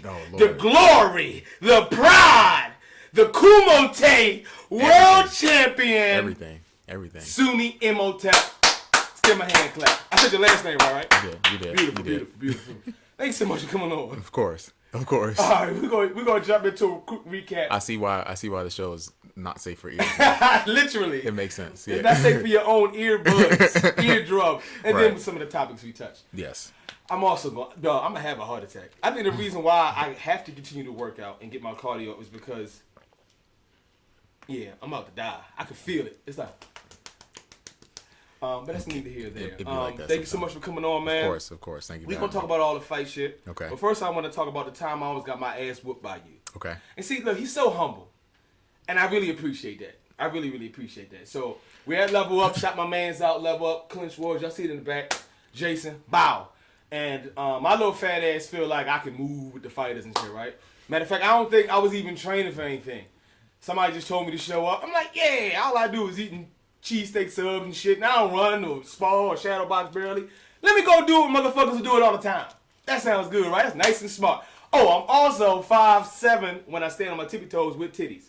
the glory, the pride, the Kumite world champion. Everything. Sunni Imhotep. Give my hand clap. I said your last name right? You did. Beautiful. Thanks so much for coming on. Of course. All right, we're gonna jump into a quick recap. I see why the show is not safe for ears. Literally, it makes sense. Yeah. It's not safe for your own earbuds, eardrum, and then with some of the topics we touched. Yes. I'm also going. I'm gonna have a heart attack. I think the reason why I have to continue to work out and get my cardio is because, I'm about to die. I can feel it. It's like. But that's neither here nor there. Like thank you so much for coming on, man. Of course. Thank you. We're going to talk about all the fight shit. Okay. But first, I want to talk about the time I almost got my ass whooped by you. Okay. And see, look, he's so humble. And I really appreciate that. I really, really appreciate that. So, we're at Level Up. Shot my mans out, Level Up. Clinch Wars. Y'all see it in the back. Jason. Bow. And my little fat ass feel like I can move with the fighters and shit, right? Matter of fact, I don't think I was even training for anything. Somebody just told me to show up. I'm like, yeah, all I do is eating cheesesteak subs and shit. And I don't run or spar or shadow box barely. Let me go do what motherfuckers will do it all the time. That sounds good, right? That's nice and smart. Oh, I'm also 5'7" when I stand on my tippy toes with titties.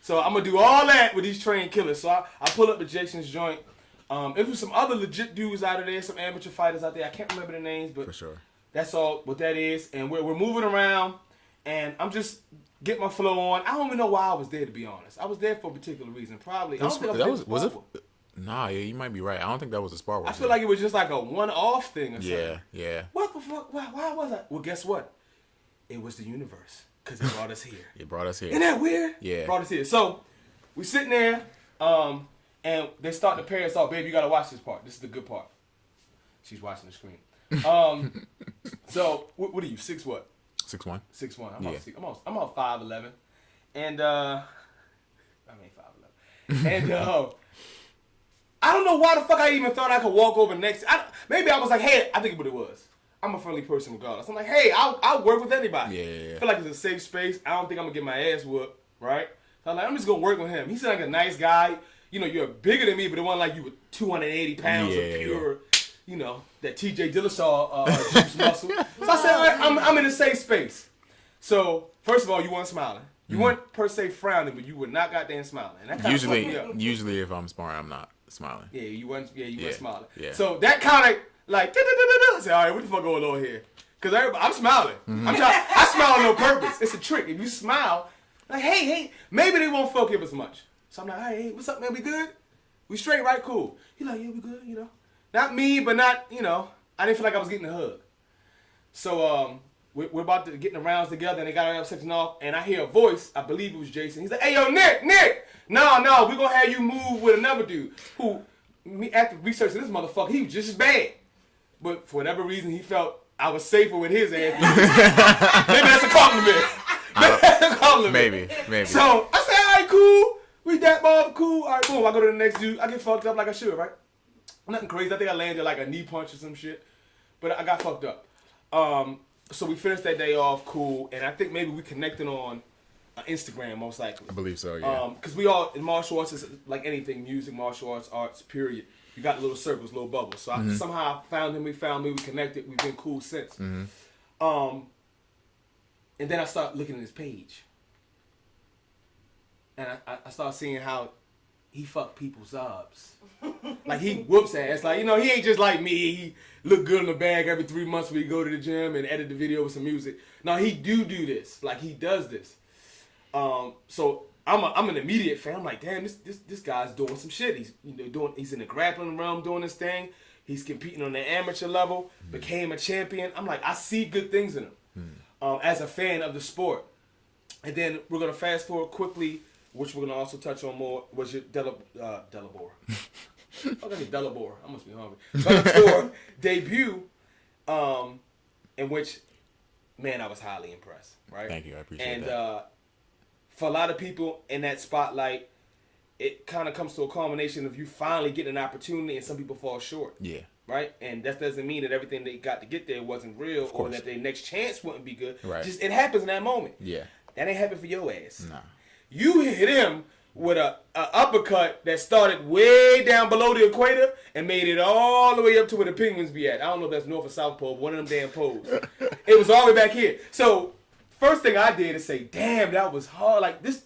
So I'm going to do all that with these trained killers. So I pull up the Jason's joint. If there's some other legit dudes out of there, some amateur fighters out there. I can't remember the names, but for sure. That's all what that is. And we're moving around, and I'm just get my flow on. I don't even know why I was there, to be honest. I was there for a particular reason. Probably. Was it? Nah, yeah, you might be right. I don't think that was a spar. I feel like it was just like a one-off thing or something. Yeah. What the fuck? Why was I? Well, guess what? It was the universe, because it brought us here. Isn't that weird? Yeah. Brought us here. So, we sitting there, and they start to pair us off. Baby, you got to watch this part. This is the good part. She's watching the screen. So, what are you, 6 what? 6'1". 6'1". I'm about 5'11". And, I mean 5'11". And, I don't know why the fuck I even thought I could walk over next. Maybe I was like, hey, I think what it was. I'm a friendly person regardless. I'm like, hey, I'll work with anybody. Yeah. I feel like it's a safe space. I don't think I'm going to get my ass whooped, right? So I'm like, I'm just going to work with him. He seemed like a nice guy. You know, you're bigger than me, but it wasn't like you were 280 pounds of pure, that TJ Dillashaw juice muscle. So I said, all right, I'm in a safe space. So, first of all, you weren't smiling. You weren't per se frowning, but you were not goddamn smiling. And that kind of fucked me up. Usually if I'm sparring, I'm not smiling. Yeah, you weren't smiling. Yeah. So that kind of like, I said, all right, what the fuck going on here? Because I'm smiling. I smile on no purpose. It's a trick. If you smile, like, hey, maybe they won't fuck with us much. So I'm like, hey, what's up, man? We good? We straight, right? Cool. He like, yeah, we good, Not me, but not, I didn't feel like I was getting a hug. So, we're about to get in the rounds together, and they got our section off, and I hear a voice. I believe it was Jason. He's like, hey, yo, Nick. No, we're going to have you move with another dude who, after researching this motherfucker, he was just as bad. But for whatever reason, he felt I was safer with his ass. Maybe that's a compliment. Maybe. So I said, all right, cool. We that ball, cool. All right, boom. I go to the next dude. I get fucked up like I should, right? Nothing crazy. I think I landed like a knee punch or some shit. But I got fucked up. So we finished that day off, cool. And I think maybe we connected on Instagram, most likely. I believe so, yeah. Because we all, in martial arts, is like anything, music, martial arts, period. You got little circles, little bubbles. So I somehow found him, we connected, we've been cool since. And then I started looking at his page. And I started seeing how he fucked people's subs. Like, he whoops ass. Like, he ain't just like me. He look good in the bag every 3 months when he go to the gym and edit the video with some music. No, he do this. Like, he does this. So I'm an immediate fan. I'm like, damn, this guy's doing some shit. He's in the grappling realm doing this thing. He's competing on the amateur level, became a champion. I'm like, I see good things in him as a fan of the sport. And then we're gonna fast forward quickly, which we're gonna also touch on more. Was your Delabor? Okay, Delabor. I must be hungry. Bellator debut, in which, man, I was highly impressed. Right? Thank you, I appreciate that. And for a lot of people in that spotlight, it kind of comes to a culmination of you finally getting an opportunity, and some people fall short. Yeah. Right? And that doesn't mean that everything they got to get there wasn't real, or that their next chance wouldn't be good. Right. Just, it happens in that moment. Yeah. That ain't happened for your ass. Nah. You hit him with a uppercut that started way down below the equator and made it all the way up to where the penguins be at. I don't know if that's North or South Pole, one of them damn poles. It was all the way back here. So first thing I did is say, damn, that was hard. Like, this,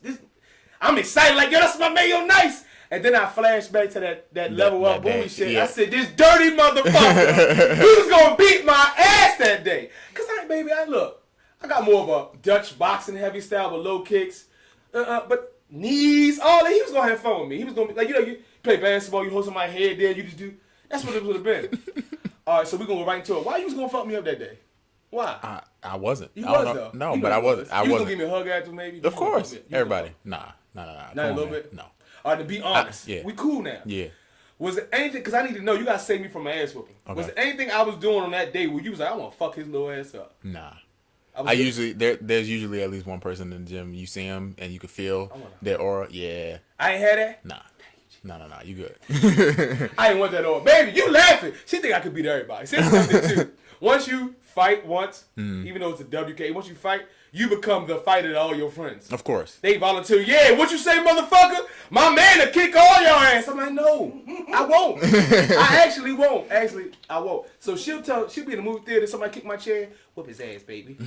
I'm excited. Like, yo, that's my man, yo, nice. And then I flashed back to that level up bully shit. Yeah. I said, this dirty motherfucker, he was going to beat my ass that day. Because, I got more of a Dutch boxing heavy style with low kicks. But knees, all that. He was going to have fun with me. He was going to be, like, you play basketball, you hold somebody's head there, you just do. That's what it would have been. All right, so we're going to go right into it. Why you was going to fuck me up that day? Why? I wasn't. You was, though. No, but I wasn't. You was going to give me a hug after, maybe? Of course. Everybody. Nah. Not a little bit? No. All right, to be honest, we cool now. Yeah. Was there anything, because I need to know, you got to save me from my ass whooping. Okay. Was there anything I was doing on that day where you was like, I want to fuck his little ass up? Nah. There's usually at least one person in the gym, you see him and you can feel their aura. Yeah. I ain't had that? Nah. No, you good. I ain't want that aura. Baby, you laughing. She think I could beat everybody. See, too. Once you fight even though it's a WK, once you fight, you become the fighter to all your friends. Of course. They volunteer. Yeah, what you say, motherfucker? My man will kick all your ass. I'm like, no, I won't. I actually won't. I won't. So she'll be in the movie theater, somebody kick my chair, whoop his ass, baby.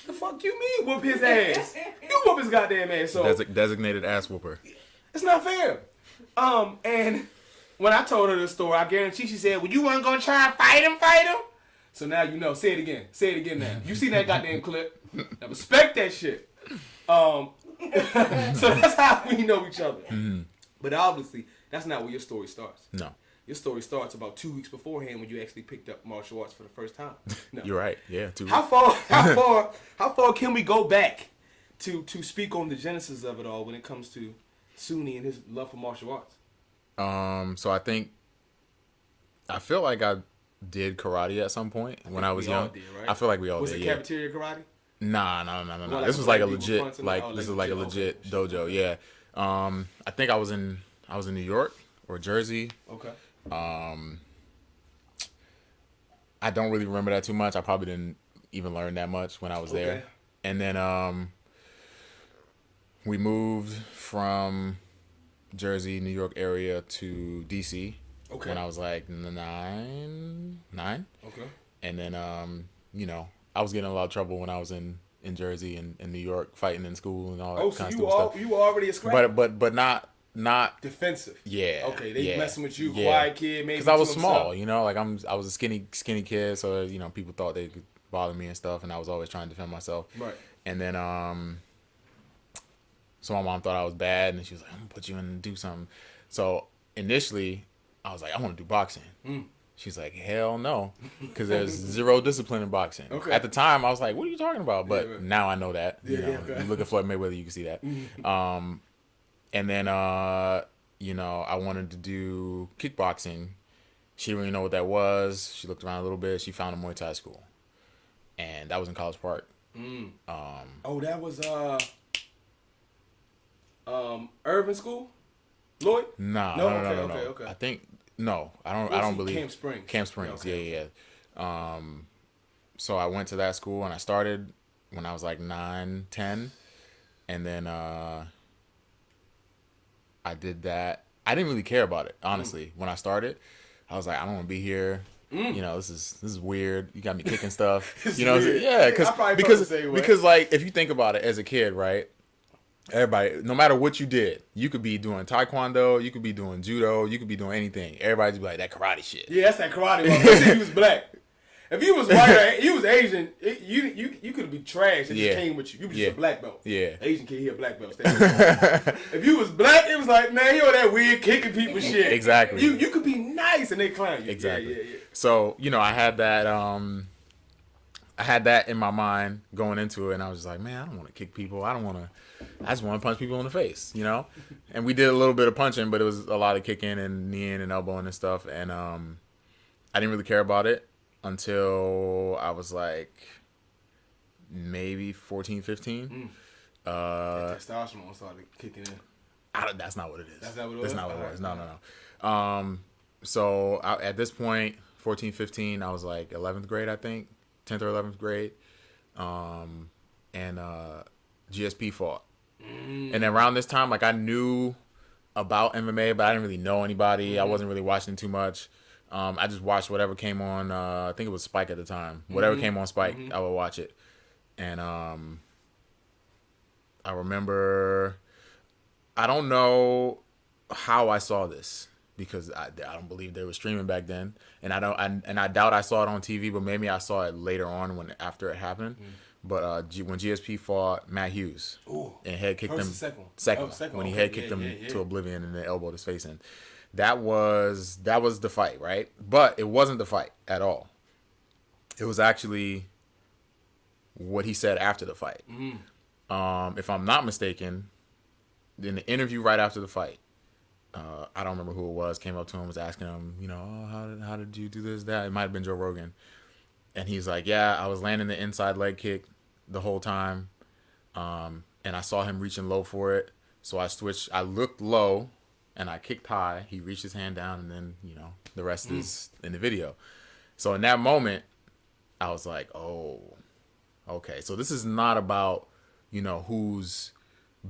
The fuck you mean whoop his ass? You whoop his goddamn ass. So designated ass whooper. It's not fair. And when I told her the story, I guarantee she said, well, you weren't going to try and fight him? So now you know. Say it again now. You see that goddamn clip. Now respect that shit. So that's how we know each other. Mm-hmm. But obviously, that's not where your story starts. No. Your story starts about 2 weeks beforehand when you actually picked up martial arts for the first time. No. You're right. Yeah, 2 weeks. How far can we go back to speak on the genesis of it all when it comes to Sunni and his love for martial arts? So I feel like I did karate at some point when I was young. Did, right? I feel like we all did. Was it cafeteria karate? Nah. Well, this was like a legit, this is like a legit dojo. Yeah. I think I was in New York or Jersey. Okay. I don't really remember that too much. I probably didn't even learn that much when I was there. And then we moved from Jersey, New York area to DC. Okay. When I was like nine. Okay. And then I was getting a lot of trouble when I was in Jersey and New York, fighting in school and all that kind of stuff. You were already a scrap. But not defensive. Yeah. Okay, they messing with you, quiet kid, maybe. Because I was small, like I was a skinny kid, so people thought they could bother me and stuff, and I was always trying to defend myself. Right. And then so my mom thought I was bad, and she was like, "I'm gonna put you in and do something." So initially, I was like, "I want to do boxing." She's like, "Hell no," because there's zero discipline in boxing. Okay. At the time, I was like, "What are you talking about?" But now I know that. You look at Floyd Mayweather, you can see that. And then I wanted to do kickboxing. She didn't really know what that was. She looked around a little bit. She found a Muay Thai school, and that was in College Park. That was Urban School, Lloyd? No. Okay. I think no. I don't believe Camp Springs. Yeah. So I went to that school and I started when I was like 9, 10, and then I did that. I didn't really care about it, honestly. When I started, I was like, I don't want to be here. This is weird. You got me kicking stuff. Yeah, because like if you think about it as a kid, right? Everybody, no matter what you did, you could be doing taekwondo, you could be doing judo, you could be doing anything. Everybody's be like, that karate shit. Yeah, that's that karate. If he was black. If he was white or he was Asian, you could be trash. It just came with you. You was just a black belt. Yeah. Asian kid, he a black belt. If you was black, it was like, man, you know that weird kicking people shit. Exactly. You could be nice and they clown you. Exactly. Yeah. So, I had that in my mind going into it, and I was just like, man, I don't want to kick people. I just want to punch people in the face, And we did a little bit of punching, but it was a lot of kicking and kneeing and elbowing and stuff. And I didn't really care about it until I was like maybe 14, 15. That testosterone started kicking in. That's not what it is. That's not what it was? That's not what it was. No. So at this point, 14, 15, I was like 11th grade, I think. 10th or 11th grade. And GSP fought. And then around this time, like I knew about MMA, but I didn't really know anybody. I wasn't really watching too much. I just watched whatever came on. I think it was Spike at the time. Whatever came on Spike, I would watch it. And I remember, I don't know how I saw this because I don't believe they were streaming back then, and I doubt I saw it on TV, but maybe I saw it later on after it happened. But when GSP fought Matt Hughes and head kicked him second when he head kicked him to oblivion and then elbowed his face in, that was the fight, right? But it wasn't the fight at all. It was actually what he said after the fight. If I'm not mistaken, in the interview right after the fight, I don't remember who it was, came up to him, was asking him, you know, oh, how did you do this, that? It might have been Joe Rogan. And he's like, yeah, I was landing the inside leg kick the whole time. And I saw him reaching low for it. So I switched. I looked low and I kicked high. He reached his hand down, and then, you know, the rest is in the video. So in that moment, I was like, oh, okay. So this is not about, you know, who's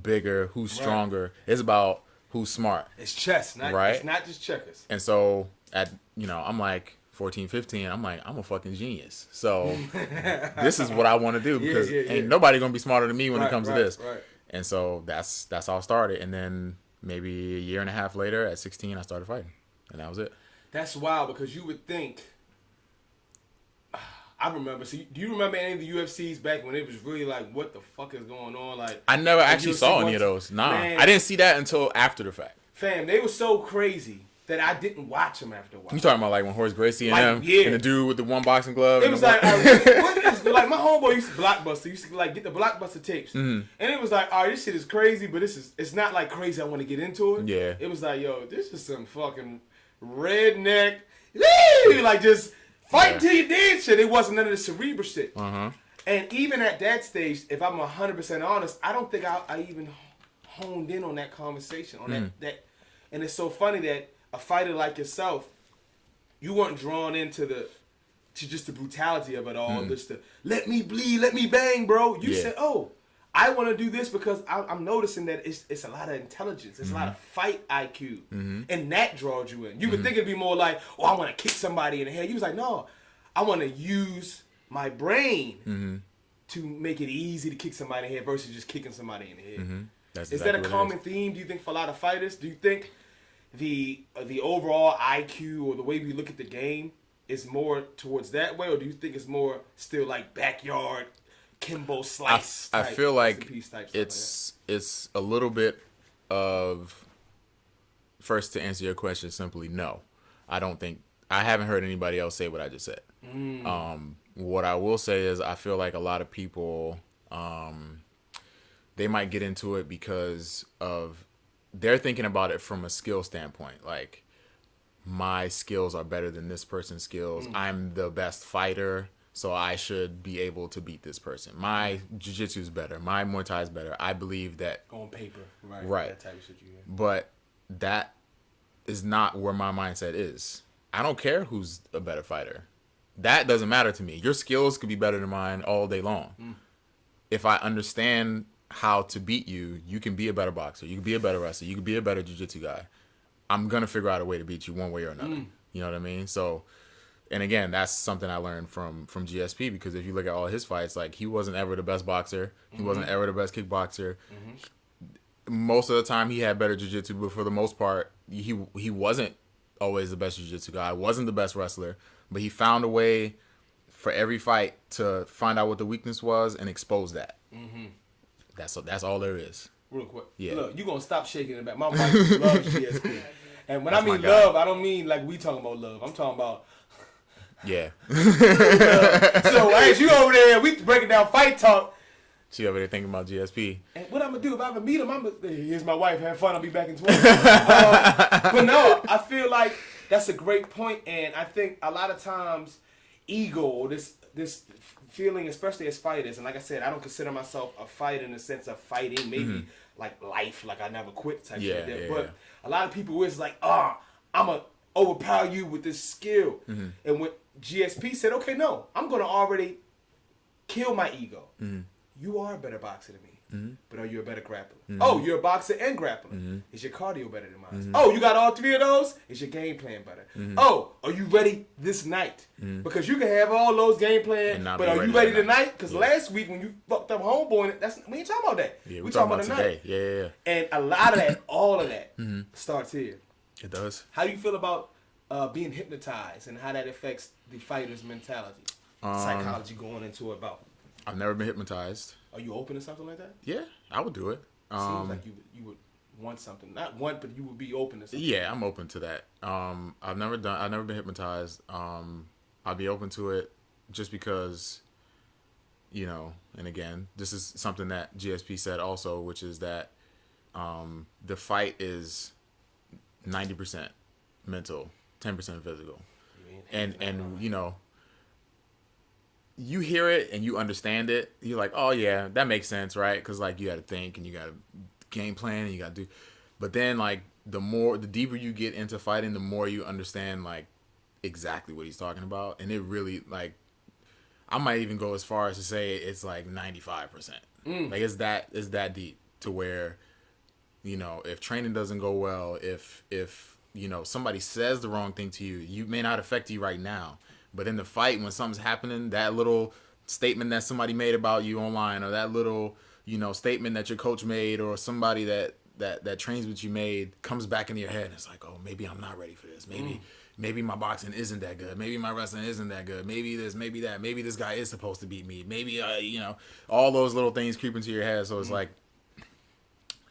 bigger, who's stronger. It's about who's smart. It's chess, right? It's not just checkers. And so I'm like 14, 15, I'm like, I'm a fucking genius. So this is what I want to do because ain't nobody gonna be smarter than me when it comes to this. Right. And so that's how I started. And then maybe a year and a half later, at 16, I started fighting, and that was it. That's wild because you would think. I remember. So, do you remember any of the UFCs back when it was really like, what the fuck is going on? Like, I never actually saw any of those. Nah, man, I didn't see that until after the fact. Fam, they were so crazy that I didn't watch them after a while. You talking about like when Horace Gracie and and the dude with the one boxing glove? It was like, what is like my homeboy used to Blockbuster. Used to like get the Blockbuster tapes, and it was like, all right, this shit is crazy, but it's not like crazy. I want to get into it. Yeah, it was like, yo, this is some fucking redneck, like just. Fight till you dead shit. It wasn't none of the cerebral shit. And even at that stage, if I'm 100% honest, I don't think I even honed in on that conversation. On that. And it's so funny that a fighter like yourself, you weren't drawn into just the brutality of it all. Just the, let me bleed, let me bang, bro. You said, oh, I want to do this because I'm noticing that it's a lot of intelligence. It's a lot of fight IQ. And that draws you in. You would think it'd be more like, oh, I want to kick somebody in the head. You was like, no, I want to use my brain to make it easy to kick somebody in the head versus just kicking somebody in the head. Is that a common theme, do you think, for a lot of fighters? Do you think the overall IQ or the way we look at the game is more towards that way? Or do you think it's more still like backyard Kimbo Slice? I feel like it's a little bit of, first to answer your question simply, no. I haven't heard anybody else say what I just said. What I will say is I feel like a lot of people, they might get into it because of, they're thinking about it from a skill standpoint. Like, my skills are better than this person's skills. I'm the best fighter, so I should be able to beat this person. My jiu-jitsu is better. My Muay Thai is better. I believe that. On paper, right. That type of shit you hear. But that is not where my mindset is. I don't care who's a better fighter. That doesn't matter to me. Your skills could be better than mine all day long. If I understand how to beat you, you can be a better boxer. You can be a better wrestler. You can be a better jiu-jitsu guy. I'm going to figure out a way to beat you one way or another. You know what I mean? So... And again, that's something I learned from GSP, because if you look at all his fights, like, he wasn't ever the best boxer. He wasn't ever the best kickboxer. Most of the time, he had better jiu-jitsu, but for the most part, he wasn't always the best jiu-jitsu guy. Wasn't the best wrestler, but he found a way for every fight to find out what the weakness was and expose that. That's all there is. Real quick, look, you gonna stop shaking it back. My wife loves GSP, and when I mean love, I don't mean like we talking about love. I'm talking about. Yeah. So as you over there, we breaking down fight talk. She over there thinking about GSP. And what I'm gonna do if I ever meet him? Here's my wife. Have fun. I'll be back in 20. But no, I feel like that's a great point, and I think a lot of times ego or this feeling, especially as fighters, and like I said, I don't consider myself a fighter in the sense of fighting, maybe like life, like I never quit type shit. But a lot of people is like, I'm gonna overpower you with this skill, and when GSP said, okay, no, I'm gonna already kill my ego. you are a better boxer than me. Mm-hmm. But are you a better grappler? Mm-hmm. Oh, you're a boxer and grappler. Mm-hmm. Is your cardio better than mine? Mm-hmm. Oh, you got all three of those? Is your game plan better? Mm-hmm. Oh, are you ready this night? Mm-hmm. Because you can have all those game plans, but are you ready tonight? Because last week when you fucked up homeboy, we ain't talking about that. Yeah, we talking about today. tonight. Yeah. And a lot of that, all of that, Mm-hmm. starts here. It does. How do you feel about being hypnotized and how that affects the fighter's mentality, psychology going into it about? I've never been hypnotized. Are you open to something like that? Yeah, I would do it. Seems like you would want something, not want, but you would be open to something. Yeah, I'm open to that. I've never been hypnotized. I'd be open to it just because, and again, this is something that GSP said also, which is that the fight is 90% mental, 10% physical, and you hear it and you understand it. You're like, oh yeah, that makes sense, right? Because like you got to think and you got to game plan and you got to do. But then like the deeper you get into fighting, the more you understand like exactly what he's talking about, and it really like I might even go as far as to say it's like 95%. Like it's that deep to where if training doesn't go well, if somebody says the wrong thing to you, you may not affect you right now. But in the fight, when something's happening, that little statement that somebody made about you online, or that little, statement that your coach made, or somebody that trains with you made, comes back into your head. And it's like, oh, maybe I'm not ready for this. Maybe my boxing isn't that good. Maybe my wrestling isn't that good. Maybe this, maybe that. Maybe this guy is supposed to beat me. Maybe all those little things creep into your head. So it's like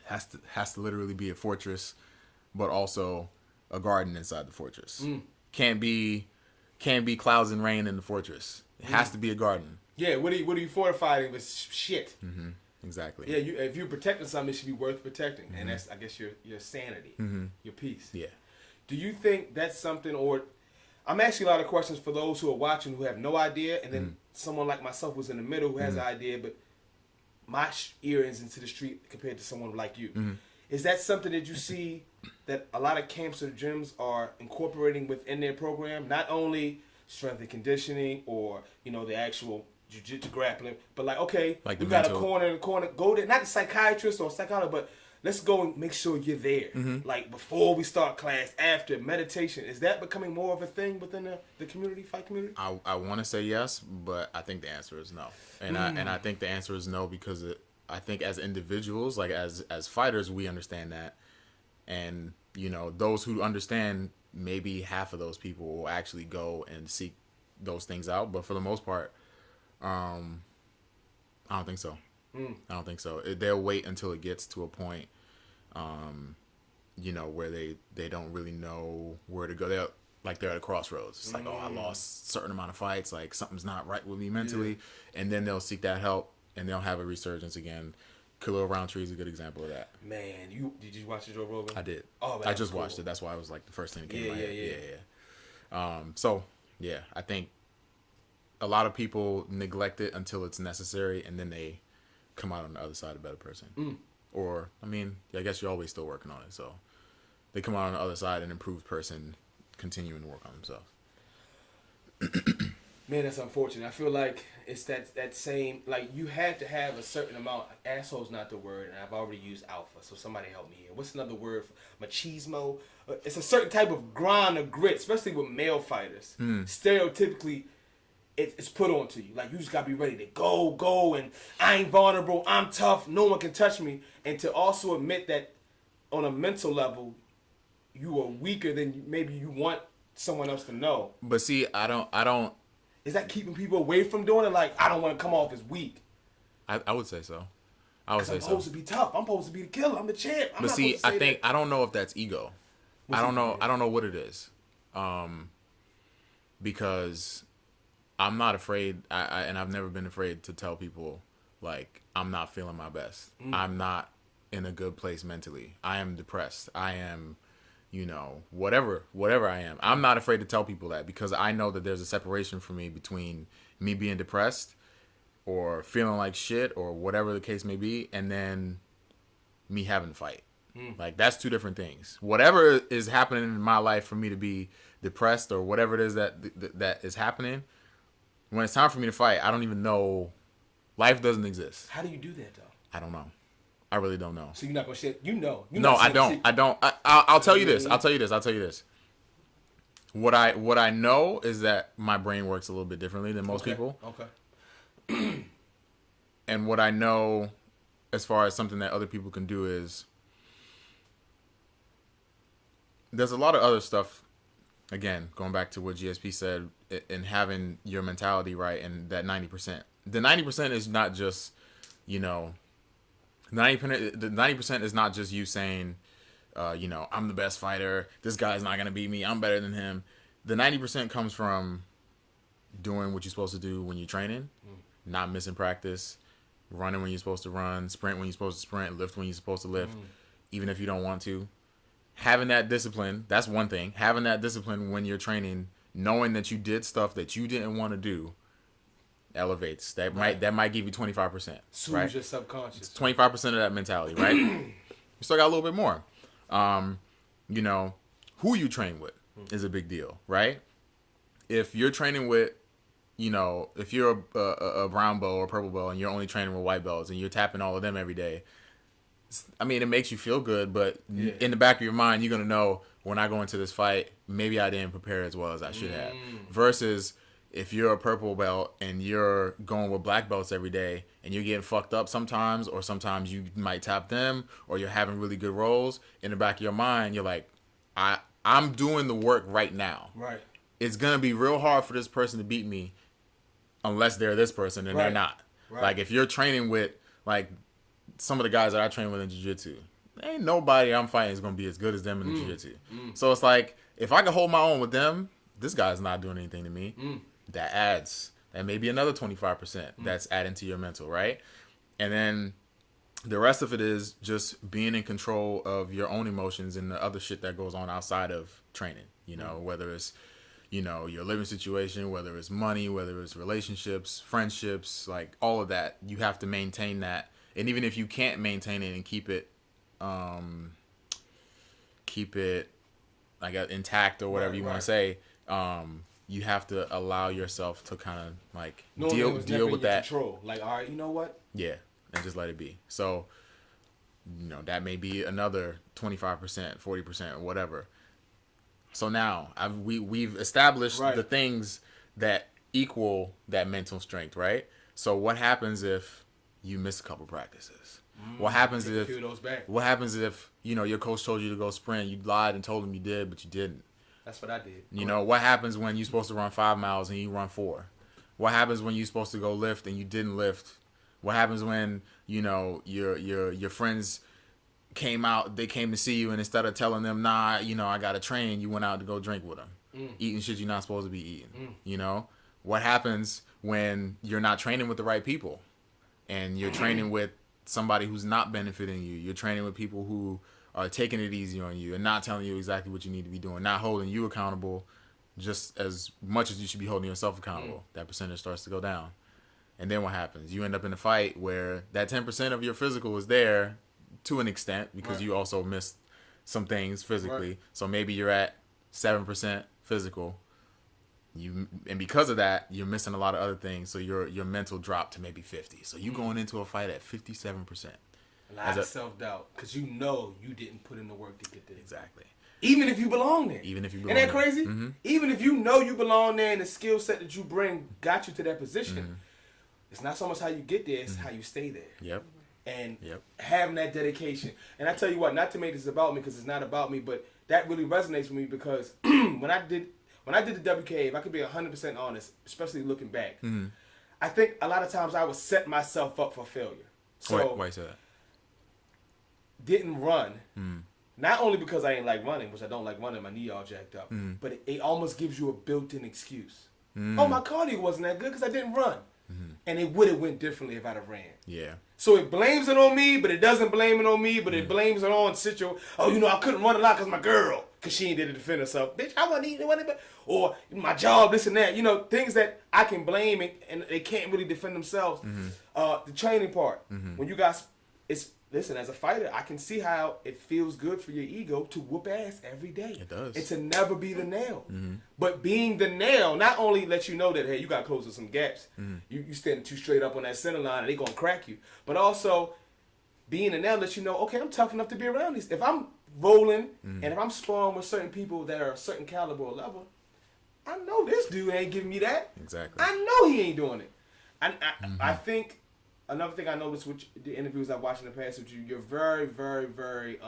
has to literally be a fortress, but also a garden inside the fortress. Can't be clouds and rain in the fortress. It has to be a garden. Yeah, what are you fortifying with shit? Mm-hmm. Exactly. Yeah, if you're protecting something, it should be worth protecting, and that's, I guess, your sanity, your peace. Yeah. Do you think that's something, or I'm asking a lot of questions for those who are watching who have no idea, and then someone like myself who's in the middle who has an idea, but my ear is into the street compared to someone like you. Is that something that you see that a lot of camps or gyms are incorporating within their program? Not only strength and conditioning or, the actual jiu-jitsu grappling, but like, okay, like we got a corner, go there, not the psychiatrist or psychologist, but let's go and make sure you're there. Like before we start class, after meditation. Is that becoming more of a thing within the community, fight community? I want to say yes, but I think the answer is no. And I think the answer is no because I think as individuals, like as fighters, we understand that. And, those who understand, maybe half of those people will actually go and seek those things out. But for the most part, I don't think so. I don't think so. They'll wait until it gets to a point, where they don't really know where to go. They're at a crossroads. It's like, oh, I lost a certain amount of fights. Like something's not right with me mentally. Yeah. And then they'll seek that help and they'll have a resurgence again. Khalil Roundtree is a good example of that. Man, did you watch the Joe Rogan? I did. Oh, man, I just watched it. That's why it was like the first thing that came to my head. Yeah. So yeah, I think a lot of people neglect it until it's necessary, and then they come out on the other side a better person. Or I guess you're always still working on it. So they come out on the other side an improved person, continuing to work on themselves. Man, that's unfortunate. I feel like it's that same, like you had to have a certain amount. Asshole's not the word, and I've already used alpha, so somebody help me here. What's another word for machismo? It's a certain type of grind or grit, especially with male fighters. Stereotypically, it's put onto you. Like you just gotta be ready to go, and I ain't vulnerable. I'm tough. No one can touch me. And to also admit that on a mental level, you are weaker than maybe you want someone else to know. But see, I don't. Is that keeping people away from doing it? Like, I don't want to come off as weak. I would say so. I'm supposed to be tough. I'm supposed to be the killer. I'm the champ. But see, I don't know if that's ego. I don't know what it is. Because I'm not afraid, and I've never been afraid to tell people, like, I'm not feeling my best. I'm not in a good place mentally. I am depressed. I am, whatever I am. I'm not afraid to tell people that because I know that there's a separation for me between me being depressed or feeling like shit or whatever the case may be, and then me having to fight. Like, that's two different things. Whatever is happening in my life for me to be depressed or whatever it is that is happening, when it's time for me to fight, I don't even know Life doesn't exist. How do you do that though? I don't know. I really don't know. So you're not gonna share. You know. No, I don't. I'll tell you this. I'll tell you this. What I know is that my brain works a little bit differently than most people. Okay. And what I know, as far as something that other people can do, is there's a lot of other stuff. Again, going back to what GSP said, in having your mentality right, and that 90%. The 90% is not just, you know, 90% is not just you saying, you know, I'm the best fighter. This guy's not gonna beat me. I'm better than him. The 90% comes from doing what you're supposed to do when you're training, not missing practice, running when you're supposed to run, sprint when you're supposed to sprint, lift when you're supposed to lift, even if you don't want to. Having that discipline, that's one thing. Having that discipline when you're training, knowing that you did stuff that you didn't want to do, elevates. That might give you 25%. Soothes right? your subconscious. 25% of that mentality, right? You still got a little bit more. You know, who you train with is a big deal, right? If you're training with, you know, if you're a brown belt or a purple belt and you're only training with white belts and you're tapping all of them every day, I mean, it makes you feel good, but in the back of your mind, you're going to know, when I go into this fight, maybe I didn't prepare as well as I should have. Versus if you're a purple belt and you're going with black belts every day and you're getting fucked up sometimes, or sometimes you might tap them, or you're having really good rolls, in the back of your mind, you're like, I'm doing the work right now. Right. It's going to be real hard for this person to beat me unless they're this person, and they're not. Right. Like, if you're training with, like, some of the guys that I train with in Jiu-Jitsu, ain't nobody I'm fighting is going to be as good as them in the Jiu-Jitsu. So it's like, if I can hold my own with them, this guy's not doing anything to me. That adds. That may be another 25% that's adding to your mental, right? And then the rest of it is just being in control of your own emotions and the other shit that goes on outside of training. You know, whether it's, you know, your living situation, whether it's money, whether it's relationships, friendships, like all of that, you have to maintain that. And even if you can't maintain it and keep it like intact or whatever you want to say, you have to allow yourself to kind of like deal with that. Control. Like, all right, you know what? Yeah, and just let it be. So, you know, that may be another 25%, 40%, whatever. So now we've established the things that equal that mental strength, right? So what happens if you miss a couple practices? What happens if you know, your coach told you to go sprint, you lied and told him you did, but you didn't? That's what I did. You know, what happens when you're supposed to run 5 miles and you run 4? What happens when you're supposed to go lift and you didn't lift? What happens when, you know, your friends came to see you, and instead of telling them, nah, you know, I gotta train, you went out to go drink with them, eating shit you're not supposed to be eating? You know, what happens when you're not training with the right people, and you're training with somebody who's not benefiting you? You're training with people who are taking it easy on you and not telling you exactly what you need to be doing, not holding you accountable just as much as you should be holding yourself accountable. That percentage starts to go down. And then what happens? You end up in a fight where that 10% of your physical is there to an extent, because you also missed some things physically. So maybe you're at 7% physical. And because of that, you're missing a lot of other things. So your mental dropped to maybe 50. So you going into a fight at 57%. A lot of self-doubt, because you know you didn't put in the work to get there. Exactly. Even if you belong there. Isn't that crazy? Even if you know you belong there and the skill set that you bring got you to that position, it's not so much how you get there, it's how you stay there. Yep. And having that dedication. And I tell you what, not to make this about me, because it's not about me, but that really resonates with me, because when I did the WKA, if I could be 100% honest, especially looking back, I think a lot of times I would set myself up for failure. So why you say that? Didn't run, not only because I ain't like running, which I don't like running, my knee all jacked up, but it almost gives you a built-in excuse. Oh, my cardio wasn't that good because I didn't run. And it would have went differently if I'd have ran. Yeah. So it blames it on me, but it doesn't blame it on me, but it blames it on oh, you know, I couldn't run a lot because my girl, because she ain't did to defend herself. Bitch, I wasn't eating it. Or my job, this and that. You know, things that I can blame and they can't really defend themselves. The training part. When you guys listen, as a fighter, I can see how it feels good for your ego to whoop ass every day. It does. And to never be the nail. But being the nail not only lets you know that, hey, you got to close some gaps. You standing too straight up on that center line and they going to crack you. But also, being the nail lets you know, okay, I'm tough enough to be around these. If I'm rolling and if I'm sparring with certain people that are a certain caliber or level, I know this dude ain't giving me that. Exactly. I know he ain't doing it. I think another thing I noticed with the interviews I watched in the past with you, you're very, very, very,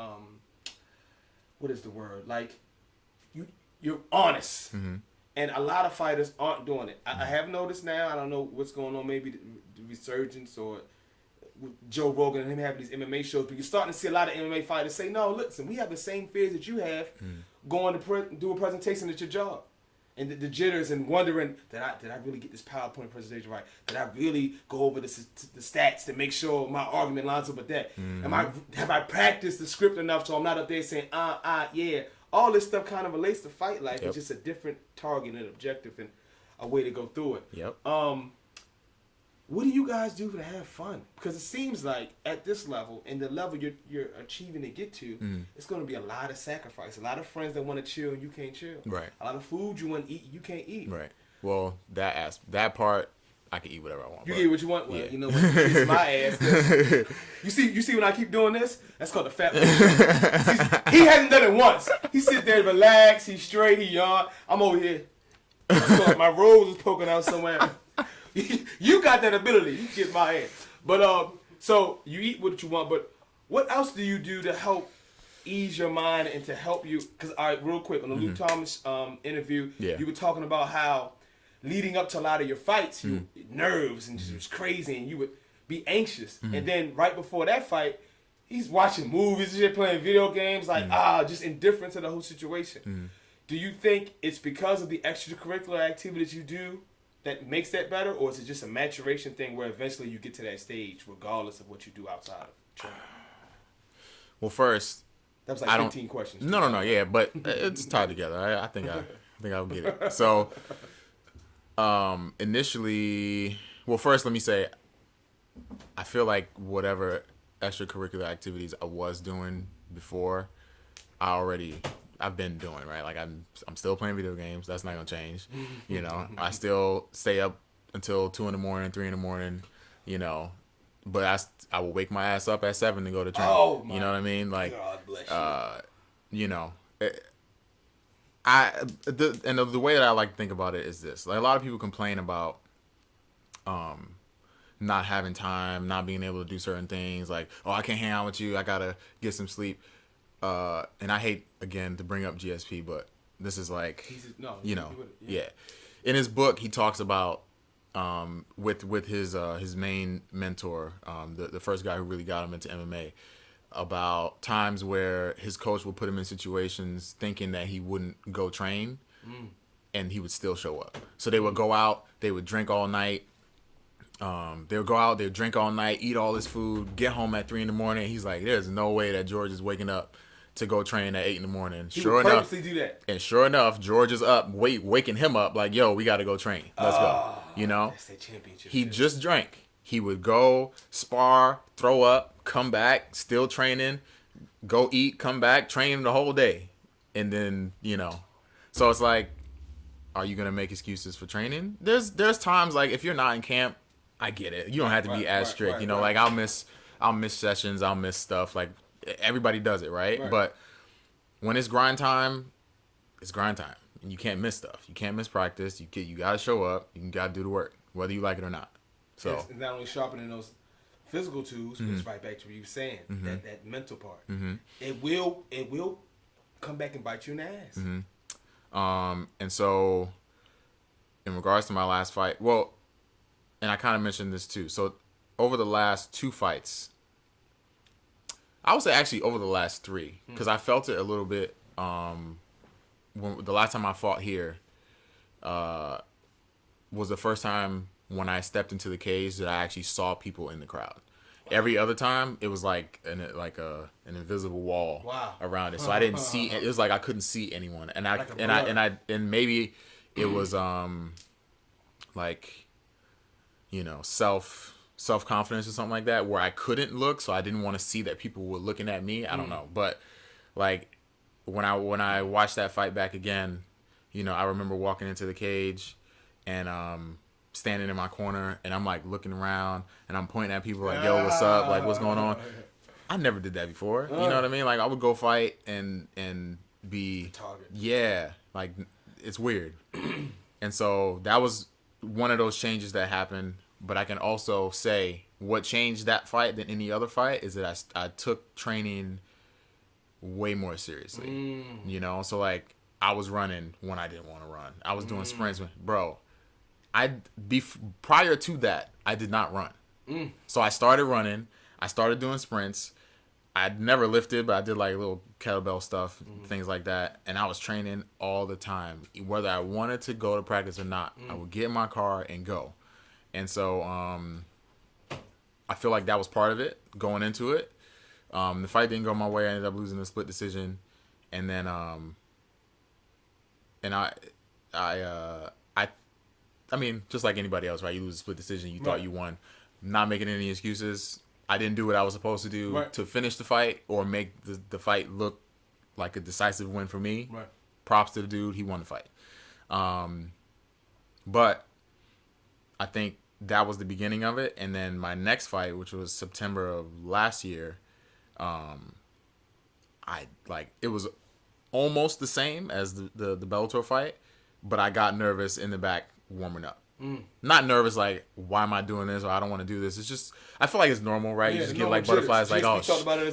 what is the word? Like, you're honest. And a lot of fighters aren't doing it. I have noticed now, I don't know what's going on, maybe the resurgence or with Joe Rogan and him having these MMA shows, but you're starting to see a lot of MMA fighters say, no, listen, we have the same fears that you have going to do a presentation at your job. And the jitters and wondering, did I really get this PowerPoint presentation right? Did I really go over the stats to make sure my argument lines up with that? Have I practiced the script enough so I'm not up there saying, yeah. All this stuff kind of relates to fight life. It's just a different target and objective and a way to go through it. What do you guys do to have fun? Because it seems like at this level and the level you're achieving to get to, it's going to be a lot of sacrifice. A lot of friends that want to chill and you can't chill. Right. A lot of food you want to eat, you can't eat. Right. Well, that part, I can eat whatever I want. You eat what you want? Well, you know what? It's my ass. You see when I keep doing this? That's called the fat man. He hasn't done it once. He sits there, relax, he's straight, he yawn. I'm over here. My rose is poking out somewhere. You got that ability. You get my ass. But so you eat what you want. But what else do you do to help ease your mind and to help you? Because real quick on the Luke Thomas interview, you were talking about how leading up to a lot of your fights, you nerves and just was crazy, and you would be anxious. And then right before that fight, he's watching movies, and playing video games, like just indifferent to the whole situation. Do you think it's because of the extracurricular activities you do that makes that better, or is it just a maturation thing where eventually you get to that stage regardless of what you do outside of training? Well, first, that was like 15 questions. No, yeah, but it's tied together. I think I'll get it. So, initially, well, first let me say, I feel like whatever extracurricular activities I was doing before, I've been doing, right? Like I'm still playing video games. That's not gonna change. You know, I still stay up until 2 a.m, 3 a.m. You know, but I will wake my ass up at 7 to go to train. Oh my, you know what I mean? Like, God bless you. You know, the way that I like to think about it is this: like a lot of people complain about, not having time, not being able to do certain things. Like, oh, I can't hang out with you. I gotta get some sleep. And I hate again to bring up GSP, but this is like, in his book he talks about with his main mentor, the first guy who really got him into MMA, about times where his coach would put him in situations thinking that he wouldn't go train, and he would still show up. So they would go out, they would drink all night. They would go out, they would drink all night, eat all this food, get home at 3 a.m. He's like, there's no way that George is waking up to go train at 8 a.m. Sure enough, do that. And sure enough, George is up, waking him up like, yo, we got to go train. Let's go. You know, that's that championship. He just drank. He would go spar, throw up, come back, still training, go eat, come back, train the whole day, and then so it's like, are you gonna make excuses for training? There's times like if you're not in camp, I get it. You don't have to be as strict. Like I'll miss sessions, I'll miss stuff. Like everybody does it, right? But when it's grind time, it's grind time. And you can't miss stuff. You can't miss practice. You got to show up. You got to do the work, whether you like it or not. So it's not only sharpening those physical tools, but it's right back to what you were saying, that mental part. It will come back and bite you in the ass. And so in regards to my last fight, well, and I kind of mentioned this too. So over the last 2 fights, I would say actually over the last 3, because I felt it a little bit. When the last time I fought here was the first time when I stepped into the cage that I actually saw people in the crowd. Every other time it was like an invisible wall around it, so I didn't see. It was like I couldn't see anyone, and maybe it was like self self-confidence or something like that where I couldn't look, so I didn't want to see that people were looking at me. I don't know, but like when I watched that fight back again, you know, I remember walking into the cage and standing in my corner, and I'm like looking around and I'm pointing at people like, yo, what's up, like what's going on. I never did that before. You know what I mean? Like I would go fight and be target. Yeah, like it's weird. And so that was one of those changes that happened. But I can also say what changed that fight than any other fight is that I took training way more seriously. You know, so like I was running when I didn't want to run. I was doing sprints, bro. Prior to that, I did not run. So I started running. I started doing sprints. I'd never lifted, but I did like little kettlebell stuff, things like that. And I was training all the time. Whether I wanted to go to practice or not, I would get in my car and go. And so I feel like that was part of it going into it. The fight didn't go my way. I ended up losing a split decision. And then I mean, just like anybody else, right? You lose a split decision, you thought you won. Not making any excuses. I didn't do what I was supposed to do to finish the fight or make the fight look like a decisive win for me. Right. Props to the dude. He won the fight. But I think that was the beginning of it. And then my next fight, which was September of last year, it was almost the same as the Bellator fight, but I got nervous in the back warming up. Not nervous like, why am I doing this, or I don't want to do this. It's just, I feel like it's normal, right? You just get like butterflies, like, oh,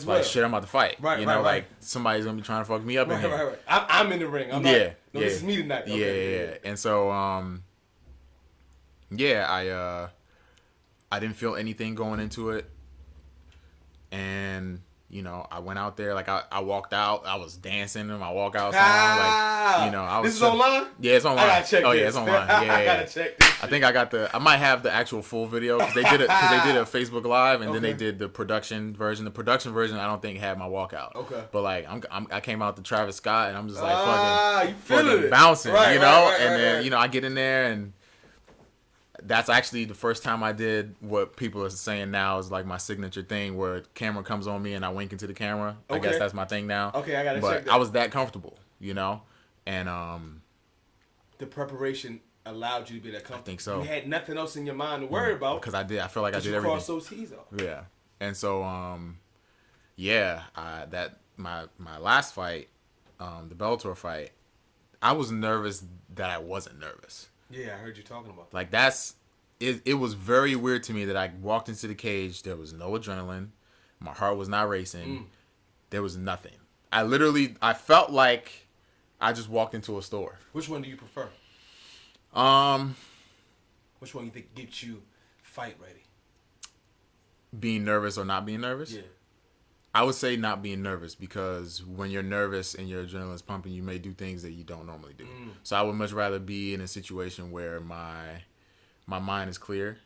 like shit, I'm about to fight. You know, like somebody's gonna be trying to fuck me up in here. Right. I'm in the ring. I'm not, this is me tonight. Yeah. And so, I didn't feel anything going into it, and you know, I went out there, like I walked out, I was dancing in my walkout song, like, you know, I was. This is online? Yeah, it's online. I gotta check this. Yeah, it's online. Yeah. I gotta check this. I think I might have the actual full video because they did a Facebook Live and then they did the production version. The production version I don't think had my walkout. Okay. But like I came out to Travis Scott and I'm just like fucking it. bouncing, you know, and then right. you know I get in there and. That's actually the first time I did what people are saying now is like my signature thing where camera comes on me and I wink into the camera. Okay. I guess that's my thing now. Okay, I gotta check that. I was that comfortable, you know? And the preparation allowed you to be that comfortable. I think so. You had nothing else in your mind to worry about. Because I feel like I did everything. Cross those T's off. Yeah. And so my last fight, the Bellator fight, I was nervous that I wasn't nervous. Yeah, I heard you talking about that. Like it was very weird to me that I walked into the cage. There was no adrenaline. My heart was not racing. There was nothing. I felt like I just walked into a store. Which one do you prefer? Which one you think gets you fight ready? Being nervous or not being nervous? Yeah. I would say not being nervous because when you're nervous and your adrenaline's pumping, you may do things that you don't normally do. So I would much rather be in a situation where my mind is clear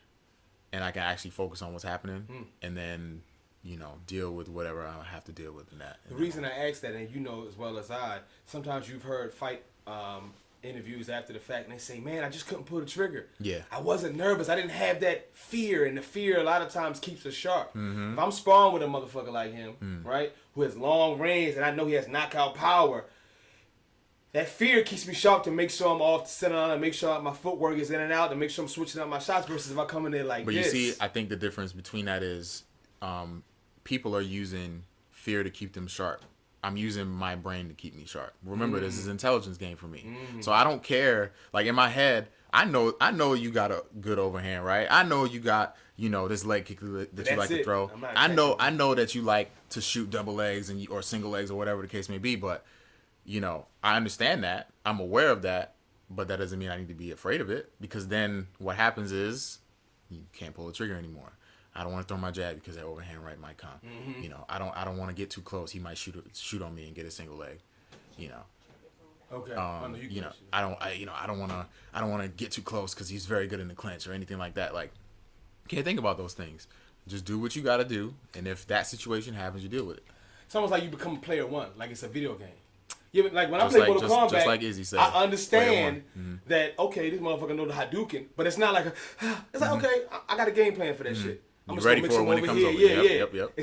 and I can actually focus on what's happening and then, you know, deal with whatever I have to deal with in that. The reason I ask that, and you know as well as I, sometimes you've heard fight interviews after the fact and they say, man, I just couldn't pull the trigger. Yeah. I wasn't nervous. I didn't have that fear, and the fear a lot of times keeps us sharp. If I'm sparring with a motherfucker like him, right, who has long range and I know he has knockout power, that fear keeps me sharp to make sure I'm off the center and make sure my footwork is in and out and make sure I'm switching up my shots versus if I come in there like but this. But you see, I think the difference between that is people are using fear to keep them sharp. I'm using my brain to keep me sharp. Remember, this is an intelligence game for me. So I don't care. Like in my head, I know you got a good overhand, right? I know you got, you know, this leg kick that you like to throw. I know that you like to shoot double legs or single legs or whatever the case may be. But, you know, I understand that. I'm aware of that. But that doesn't mean I need to be afraid of it because then what happens is you can't pull the trigger anymore. I don't want to throw my jab because that overhand right might come. You know, I don't want to get too close. He might shoot on me and get a single leg. You know. Okay. I don't want to get too close because he's very good in the clinch or anything like that. Like, can't think about those things. Just do what you got to do, and if that situation happens, you deal with it. It's almost like you become a player one, like it's a video game. Yeah, like when I play Mortal Kombat, just like Izzy said, I understand that okay, this motherfucker know the Hadouken, but it's not like it's like okay, I got a game plan for that shit. You're ready for it when it comes over. Yep.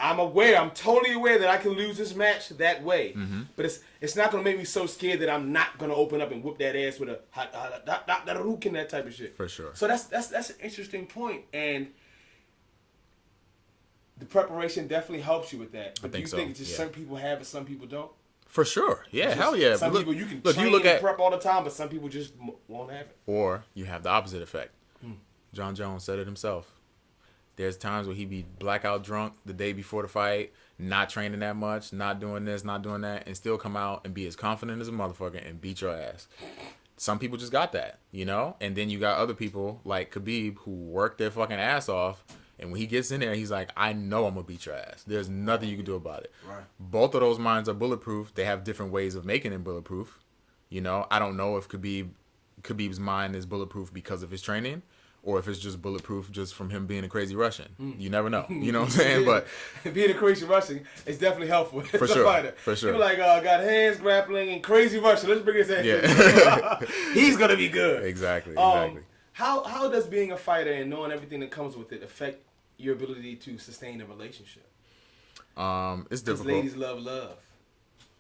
I'm totally aware that I can lose this match that way. But it's not going to make me so scared that I'm not going to open up and whoop that ass with a Hadouken, that type of shit. For sure. So that's an interesting point. And the preparation definitely helps you with that. But I think you so. think it's just some people have it, some people don't? For sure. Yeah, hell yeah. Some people you can train and prep all the time, but some people just won't have it. Or you have the opposite effect. John Jones said it himself. There's times where he be blackout drunk the day before the fight, not training that much, not doing this, not doing that, and still come out and be as confident as a motherfucker and beat your ass. Some people just got that, you know? And then you got other people like Khabib who work their fucking ass off, and when he gets in there, he's like, I know I'm going to beat your ass. There's nothing you can do about it. Right. Both of those minds are bulletproof. They have different ways of making it bulletproof. You know, I don't know if Khabib's mind is bulletproof because of his training, or if it's just bulletproof just from him being a crazy Russian. You never know. You know what I'm saying? But being a crazy Russian is definitely helpful. For sure. For sure. You're like, got hands, grappling, and crazy Russian. Let's bring his ass. Yeah. He's going to be good. Exactly. How does being a fighter and knowing everything that comes with it affect your ability to sustain a relationship? It's difficult. Ladies love love.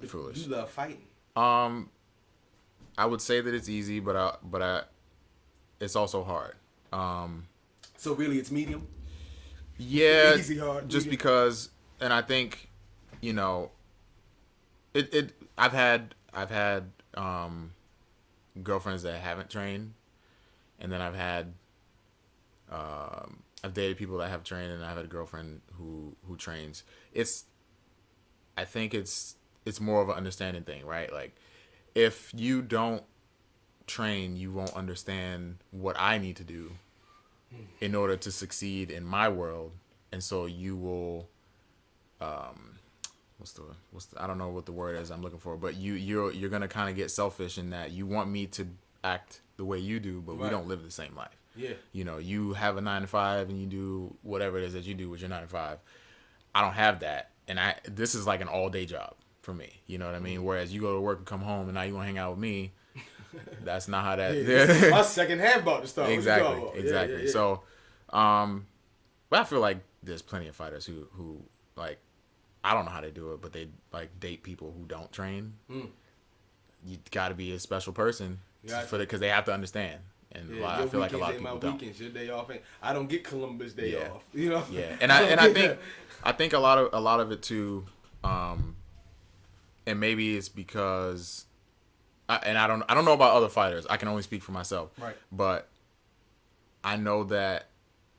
Foolish. You love fighting. I would say that it's easy, but it's also hard. So really, it's medium. Yeah, easy, hard. Just medium. because, and I think, you know, I've had girlfriends that haven't trained, and then I've dated people that have trained, and I've had a girlfriend who trains. I think it's more of an understanding thing, right? Like, if you don't train, you won't understand what I need to do in order to succeed in my world, and so you will I don't know what the word is I'm looking for, but you're gonna kind of get selfish in that you want me to act the way you do, but we don't live the same life. Yeah. You know, you have a 9 to 5 and you do whatever it is that you do with your 9 to 5. I don't have that, and this is like an all day job for me. You know what I mean? Whereas you go to work and come home and now you want to hang out with me. That's not how that. Yeah, my second half about to start. Exactly. Yeah. So, but I feel like there's plenty of fighters who like, I don't know how they do it, but they like date people who don't train. You got to be a special person because they have to understand. And I feel like a lot of people don't. Weekends, your day off. I don't get Columbus Day off. You know. Yeah, and I think a lot of it too, and maybe it's because, I don't know about other fighters. I can only speak for myself. Right. But I know that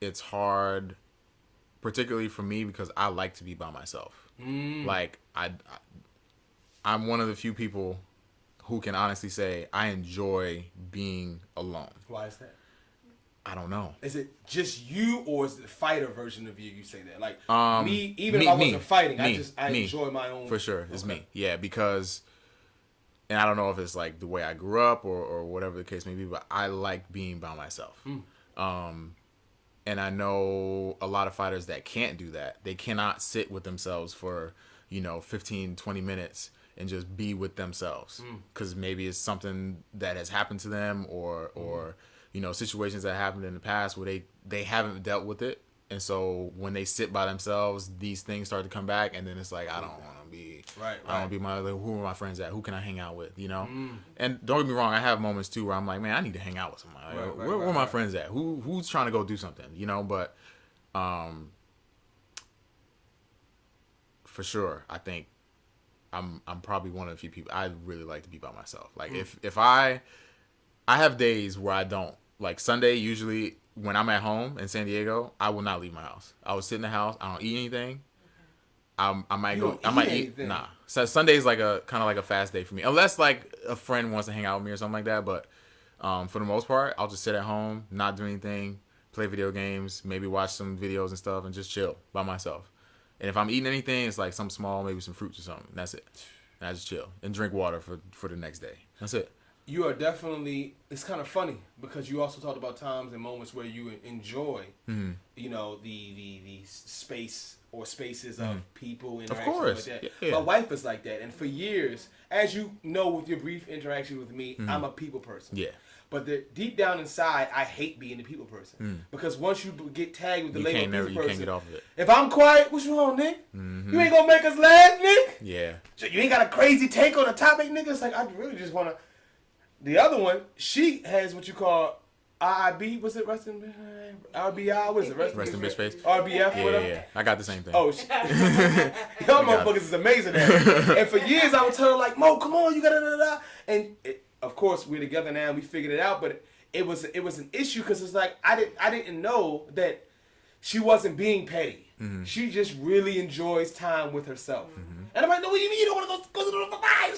it's hard, particularly for me, because I like to be by myself. Like I'm one of the few people who can honestly say I enjoy being alone. Why is that? I don't know. Is it just you, or is it the fighter version of you say that? Like me, even if I wasn't fighting, I enjoy my own. For sure, it's me. Yeah, because, and I don't know if it's like the way I grew up or whatever the case may be, but I like being by myself. And I know a lot of fighters that can't do that. They cannot sit with themselves for, 15, 20 minutes and just be with themselves. Because maybe it's something that has happened to them or situations that happened in the past where they haven't dealt with it. And so when they sit by themselves, these things start to come back, and then it's like, I don't want to be, I don't want to be who are my friends at? Who can I hang out with? And don't get me wrong, I have moments too where I'm like, man, I need to hang out with somebody. Where are my friends at? Who's trying to go do something? But for sure, I think I'm probably one of the few people. I really like to be by myself. Like if I have days where I don't. Like Sunday, usually when I'm at home in San Diego, I will not leave my house. I will sit in the house. I don't eat anything. I might eat. Nah. So Sunday's like a kind of like a fast day for me, unless like a friend wants to hang out with me or something like that. But for the most part, I'll just sit at home, not do anything, play video games, maybe watch some videos and stuff, and just chill by myself. And if I'm eating anything, it's like something small, maybe some fruits or something. That's it. And I just chill and drink water for the next day. That's it. You are definitely. It's kind of funny because you also talked about times and moments where you enjoy, the space or spaces of people interactions. Of course, like that. Yeah. My wife is like that, and for years, as you know, with your brief interaction with me, I'm a people person. Yeah. But deep down inside, I hate being the people person. Because once you get tagged with the label people person, you can't get off of it. If I'm quiet, what's wrong, Nick? You ain't gonna make us laugh, Nick? Yeah. You ain't got a crazy take on the topic, nigga? It's like, I really just wanna... The other one, she has what you call RIB, what's it? RBI, what is it? Rest in bitch face. RBF, whatever. Yeah. I got the same thing. Oh, y'all motherfuckers is amazing at it. And for years, I would tell her, like, Mo, come on, you gotta da-da-da. And of course, we're together now and we figured it out, but it was an issue because it's like, I didn't know that she wasn't being petty. She just really enjoys time with herself. And I'm like, no, what do you mean you don't want to go to the fight?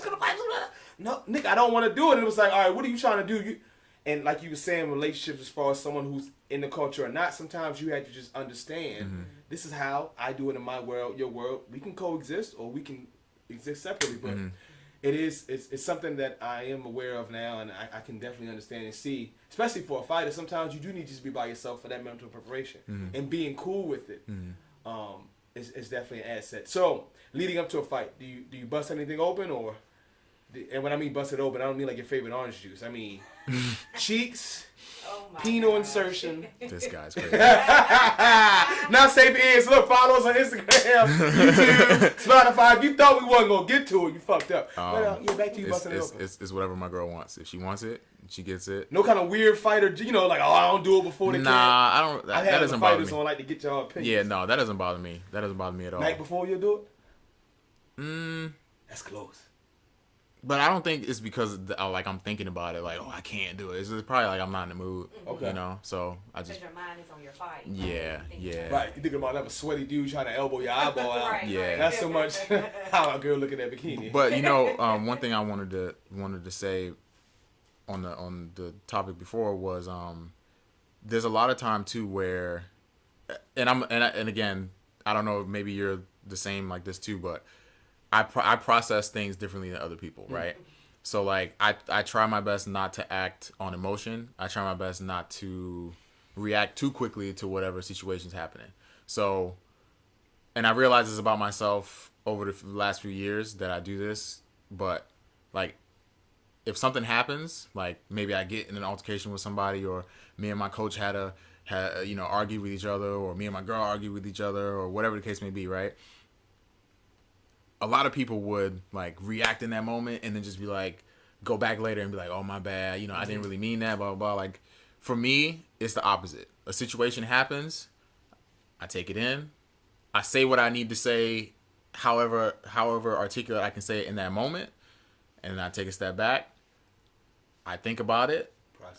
No, Nick, I don't want to do it. And it was like, all right, what are you trying to do? And like you were saying, relationships as far as someone who's in the culture or not, sometimes you have to just understand, this is how I do it in my world, your world. We can coexist or we can exist separately, but it's something that I am aware of now, and I can definitely understand and see, especially for a fighter, sometimes you do need to just be by yourself for that mental preparation. And being cool with it is definitely an asset. So, leading up to a fight, do you bust anything open, or... And when I mean bust it open, I don't mean like your favorite orange juice. I mean cheeks, penile insertion. This guy's crazy. Not safe ears. Look, follow us on Instagram, YouTube, Spotify. If you thought we wasn't going to get to it, you fucked up. Yeah, back to you busting it open. It's whatever my girl wants. If she wants it, she gets it. No kind of weird fighter, like, I don't do it before the camp. Nah, I don't. That doesn't bother me. Fighters on like to get y'all opinions. Yeah, no, that doesn't bother me. That doesn't bother me at all. Night before you do it? That's close. But I don't think it's because I'm thinking about it, like, oh, I can't do it. It's probably like I'm not in the mood, you know. So I just because your mind is on your fight. Yeah. Right, you thinking about another sweaty dude trying to elbow your eyeball out. Right, yeah, not so much how a girl look at that bikini. But one thing I wanted to say on the topic before was there's a lot of time too where, and again, I don't know, maybe you're the same like this too, but I process things differently than other people, right? So, like, I try my best not to act on emotion. I try my best not to react too quickly to whatever situation's happening. So, and I realize this about myself over the last few years that I do this, but, like, if something happens, like, maybe I get in an altercation with somebody, or me and my coach had argued with each other, or me and my girl argued with each other, or whatever the case may be, right? A lot of people would like react in that moment and then just be like, go back later and be like, oh, my bad. I didn't really mean that, blah, blah, blah. Like, for me, it's the opposite. A situation happens. I take it in. I say what I need to say, however articulate I can say it in that moment. And then I take a step back. I think about it.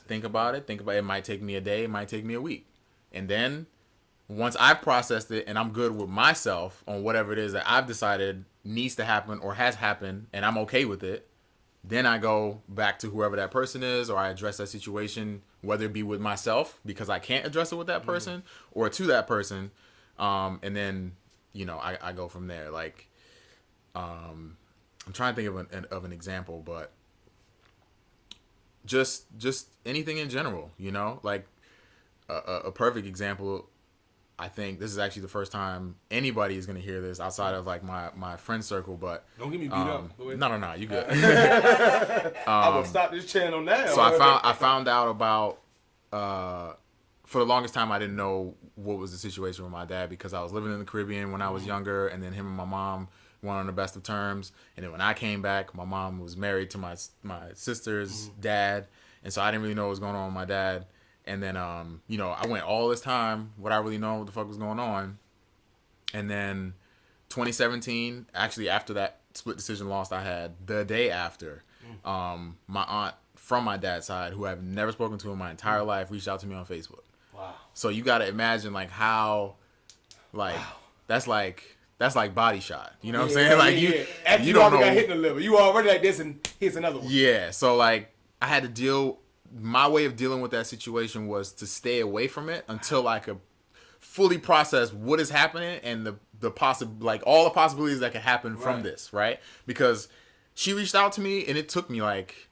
Think about it. It might take me a day. It might take me a week. And then once I've processed it and I'm good with myself on whatever it is that I've decided needs to happen or has happened and I'm okay with it, then I go back to whoever that person is, or I address that situation, whether it be with myself because I can't address it with that person, or to that person, and then I go from there. Like, I'm trying to think of an example, but just anything in general, like a perfect example. I think this is actually the first time anybody is going to hear this outside of like my friend circle, but don't get me beat up. No, you good. I will stop this channel now. So I found out about for the longest time I didn't know what was the situation with my dad because I was living in the Caribbean when I was younger, and then him and my mom weren't on the best of terms, and then when I came back, my mom was married to my sister's dad, and so I didn't really know what was going on with my dad. And then, I went all this time without really knowing what the fuck was going on. And then 2017, actually after that split decision loss I had, the day after, my aunt from my dad's side, who I've never spoken to in my entire life, reached out to me on Facebook. Wow. So you got to imagine like how, like, that's like body shot. You know what I'm saying? Like you don't know. Got hit in the liver. You already like this, and here's another one. Yeah. So like I had to deal. My way of dealing with that situation was to stay away from it until I could fully process what is happening and all the possibilities that could happen from this, right? Because she reached out to me and it took me like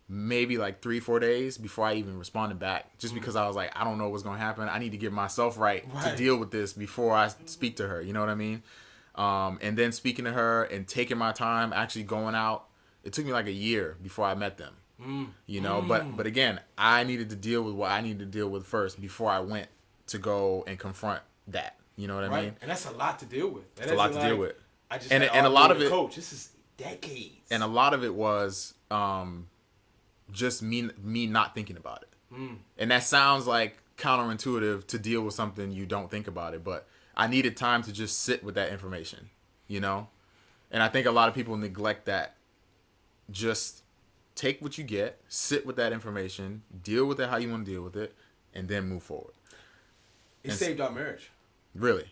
maybe like 3-4 days before I even responded back, just because I was like, I don't know what's gonna happen. I need to get myself right to deal with this before I speak to her. You know what I mean? And then speaking to her and taking my time, actually going out. It took me like a year before I met them. You know, but again, I needed to deal with what I needed to deal with first before I went to go and confront that. You know what I mean? And that's a lot to deal with. It's a lot to deal with. I just and a lot of it, coach. This is decades. And a lot of it was just me not thinking about it. And that sounds like counterintuitive to deal with something you don't think about it, but I needed time to just sit with that information, you know? And I think a lot of people neglect that. Just take what you get, sit with that information, deal with it how you want to deal with it, and then move forward. It saved our marriage. Really?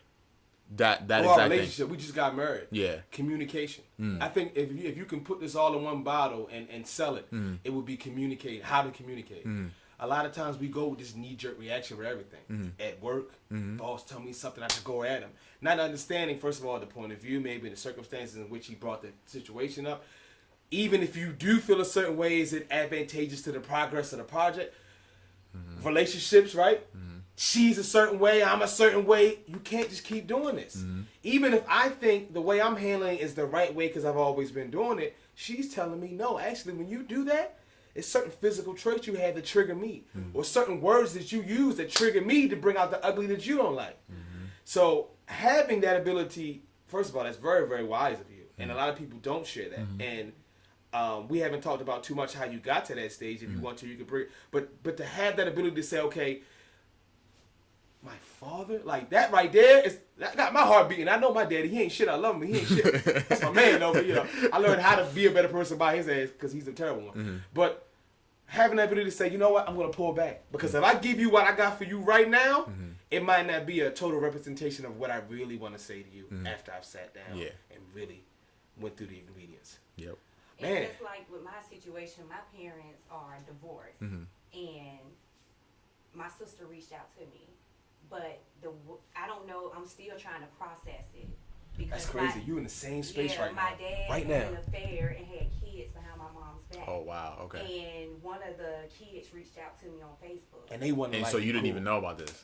That our exact relationship. thing. We just got married. Yeah. Communication. I think if you can put this all in one bottle and sell it, it would be communicate. How to communicate. A lot of times we go with this knee-jerk reaction with everything. At work, boss tell me something, I should go at him. Not understanding, first of all, the point of view, maybe the circumstances in which he brought the situation up. Even if you do feel a certain way, is it advantageous to the progress of the project? Relationships, right? She's a certain way, I'm a certain way. You can't just keep doing this. Even if I think the way I'm handling is the right way because I've always been doing it, she's telling me, no, actually, when you do that, it's certain physical traits you have that trigger me. Or certain words that you use that trigger me to bring out the ugly that you don't like. So having that ability, first of all, that's very, very wise of you. And a lot of people don't share that. And we haven't talked about too much how you got to that stage. If you want to, you can bring it. But to have that ability to say, okay, my father, like that right there, that got my heart beating. I know my daddy, he ain't shit. I love him, but he ain't shit. That's my man, though. But, you know, I learned how to be a better person by his ass because he's a terrible one. But having that ability to say, you know what, I'm going to pull back. Because if I give you what I got for you right now, it might not be a total representation of what I really want to say to you after I've sat down and really went through the ingredients. Yep. And just like with my situation, my parents are divorced. And my sister reached out to me. But I don't know, I'm still trying to process it. That's crazy. You in the same space right now. My dad had an affair and had kids behind my mom's back. Oh, wow. Okay. And one of the kids reached out to me on Facebook. And they wanted. And so you didn't even know about this?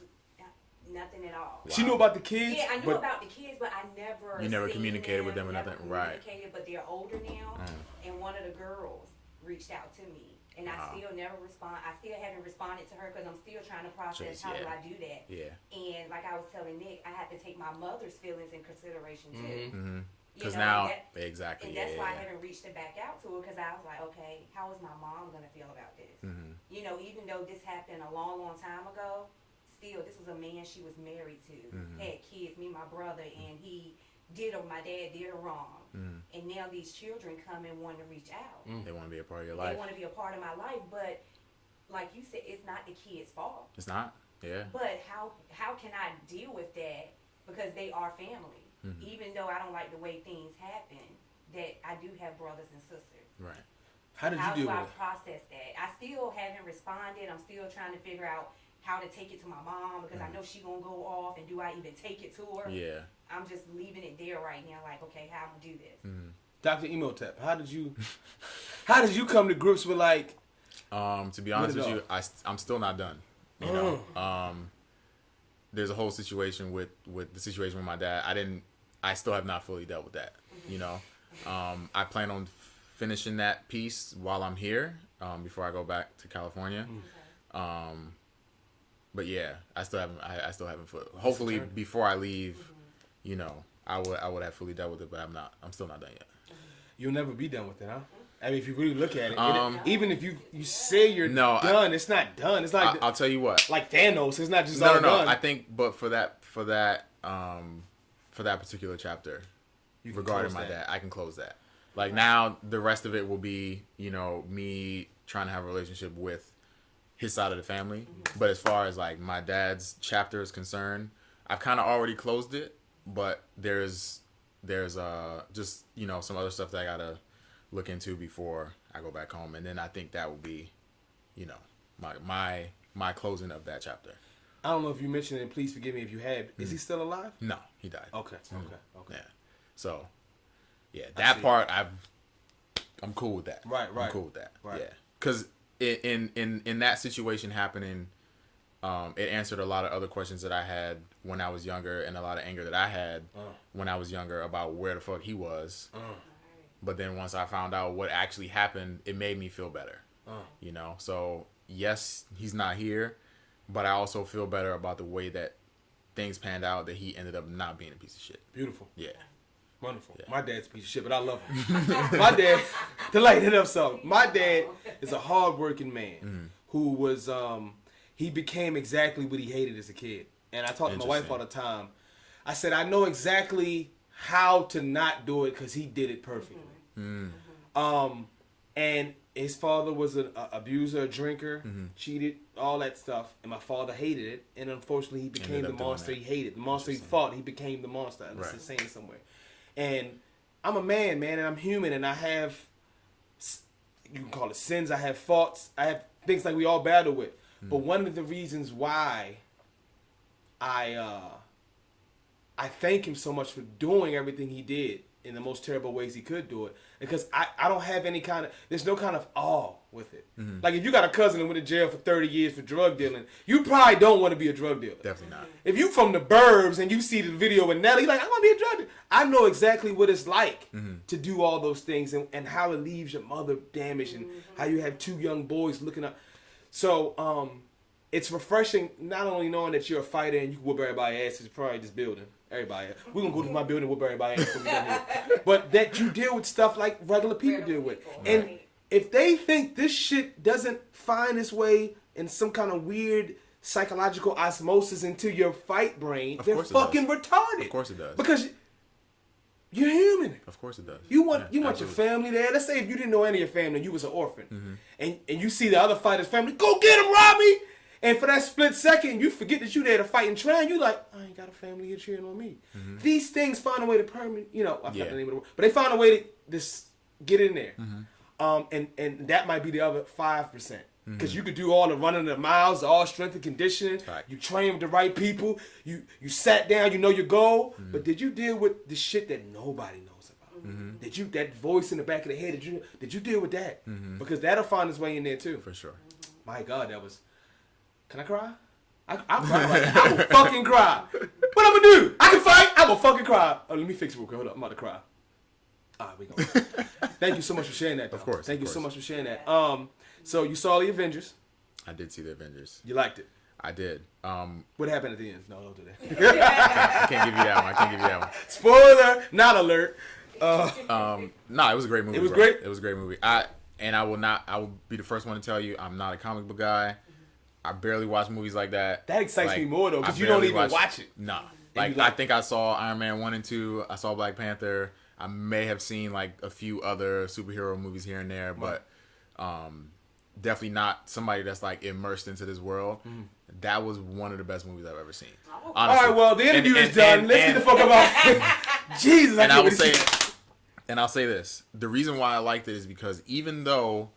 Nothing at all. Wow. She knew about the kids? Yeah, I knew about the kids, but I never. You never communicated with them or nothing, right? But they're older now, and one of the girls reached out to me. And I still never respond. I still haven't responded to her because I'm still trying to process how do I do that. Yeah. And like I was telling Nick, I had to take my mother's feelings in consideration too. Because now, exactly. And that's why I haven't reached it back out to her because I was like, okay, how is my mom gonna feel about this? You know, even though this happened a long, long time ago, still this was a man she was married to, had kids, me and my brother, and my dad did her wrong. And now these children come and want to reach out. They want to be a part of your life. They want to be a part of my life, but like you said, it's not the kid's fault. It's not? Yeah. But how can I deal with that? Because they are family. Even though I don't like the way things happen, that I do have brothers and sisters. Right. How did you deal with it? How do I process that? I still haven't responded. I'm still trying to figure out how to take it to my mom because I know she gonna go off, and do I even take it to her? Yeah. I'm just leaving it there right now, like, okay, how I'm gonna do this? Dr. Imhotep, how did you come to grips with, like? To be honest with you, I'm still not done. You know, there's a whole situation with the situation with my dad. I still have not fully dealt with that. You know, I plan on finishing that piece while I'm here before I go back to California. But yeah, I still haven't. Hopefully, before I leave, you know, I would have fully dealt with it, but I'm still not done yet. You'll never be done with it, huh? I mean, if you really look at it, even if you say you're done, it's not done. It's like I'll tell you what, like Thanos, it's not just all done. I think, but for that particular chapter regarding my dad, I can close that. Like now, the rest of it will be, you know, me trying to have a relationship with his side of the family. But as far as like my dad's chapter is concerned, I've kind of already closed it. But there's just, you know, some other stuff that I gotta look into before I go back home, and then I think that will be, you know, my closing of that chapter. I don't know if you mentioned it, and please forgive me if you had. Is he still alive? No, he died. Okay. Yeah. So, yeah, that part I'm cool with that. Right. I'm cool with that. Right. Yeah, because in that situation happening, it answered a lot of other questions that I had when I was younger, and a lot of anger that I had when I was younger about where the fuck he was. But then once I found out what actually happened, it made me feel better. You know, so yes, he's not here, but I also feel better about the way that things panned out, that he ended up not being a piece of shit. Beautiful. Yeah. Wonderful. Yeah. My dad's a piece of shit, but I love him. My dad, to lighten it up some, my dad is a hard-working man who was, he became exactly what he hated as a kid. And I talk to my wife all the time. I said, I know exactly how to not do it because he did it perfectly. And his father was an abuser, a drinker, cheated, all that stuff. And my father hated it. And unfortunately, he became the monster he hated. The monster he fought, he became the monster. That's the saying somewhere. And I'm a man, and I'm human, and I have, you can call it sins, I have faults, I have things like we all battle with. But one of the reasons why I thank him so much for doing everything he did in the most terrible ways he could do it, because I don't have any kind of, there's no kind of awe with it. Like if you got a cousin that went to jail for 30 years for drug dealing, you probably don't want to be a drug dealer. Definitely not. If you from the burbs and you see the video with Nelly, like, I want to be a drug dealer. I know exactly what it's like to do all those things and how it leaves your mother damaged and how you have two young boys looking up. So it's refreshing not only knowing that you're a fighter and you can whoop everybody's ass. It's probably this building. Everybody. We're going to go to my building and whoop everybody's ass when we done here. But that you deal with stuff like regular people deal with. And if they think this shit doesn't find its way in some kind of weird psychological osmosis into your fight brain, they're fucking retarded. Of course it does. Because you're human. Of course it does. You want your family there. Let's say if you didn't know any of your family and you was an orphan, and you see the other fighter's family, go get him, Robbie! And for that split second, you forget that you there to fight and train. You like, I ain't got a family here cheering on me. These things find a way to permanent, I forgot the name of the word, but they find a way to just get in there. And that might be the other 5%. Because you could do all the running the miles, all strength and conditioning. Right. You train with the right people. You sat down, you know your goal. But did you deal with the shit that nobody knows about? Did you, that voice in the back of the head, did you deal with that? Because that'll find its way in there too. For sure. My God, that was. Can I cry? I'll cry right now. I will fucking cry. What I'm gonna do? I can fight. I will fucking cry. Oh, let me fix it real quick. Hold up. I'm about to cry. All right, we go. Thank you so much for sharing that, though. Of course. Thank you so much for sharing that. So you saw the Avengers. I did see the Avengers. You liked it. I did. What happened at the end? No, don't do that. I can't give you that one. Spoiler, not alert. No, it was a great movie. It was great. It was a great movie. I will be the first one to tell you, I'm not a comic book guy. I barely watch movies like that. That excites me more though, because you don't even watch it. Nah. Like I think I saw Iron Man 1 and 2. I saw Black Panther. I may have seen like a few other superhero movies here and there, but definitely not somebody that's like immersed into this world. That was one of the best movies I've ever seen. Honestly. All right, well the interview is done. Let's get the fuck about Jesus. And I'll say this: the reason why I liked it is because even though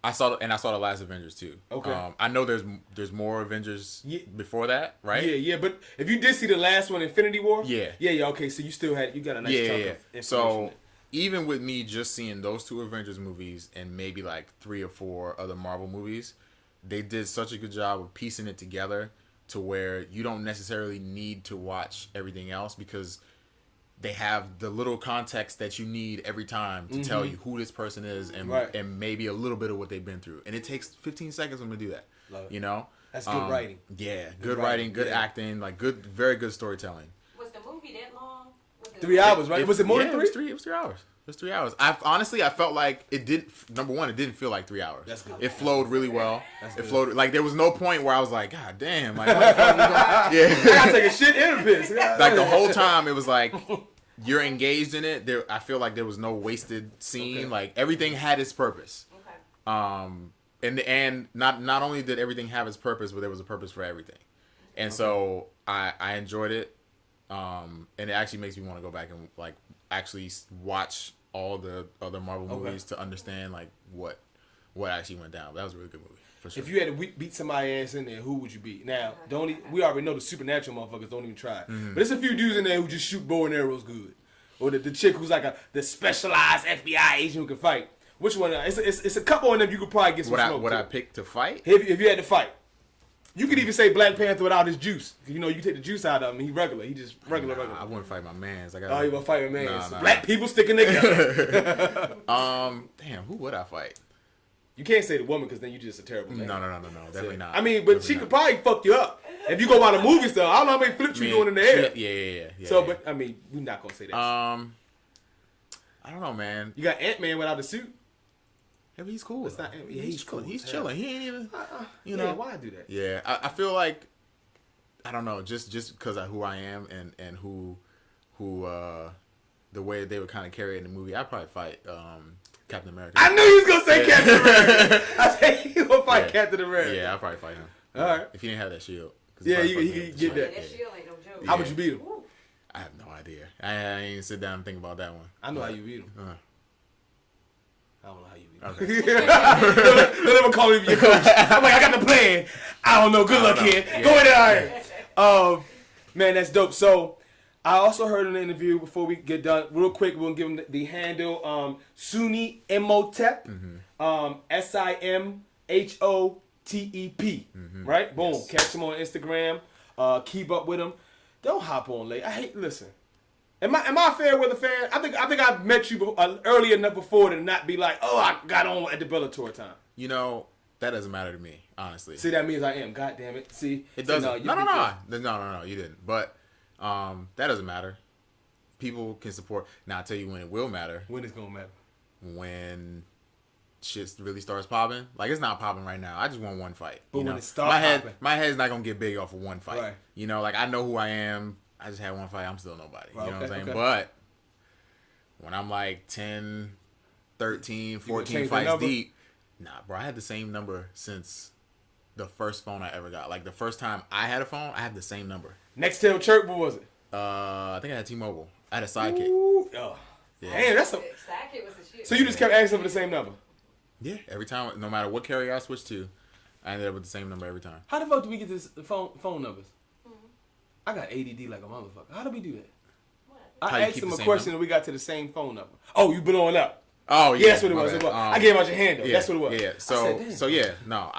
I saw the last Avengers too. Okay. I know there's more Avengers before that, right? Yeah. But if you did see the last one, Infinity War. Yeah. Okay, so you still got a nice chunk of information. So even with me just seeing those two Avengers movies and maybe like 3 or 4 other Marvel movies, they did such a good job of piecing it together to where you don't necessarily need to watch everything else because they have the little context that you need every time to tell you who this person is and maybe a little bit of what they've been through. And it takes 15 seconds for them to do that. Love it. You know? That's good writing. Yeah, good writing, good acting, like very good storytelling. Was the movie that long? 3 hours, right? Was it more than 3? It was 3 hours. It was 3 hours. I felt like it did. Number one, it didn't feel like 3 hours. That's good. It flowed really well. It flowed like there was no point where I was like, God damn, like, I gotta take a shit in a piss. Like the whole time, it was like you're engaged in it. I feel like there was no wasted scene. Okay. Like everything had its purpose. Okay. And not only did everything have its purpose, but there was a purpose for everything. And so I enjoyed it. And it actually makes me want to go back and like actually watch all the other Marvel movies to understand like what actually went down. But that was a really good movie. For sure. If you had to beat somebody's ass in there, who would you beat? Now, we already know the supernatural motherfuckers don't even try. But there's a few dudes in there who just shoot bow and arrows good. Or the chick who's like the specialized FBI agent who can fight. Which one? It's a couple of them you could probably get some smoke. Would I pick to fight? If you had to fight. You could even say Black Panther without his juice. You know, you take the juice out of him, he regular. He just regular. I wouldn't fight my mans. You want to fight my mans. Black people sticking together. Damn, who would I fight? You can't say the woman because then you're just a terrible man. No, definitely not. I mean, but she could probably fuck you up if you go by the movie stuff. I don't know how many flips you doing in the air. Yeah. So, but I mean, we're not gonna say that. I don't know, man. You got Ant-Man without a suit. Yeah, but he's cool. It's not, yeah, he's cool. He's chilling. He ain't even. You yeah, know why do that? Yeah, I feel like I don't know, just because of who I am and who the way they would kind of carry it in the movie. I'd probably fight Captain America. I knew you was gonna say Captain America. I said you gonna fight Captain America. Yeah, I'd probably fight him. All right. If he didn't have that shield. Yeah, he get that. That shield ain't no joke. How would you beat him? I have no idea. I ain't even sit down and think about that one. I know how you beat him. I don't know how you beat him. Okay. Don't ever call me your coach. I'm like, I got the plan. I don't know. Good luck, kid. Yeah. Go in there. All right. Man, that's dope. So, I also heard in an interview before we get done, real quick, we'll give him the handle, Sunni Imhotep, SIMHOTEP, right? Boom. Yes. Catch him on Instagram. Keep up with him. Don't hop on late. Listen. Am I a fair weather fan? I think I've met you early enough before to not be like, oh, I got on at the Bellator time. You know, that doesn't matter to me, honestly. See, that means I am. God damn it. See, it doesn't. No, you didn't. But that doesn't matter. People can support. Now, I'll tell you when it will matter. When it's gonna matter? When shit really starts popping. Like, it's not popping right now. I just want one fight. But when it starts popping, my head's not gonna get big off of one fight. Right. You know, like, I know who I am. I just had one fight. I'm still nobody. You know what I'm saying? Okay. But when I'm like 10, 13, 14 fights deep, nah, bro, I had the same number since the first phone I ever got. Like, the first time I had a phone, I had the same number. Nextel Chirp, what was it? I think I had T-Mobile. I had a Sidekick. Ooh, oh. Yeah. Damn, that's a... Sidekick was the shit. So you just kept asking for the same number? Yeah, every time, no matter what carrier I switched to, I ended up with the same number every time. How the fuck do we get this phone numbers? I got ADD like a motherfucker. How do we do that? I asked him a question and we got to the same phone number. Oh, you been on up. Oh, yeah. Yeah, that's what it was. I gave out your handle. Yeah, that's what it was. Yeah, so yeah, no,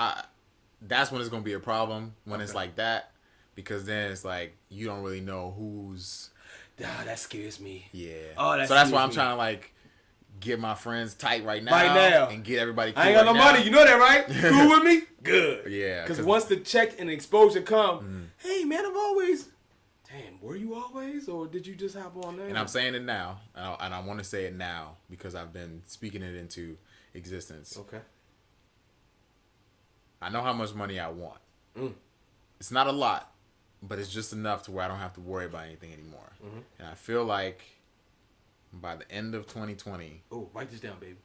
that's when it's going to be a problem, when it's like that, because then it's like, you don't really know who's... that scares me. Yeah. Oh, so that's why I'm trying to, like, get my friends tight right now. And get everybody cool. I ain't got no money. You know that, right? Cool with me? Good. Yeah. Because once the check and exposure come, hey, man, I'm always... Damn, were you always? Or did you just hop on there? And I'm saying it now. And I want to say it now because I've been speaking it into existence. Okay. I know how much money I want. It's not a lot, but it's just enough to where I don't have to worry about anything anymore. And I feel like by the end of 2020... Oh, write this down, baby.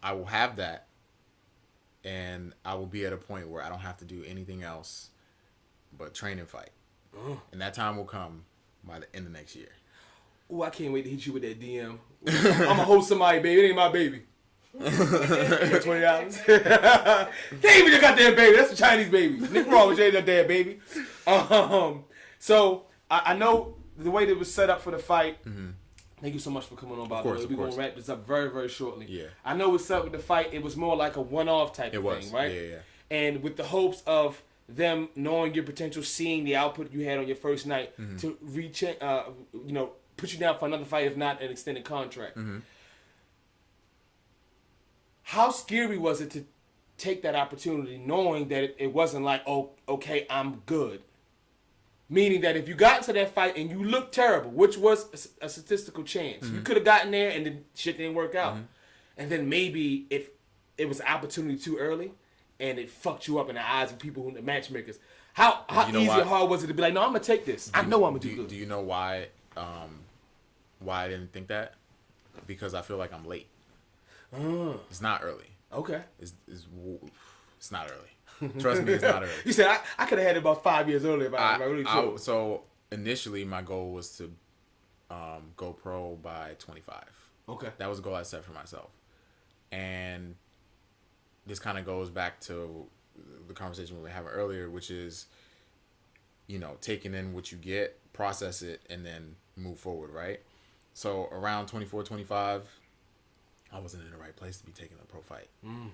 I will have that, and I will be at a point where I don't have to do anything else but train and fight. And that time will come by the end of next year. Oh, I can't wait to hit you with that DM. I'm going to host somebody, baby. It ain't my baby. $20. They ain't even your goddamn baby. That's the Chinese baby. Nothing wrong with you, that damn baby. So, I know the way that it was set up for the fight. Thank you so much for coming on, by the way. We're going to wrap this up very, very shortly. Yeah. I know it's set up with the fight. It was more like a one-off type of thing, right? Yeah. And with the hopes of them knowing your potential, seeing the output you had on your first night to reach, put you down for another fight, if not an extended contract. How scary was it to take that opportunity, knowing that it wasn't like, oh, okay, I'm good? Meaning that if you got into that fight and you looked terrible, which was a statistical chance, you could have gotten there and then shit didn't work out. And then maybe if it was an opportunity too early, and it fucked you up in the eyes of people, the matchmakers. How easy or hard was it to be like, no, I'm going to take this. I know I'm going to do good. Do you know why I didn't think that? Because I feel like I'm late. It's not early. Okay. It's not early. Trust me, it's not early. You said, I could have had it about 5 years earlier, but I really should. So, initially, my goal was to go pro by 25. Okay. That was a goal I set for myself. And... this kind of goes back to the conversation we were having earlier, which is, taking in what you get, process it, and then move forward, right? So around 24, 25, I wasn't in the right place to be taking a pro fight.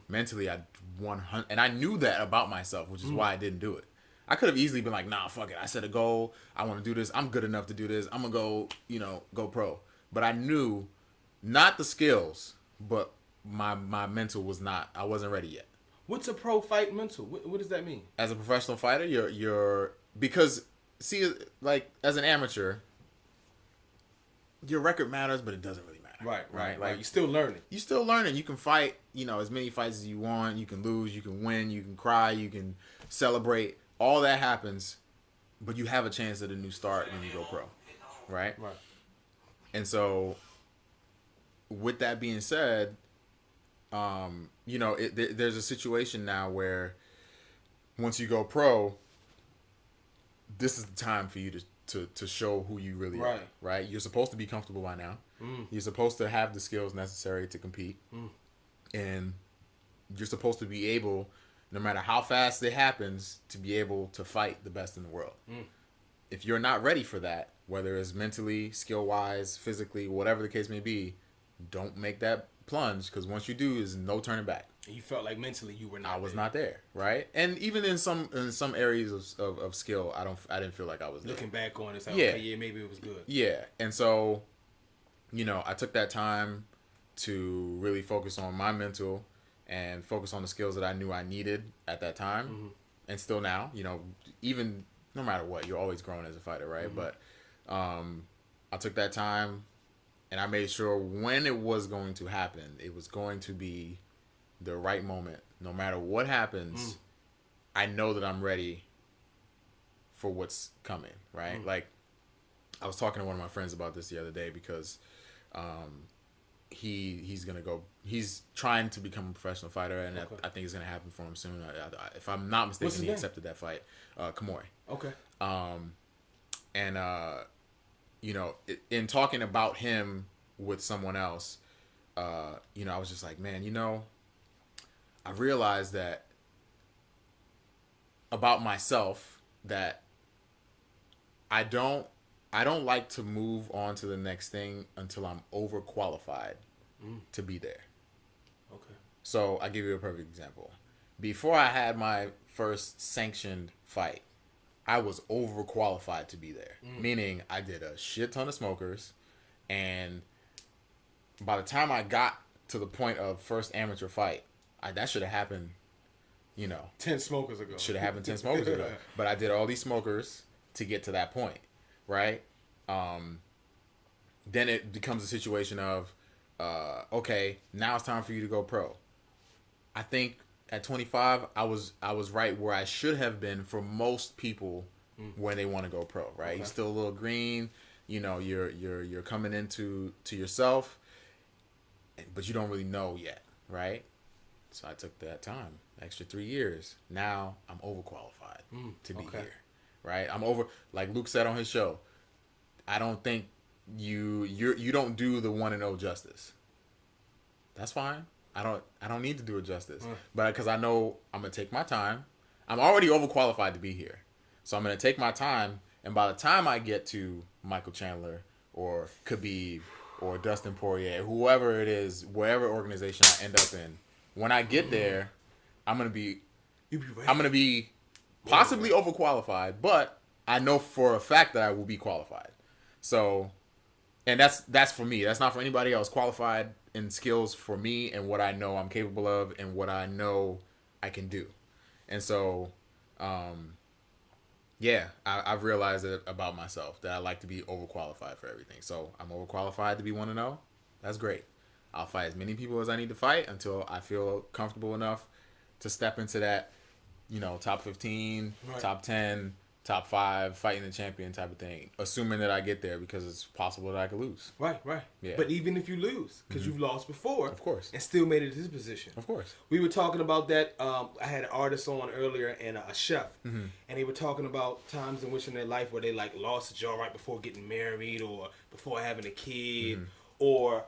Mentally, I 100, and I knew that about myself, which is why I didn't do it. I could have easily been like, nah, fuck it. I set a goal. I want to do this. I'm good enough to do this. I'm going to go, go pro. But I knew not the skills, but my mental was not. I wasn't ready yet. What's a pro fight mental? What does that mean? As a professional fighter, you're because see, like as an amateur, your record matters, but it doesn't really matter. Right. Like you're still learning. You're still learning. You can fight, as many fights as you want. You can lose. You can win. You can cry. You can celebrate. All that happens, but you have a chance at a new start when you go pro, right? Right. And so, with that being said, there's a situation now where once you go pro, this is the time for you to show who you really are, right? You're supposed to be comfortable by now. You're supposed to have the skills necessary to compete. And you're supposed to be able, no matter how fast it happens, to be able to fight the best in the world. If you're not ready for that, whether it's mentally, skill-wise, physically, whatever the case may be, don't make that plunge, because once you do, there's no turning back. You felt like mentally you were not. I was not there, right? And even in some areas of skill, I didn't feel like I was there. Looking back on it, it's like, okay, maybe it was good. Yeah, and so, I took that time to really focus on my mental and focus on the skills that I knew I needed at that time, and still now, even no matter what, you're always growing as a fighter, right? But I took that time, and I made sure when it was going to happen, it was going to be the right moment. No matter what happens, I know that I'm ready for what's coming, right? Like, I was talking to one of my friends about this the other day because he's trying to become a professional fighter, and I think it's gonna happen for him soon. If I'm not mistaken, he accepted that fight, Kamori. Okay. In talking about him with someone else, I was just like, man, I realized that about myself that I don't like to move on to the next thing until I'm overqualified to be there. Okay. So I'll give you a perfect example. Before I had my first sanctioned fight, I was overqualified to be there. Meaning I did a shit ton of smokers, and by the time I got to the point of first amateur fight, that should have happened, 10 smokers ago. Should have happened 10 smokers ago. But I did all these smokers to get to that point, right? Then it becomes a situation of, okay, now it's time for you to go pro. I think at 25, I was right where I should have been for most people when they want to go pro, right? Okay. You're still a little green, you're coming into yourself, but you don't really know yet, right? So I took that time, extra 3 years. Now I'm overqualified to be here, right? I'm over, like Luke said on his show. I don't think you don't do the 1-0 justice. That's fine. I don't need to do it justice, but because I know I'm gonna take my time. I'm already overqualified to be here, so I'm gonna take my time. And by the time I get to Michael Chandler or Khabib or Dustin Poirier, whoever it is, wherever organization I end up in, when I get there, I'm gonna be possibly overqualified, but I know for a fact that I will be qualified. So, and that's for me. That's not for anybody else. Qualified in skills for me and what I know I'm capable of and what I know I can do. And so, I've realized it about myself that I like to be overqualified for everything. So I'm overqualified to be 1-0. That's great. I'll fight as many people as I need to fight until I feel comfortable enough to step into that, top 15, top 10, top 5, fighting the champion type of thing, assuming that I get there, because it's possible that I could lose. Right. Yeah. But even if you lose, because you've lost before, of course, and still made it to this position. Of course. We were talking about that. I had an artist on earlier and a chef, and they were talking about times in which in their life where they like lost a job right before getting married or before having a kid or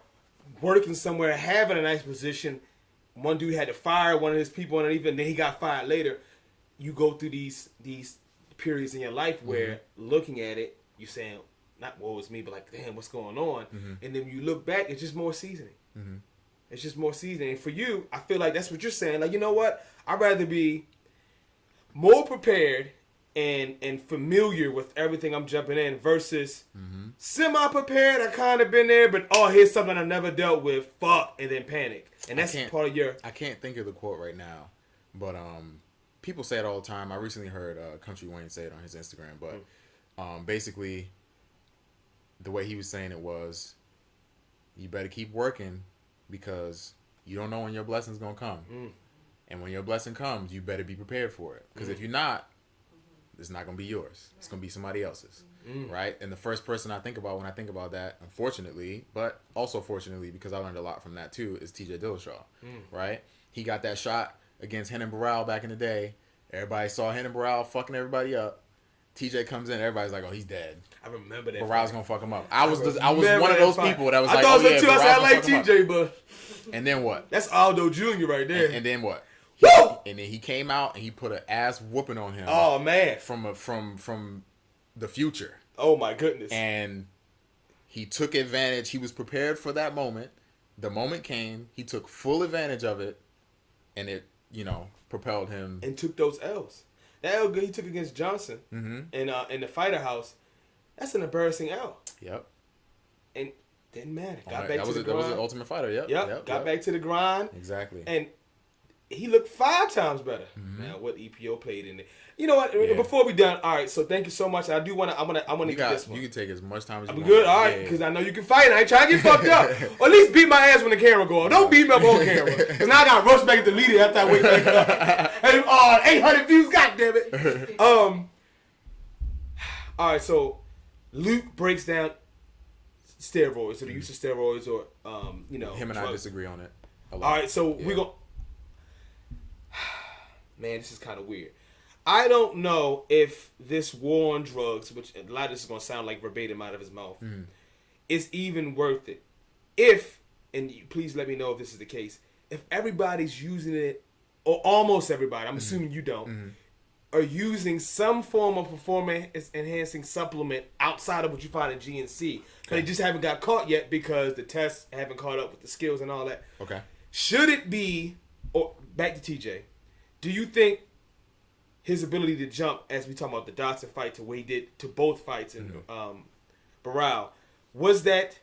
working somewhere, having a nice position. One dude had to fire one of his people, and even then he got fired later. You go through these periods in your life where looking at it, you're saying, not woe is me, but like, damn, what's going on? And then you look back, it's just more seasoning. It's just more seasoning. And for you, I feel like that's what you're saying. Like, you know what? I'd rather be more prepared and familiar with everything I'm jumping in versus semi-prepared. I kind of been there, but here's something I never dealt with. Fuck, and then panic. And that's part of your... I can't think of the quote right now, but people say it all the time. I recently heard Country Wayne say it on his Instagram, but basically the way he was saying it was, you better keep working because you don't know when your blessing's going to come. And when your blessing comes, you better be prepared for it. Because if you're not, it's not going to be yours. It's going to be somebody else's. Right? And the first person I think about when I think about that, unfortunately, but also fortunately, because I learned a lot from that too, is TJ Dillashaw. Right? He got that shot against Renan Barão back in the day. Everybody saw Renan Barão fucking everybody up. TJ comes in, everybody's like, "Oh, he's dead." I remember that. Barão's gonna fuck him up. I was one of those people that was like, I thought "Oh yeah, too. I said I like Barão's TJ, but and then what? That's Aldo Jr. right there. And then what? Woo! And then he came out and he put an ass whooping on him. Oh man, from the future. Oh my goodness. And he took advantage. He was prepared for that moment. The moment came. He took full advantage of it, and it propelled him and took those L's. That L he took against Johnson in the Fighter House, that's an embarrassing L. Yep. And didn't matter. Got back to the grind. That was an Ultimate Fighter. Yep. Got back to the grind. Exactly. And he looked 5 times better. Now what EPO played in it. You know what? Yeah. Before we done, all right. So thank you so much. I do want to. I want to get this one. You can take as much time as you want. I'm good. All right, because I know you can fight. I ain't trying to get fucked up. Or at least beat my ass when the camera go on. Don't beat me up on camera. Because now I got to rush back at the leader after I wake back up. And 800 views. God damn it. All right. So Luke breaks down steroids, or the use of steroids, or him and drugs. I disagree on it a lot. All right. So we go. Man, this is kind of weird. I don't know if this war on drugs, which a lot of this is going to sound like verbatim out of his mouth, is even worth it. If, and please let me know if this is the case, if everybody's using it, or almost everybody, I'm assuming you don't, are using some form of performance-enhancing supplement outside of what you find in GNC. Because they just haven't got caught yet because the tests haven't caught up with the skills and all that. Okay. Should it be, or back to TJ, do you think his ability to jump, as we talk about the Dodson fight, to what he did to both fights in Barão, was that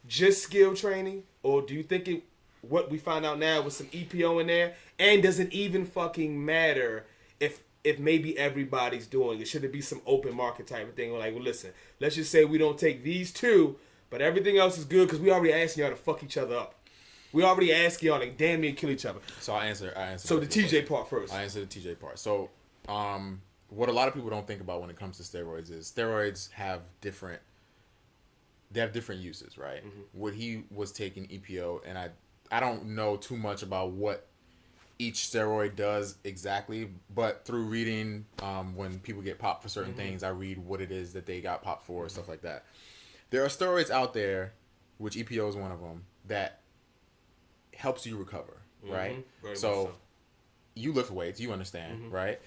just skill training, or do you think what we find out now was some EPO in there? And does it even fucking matter if maybe everybody's doing it? Should it be some open market type of thing? We're like, well, listen, let's just say we don't take these two, but everything else is good because we already asking y'all to fuck each other up. We already asking y'all to damn near kill each other. So I answer. So the TJ part first. I answer the TJ part. So. What a lot of people don't think about when it comes to steroids is steroids have different uses, right? What he was taking EPO, and I don't know too much about what each steroid does exactly, but through reading, when people get popped for certain things, I read what it is that they got popped for, stuff like that. There are steroids out there, which EPO is one of them, that helps you recover, right? So you lift weights, you understand, right?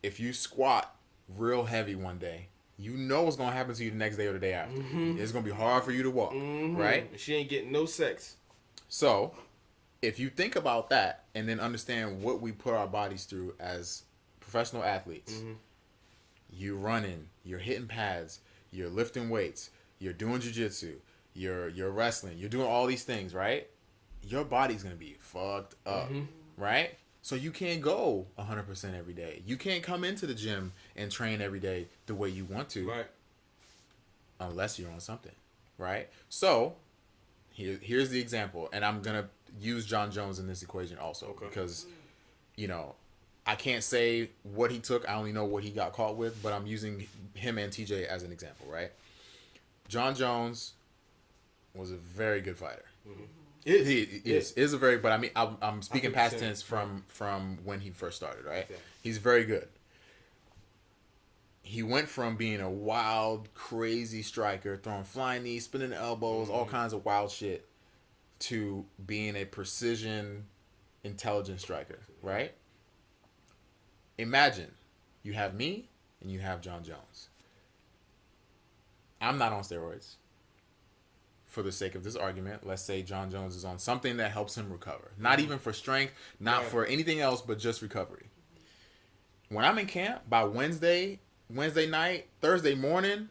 If you squat real heavy one day, you know what's going to happen to you the next day or the day after. It's going to be hard for you to walk, right? She ain't getting no sex. So, if you think about that and then understand what we put our bodies through as professional athletes, you're running, you're hitting pads, you're lifting weights, you're doing jiu-jitsu, you're wrestling, you're doing all these things, right? Your body's going to be fucked up, right? So you can't go 100% every day. You can't come into the gym and train every day the way you want to. Right. Unless you're on something. Right? So, here's the example. And I'm going to use John Jones in this equation also. Because, I can't say what he took. I only know what he got caught with. But I'm using him and TJ as an example. Right? John Jones was a very good fighter. Is a very, but I mean, I'm speaking past tense from when he first started, right? Exactly. He's very good. He went from being a wild, crazy striker, throwing flying knees, spinning elbows, all kinds of wild shit, to being a precision, intelligent striker, right? Imagine you have me and you have John Jones. I'm not on steroids. For the sake of this argument, let's say John Jones is on something that helps him recover. Not even for strength, not for anything else, but just recovery. when I'm in camp, by Wednesday night, Thursday morning,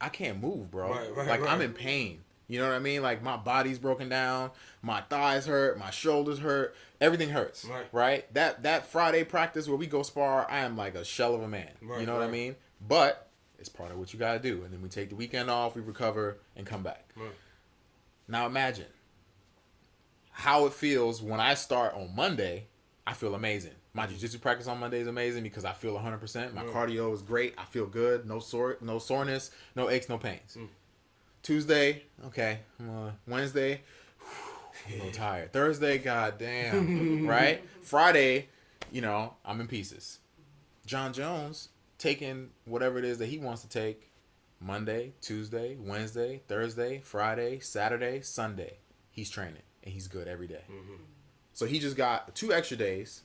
I can't move, bro. Like, I'm in pain. You know what I mean? Like, my body's broken down, my thighs hurt, my shoulders hurt, everything hurts. Right? That Friday practice where we go spar, I am like a shell of a man. You know what I mean? But it's part of what you gotta do. And then we take the weekend off, we recover, and come back. Now imagine how it feels when I start on Monday. I feel amazing. My jiu-jitsu practice on Monday is amazing because I feel 100%. My cardio is great. I feel good. No soreness, no aches, no pains. Tuesday, okay. Wednesday, I'm a little tired. Thursday, goddamn, right? Friday, I'm in pieces. John Jones taking whatever it is that he wants to take. Monday, Tuesday, Wednesday, Thursday, Friday, Saturday, Sunday. He's training and he's good every day. So he just got 2 extra days.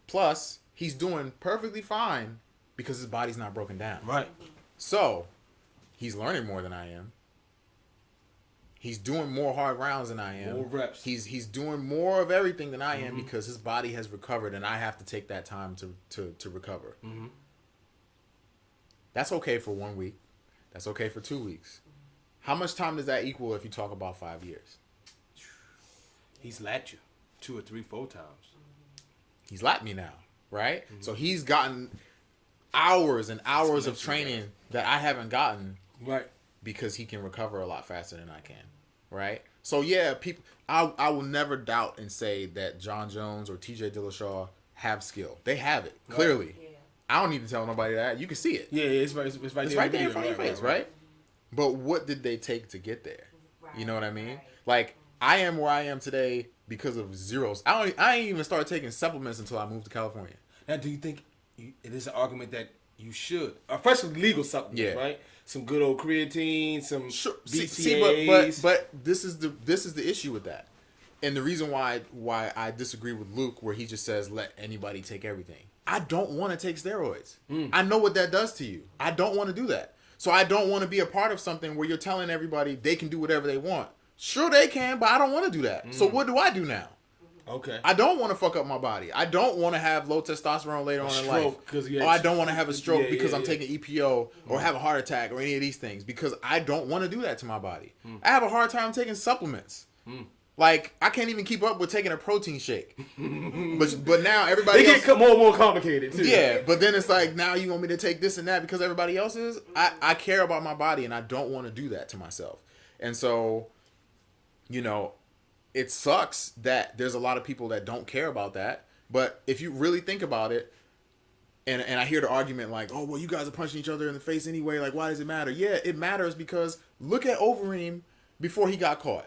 Plus, he's doing perfectly fine because his body's not broken down. Right. So, he's learning more than I am. He's doing more hard rounds than I am. More reps. He's doing more of everything than I am because his body has recovered and I have to take that time to recover. That's okay for 1 week. That's okay for 2 weeks. How much time does that equal if you talk about 5 years? He's lapped you 2 or 3, 4 times. He's lapped me now, right? So he's gotten hours and hours of training that I haven't gotten, right? Because he can recover a lot faster than I can, right? So yeah, people, I will never doubt and say that John Jones or TJ Dillashaw have skill. They have it clearly. Right. Yeah. I don't need to tell nobody that. You can see it. Yeah, it's right there in front of your face, right? But what did they take to get there? You know what I mean? Like, I am where I am today because of zeros. I ain't even started taking supplements until I moved to California. Now, do you think it is an argument that you should, especially legal supplements, right? Some good old creatine, some BCAAs. But this is the issue with that, and the reason why I disagree with Luke, where he just says let anybody take everything. I don't want to take steroids. I know what that does to you. I don't want to do that. So I don't want to be a part of something where you're telling everybody they can do whatever they want. Sure they can, but I don't want to do that. So what do I do now? Okay. I don't want to fuck up my body. I don't want to have low testosterone later on in life. Or I don't want to have a stroke because I'm taking EPO or have a heart attack or any of these things because I don't want to do that to my body. I have a hard time taking supplements. Like, I can't even keep up with taking a protein shake. But now everybody else... They get more and more complicated, too. Yeah, but then it's like, now you want me to take this and that because everybody else is? I care about my body, and I don't want to do that to myself. And so, it sucks that there's a lot of people that don't care about that. But if you really think about it, and I hear the argument like, oh, well, you guys are punching each other in the face anyway. Like, why does it matter? Yeah, it matters because look at Overeem before he got caught.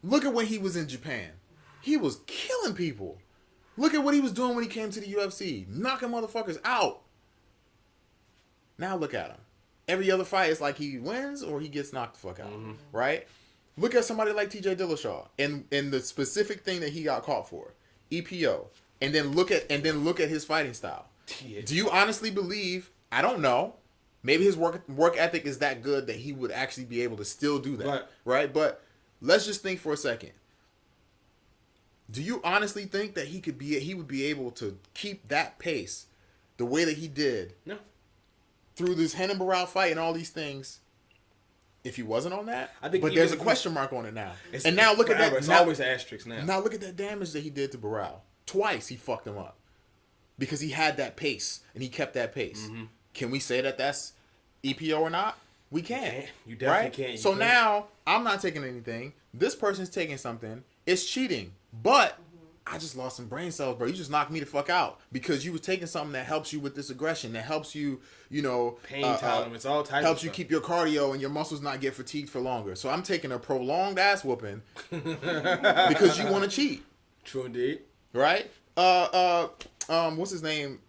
Look at when he was in Japan. He was killing people. Look at what he was doing when he came to the UFC. Knocking motherfuckers out. Now look at him. Every other fight is like he wins or he gets knocked the fuck out. Right? Look at somebody like TJ Dillashaw and the specific thing that he got caught for. EPO. And then look at his fighting style. Do you honestly believe, I don't know, maybe his work ethic is that good that he would actually be able to still do that. Right? But let's just think for a second. Do you honestly think that he would be able to keep that pace the way that he did? No. Through this Renan Barão fight and all these things, if he wasn't on that? But there's a question mark on it now. And now look at that. It's always an asterisk now. Now look at that damage that he did to Barão. Twice he fucked him up. Because he had that pace and he kept that pace. Can we say that that's EPO or not? We can. You definitely can. So now, I'm not taking anything. This person's taking something. It's cheating. But I just lost some brain cells, bro. You just knocked me the fuck out. Because you were taking something that helps you with this aggression. That helps you, pain tolerance, all types helps of you stuff. keep your cardio and your muscles not get fatigued for longer. So I'm taking a prolonged ass whooping because you want to cheat. True indeed. Right? What's his name?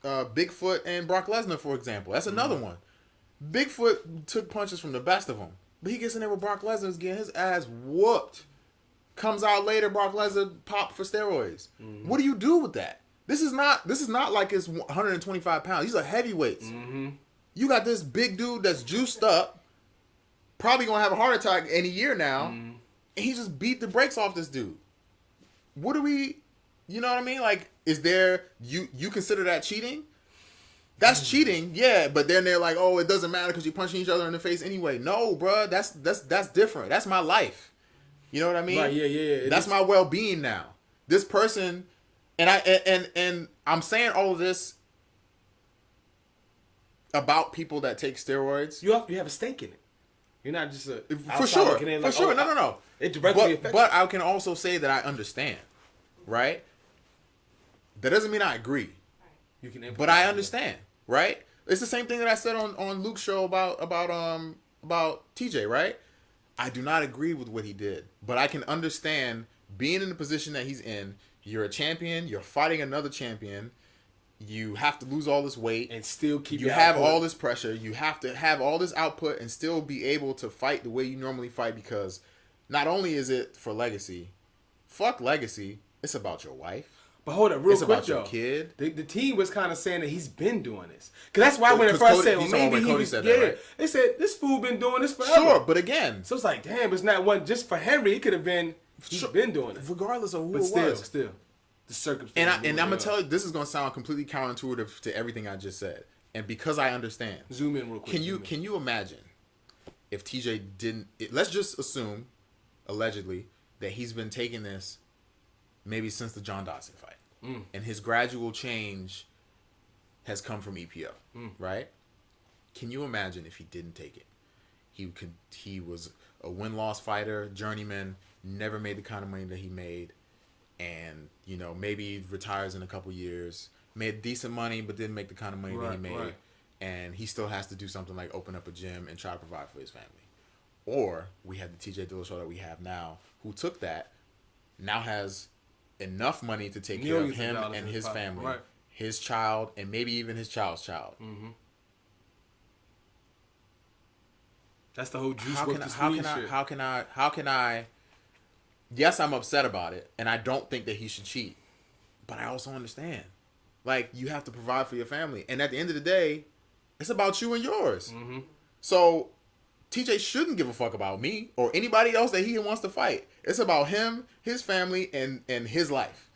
Bigfoot and Brock Lesnar, for example. That's another one. Bigfoot took punches from the best of them. But he gets in there with Brock Lesnar, getting his ass whooped. Comes out later, Brock Lesnar popped for steroids. What do you do with that? This is not like it's 125 pounds. These are heavyweights. You got this big dude that's juiced up, probably gonna have a heart attack any year now, and he just beat the brakes off this dude. What are we You know what I mean? Like, is there you consider that cheating? That's cheating, yeah. But then they're like, oh, it doesn't matter because you're punching each other in the face anyway. No, bro, that's different. That's my life. You know what I mean? Right, yeah. That's my well-being now. This person, and I'm saying all of this about people that take steroids. You have a stake in it. You're not just a for sure. No. It directly affects. But I can also say that I understand, right? That doesn't mean I agree. You can, but I understand, right? It's the same thing that I said on Luke's show about TJ, right? I do not agree with what he did, but I can understand being in the position that he's in. You're a champion. You're fighting another champion. You have to lose all this weight and still keep. You have all this pressure. You have to have all this output and still be able to fight the way you normally fight, because not only is it for legacy, fuck legacy. It's about your wife. But hold up, real it's quick, about your kid. The team was kind of saying that he's been doing this, because that's why when it first said, well, maybe he was, right? They said this fool been doing this forever. Sure, but again, so it's like, damn, it's not one just for Henry. It could have been he's been doing it, regardless of who but it was. Still, the circumstances. And I'm gonna tell you, this is gonna sound completely counterintuitive to everything I just said, and because I understand. Zoom in real quick. Can you imagine if TJ didn't? Let's just assume, allegedly, that he's been taking this maybe since the John Dodson fight. And his gradual change has come from EPO, right? Can you imagine if he didn't take it? He was a win-loss fighter, journeyman, never made the kind of money that he made, and maybe retires in a couple years, made decent money but didn't make the kind of money that he made, and he still has to do something like open up a gym and try to provide for his family. Or we have the TJ Dillashaw that we have now, who took that, now has enough money to take care of him and his family, his child, and maybe even his child's child. That's the whole juice. How can I? Yes, I'm upset about it, and I don't think that he should cheat, but I also understand, like, you have to provide for your family, and at the end of the day, it's about you and yours. So TJ shouldn't give a fuck about me or anybody else that he wants to fight. It's about him, his family, and his life.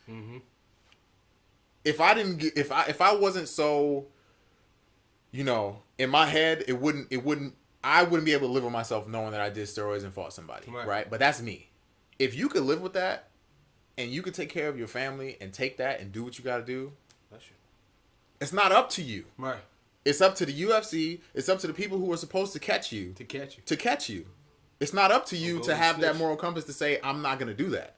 If I wasn't so, in my head, I wouldn't be able to live with myself knowing that I did steroids and fought somebody, right? But that's me. If you could live with that, and you could take care of your family and take that and do what you got to do, it's not up to you. Right. It's up to the UFC. It's up to the people who are supposed to catch you. To catch you. It's not up to you to have that moral compass to say, I'm not going to do that.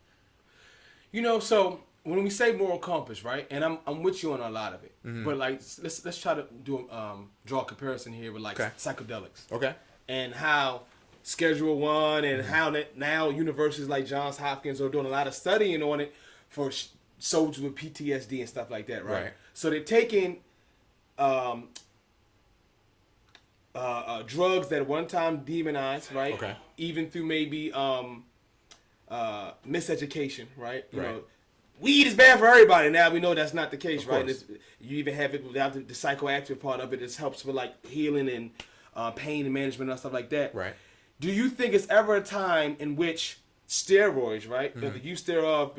So when we say moral compass, right? And I'm with you on a lot of it. But like, let's try to draw a comparison here with like psychedelics. Okay. And how Schedule 1 and how that now universities like Johns Hopkins are doing a lot of studying on it for soldiers with PTSD and stuff like that, right? So they're taking drugs that at one time demonized, right? Okay. Even through maybe miseducation, right? You know, weed is bad for everybody. Now we know that's not the case, right? You even have it without the psychoactive part of it. It helps with like healing and pain and management and stuff like that. Right. Do you think it's ever a time in which steroids, right, the use thereof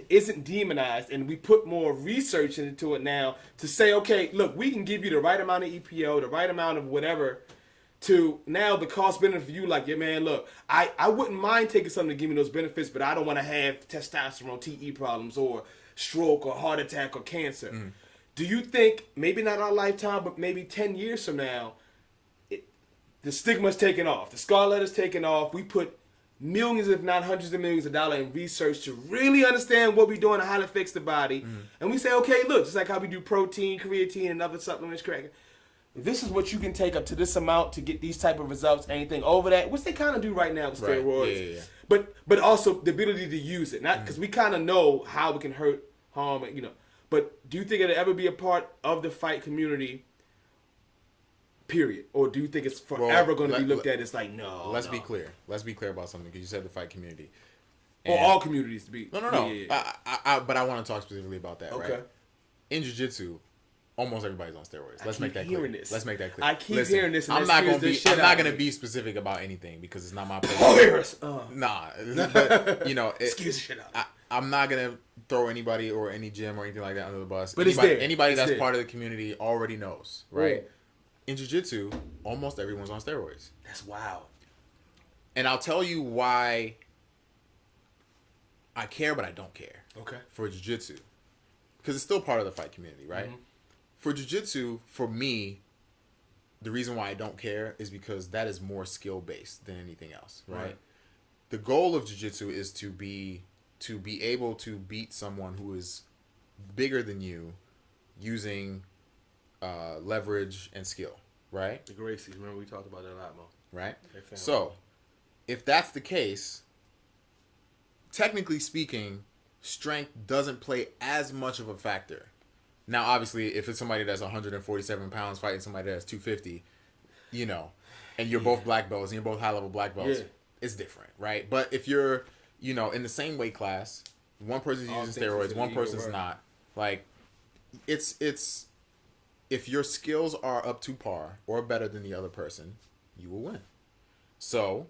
isn't demonized, and we put more research into it now to say, okay, look, we can give you the right amount of EPO, the right amount of whatever, to now the cost benefit for you, like, yeah, man, look, I wouldn't mind taking something to give me those benefits, but I don't want to have testosterone, TE problems, or stroke, or heart attack, or cancer. Do you think, maybe not our lifetime, but maybe 10 years from now, the stigma's taken off, the scarlet is taken off, we put millions, if not hundreds of millions of dollars in research to really understand what we're doing and how to fix the body. And we say, okay, look, just like how we do protein, creatine, and other supplements, this is what you can take up to this amount to get these type of results. Anything over that, which they kind of do right now with steroids. But also the ability to use it, not because we kind of know how it can hurt, harm, But do you think it'll ever be a part of the fight community? Period. Or do you think it's forever going to be looked at as like, no? Let's be clear. Let's be clear about something, because you said the fight community. Or all communities to be. No. But I want to talk specifically about that, right? In Jiu-Jitsu, almost everybody's on steroids. Let's make that clear. Let's make that clear. I keep hearing this. And I'm not going to be specific about anything because it's not my place. Nah. But, excuse the shit out. I'm not going to throw anybody or any gym or anything like that under the bus. But anybody that's part of the community already knows, right? Yeah. In jiu-jitsu, almost everyone's on steroids. That's wild. And I'll tell you why I care, but I don't care. Okay. For jiu-jitsu. Because it's still part of the fight community, right? Mm-hmm. For jiu-jitsu, for me, the reason why I don't care is because that is more skill-based than anything else, right? The goal of jiu-jitsu is to be able to beat someone who is bigger than you using leverage and skill, right? The Gracies, remember we talked about that a lot more. Right? So, if that's the case, technically speaking, strength doesn't play as much of a factor. Now, obviously, if it's somebody that's 147 pounds fighting somebody that's 250, you know, and you're both black belts and you're both high-level black belts, it's different, right? But if you're, you know, in the same weight class, one person's using steroids, one person's not, like, it's if your skills are up to par or better than the other person, you will win. So,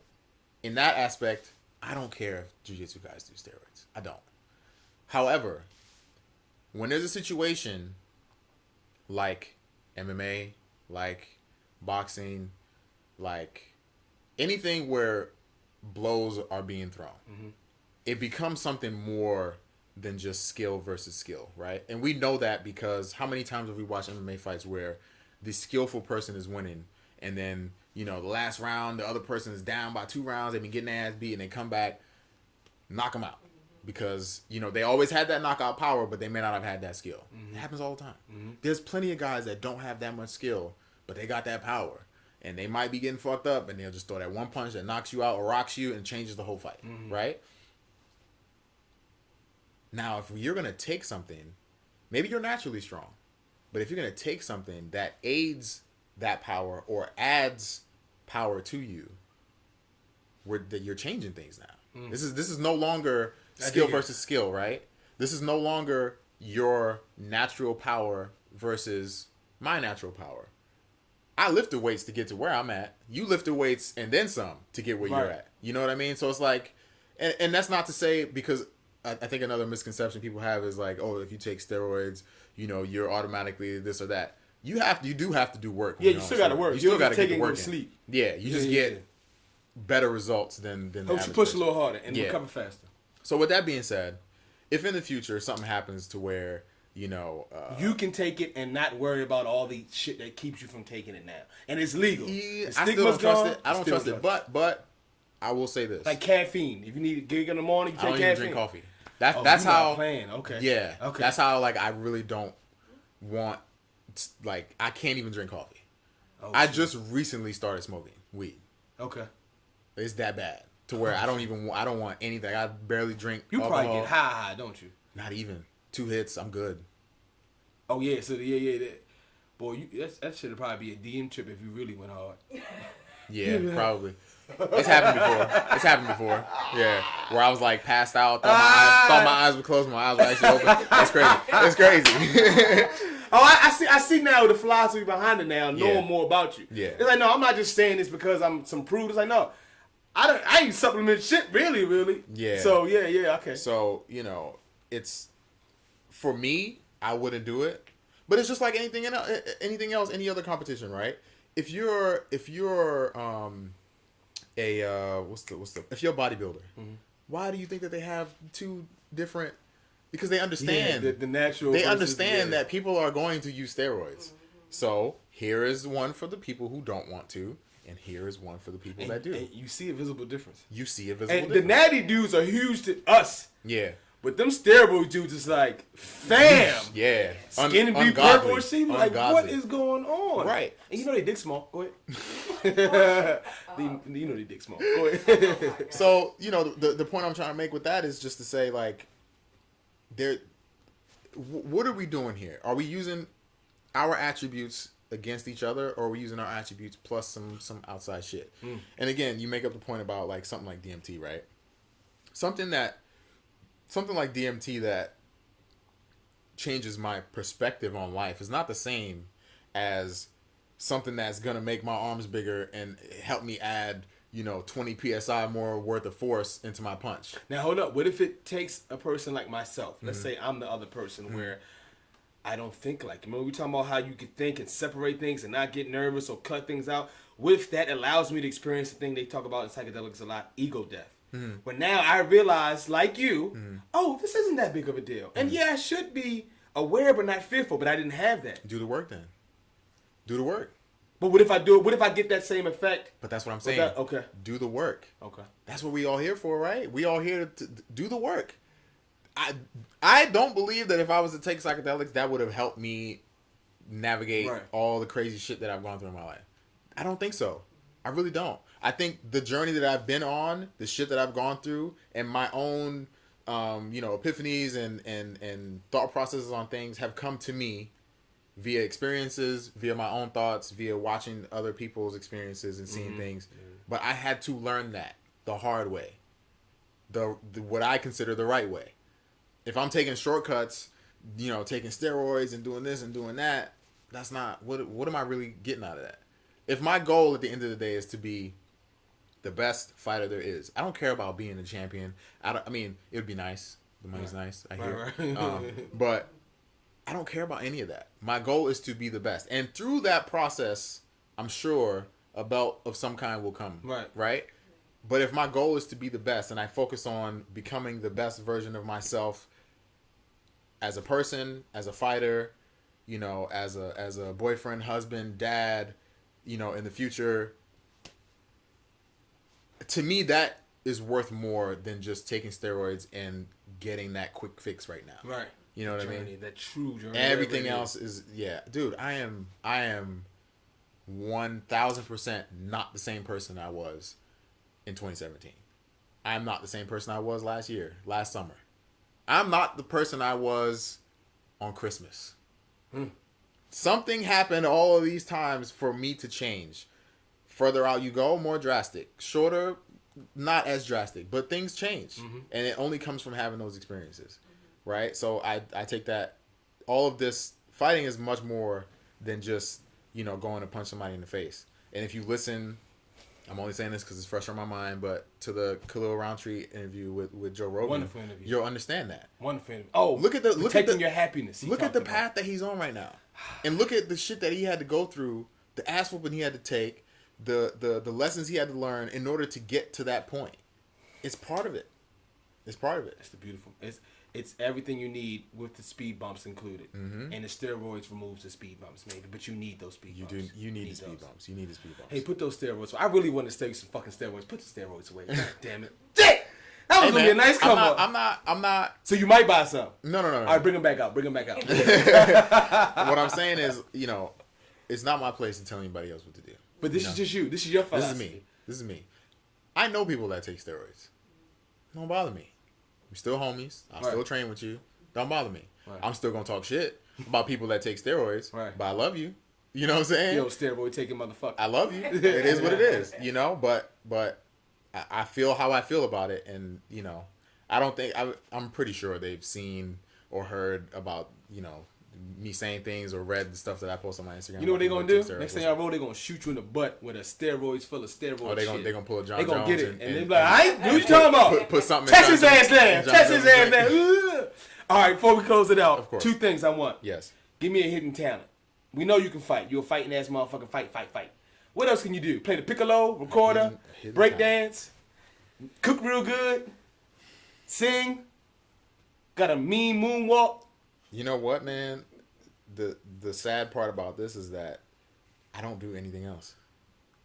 in that aspect, I don't care if jiu-jitsu guys do steroids. I don't. However, when there's a situation like MMA, like boxing, like anything where blows are being thrown, it becomes something more than just skill versus skill, right? And we know that because how many times have we watched MMA fights where the skillful person is winning and then, you know, the last round, the other person is down by 2 rounds, they've been getting their ass beat, and they come back, knock them out. Because, you know, they always had that knockout power, but they may not have had that skill. It happens all the time. There's plenty of guys that don't have that much skill, but they got that power. And they might be getting fucked up, and they'll just throw that one punch that knocks you out or rocks you and changes the whole fight, right? Now, if you're going to take something, maybe you're naturally strong, but if you're going to take something that aids that power or adds power to you, you're changing things now. This is no longer skill versus skill, right? This is no longer your natural power versus my natural power. I lift the weights to get to where I'm at. You lift the weights and then some to get where you're at. You know what I mean? So it's like, and that's not to say, because I think another misconception people have is like, oh, if you take steroids, you know, you're automatically this or that. You do have to do work. Yeah, you still got to work. You still got to get the work in. Sleep. Yeah, you just get better results than the average push person. A little harder and recover faster. So with that being said, if in the future something happens to where, you know, you can take it and not worry about all the shit that keeps you from taking it now, and it's legal. I still don't trust it. I don't trust it. But I will say this: like caffeine. If you need a gig in the morning, you take caffeine. I don't even drink coffee. That's how. Okay. Yeah. Okay. That's how. Like, I really don't want. Like, I can't even drink coffee. I just recently started smoking weed. Okay. It's that bad to where I don't want anything. I barely drink. You alcohol. probably get high, don't you? Not even 2 hits. I'm good. Oh yeah. So boy, that should probably be a DM trip if you really went hard. Yeah, probably. It's happened before. Yeah, where I was like passed out, thought my eyes were closed, my eyes were actually open. That's crazy. It's crazy. Oh, I see now the philosophy behind it now, knowing more about you. Yeah. It's like, no, I'm not just saying this because I'm some prude. It's like, no, I ain't supplement shit, really. Yeah. So, yeah, okay. So, you know, it's, for me, I wouldn't do it. But it's just like anything else, any other competition, right? If you're if you're a bodybuilder, why do you think that they have 2 different? Because they understand the natural. They understand that people are going to use steroids. So here is one for the people who don't want to, and here is one for the people that do. And you see a visible difference. And the natty dudes are huge to us. Yeah. But them steroid dudes is like, fam. Yeah. Skin be purple or see like, what is going on? Right. And you know they dick small. Go ahead. You know they dick small. Go ahead. So, you know, the point I'm trying to make with that is just to say, like, what are we doing here? Are we using our attributes against each other, or are we using our attributes plus some outside shit? And again, you make up the point about like something like DMT, right? Something like DMT that changes my perspective on life is not the same as something that's gonna make my arms bigger and help me add 20 psi more worth of force into my punch. Now hold up. What if it takes a person like myself? Let's say I'm the other person where I don't think like you. Remember we talking about how you can think and separate things and not get nervous or cut things out? What if that allows me to experience the thing they talk about in psychedelics a lot, ego death? But now I realize, like you, oh, this isn't that big of a deal. And yeah, I should be aware but not fearful, but I didn't have that. Do the work then. Do the work. But what if I do it? What if I get that same effect? But that's what I'm saying. Okay. Do the work. Okay. That's what we all here for, right? We all here to do the work. I don't believe that if I was to take psychedelics, that would have helped me navigate all the crazy shit that I've gone through in my life. I don't think so. I really don't. I think the journey that I've been on, the shit that I've gone through, and my own, epiphanies and thought processes on things have come to me via experiences, via my own thoughts, via watching other people's experiences and seeing things. But I had to learn that the hard way, the what I consider the right way. If I'm taking shortcuts, taking steroids and doing this and doing that, that's not what am I really getting out of that? If my goal at the end of the day is to be the best fighter there is, I don't care about being a champion. I mean, it would be nice. The money's nice, I hear. But I don't care about any of that. My goal is to be the best. And through that process, I'm sure a belt of some kind will come. Right? But if my goal is to be the best and I focus on becoming the best version of myself as a person, as a fighter, as a boyfriend, husband, dad, in the future, to me that is worth more than just taking steroids and getting that quick fix right now. Right. You know what I mean? That true journey. Everything else is dude, I am 1000% not the same person I was in 2017. I'm not the same person I was last summer. I'm not the person I was on Christmas. Something happened all of these times for me to change. Further out you go, more drastic. Shorter, not as drastic, but things change. And it only comes from having those experiences. Right? So I take that all of this fighting is much more than just, going to punch somebody in the face. And if you listen, I'm only saying this because it's fresh on my mind, but to the Khalil Roundtree interview with Joe Rogan, wonderful interview. You'll understand that. Wonderful interview. Oh, look at your happiness. Look at the path that he's on right now, and look at the shit that he had to go through, the ass whooping he had to take, the lessons he had to learn in order to get to that point. It's part of it. It's part of it. It's the beautiful. It's everything you need with the speed bumps included. And the steroids removes the speed bumps, maybe. But you need those speed bumps. You need the speed bumps. You need the speed bumps. Hey, put those steroids. I really want to stay some fucking steroids. Put the steroids away. God damn it. That was going to be a nice come up. I'm not. So you might buy some. No. All right, bring them back out. What I'm saying is, it's not my place to tell anybody else what to do. But this is just you. This is your philosophy. This is me. I know people that take steroids. Don't bother me. We're still homies. I'll still train with you. Don't bother me. I'm still going to talk shit about people that take steroids. But I love you. You know what I'm saying? Yo, steroid taking motherfucker. I love you. It is what it is. But I feel how I feel about it. And, I don't think... I'm pretty sure they've seen or heard about, me saying things or read the stuff that I post on my Instagram. You know what they're going to do? Next thing I roll, they're going to shoot you in the butt with a steroids full of steroids. Oh, they're going to pull a John Jones. They're going to get it. And they're like, I ain't... What you talking about? Put something Test his ass down. Test his ass down. All right, before we close it out, of course. 2 things I want. Yes. Give me a hidden talent. We know you can fight. You're a fighting ass motherfucker. Fight. What else can you do? Play the piccolo, recorder, break dance, cook real good, sing, got a mean moonwalk. You know what, man? The sad part about this is that I don't do anything else.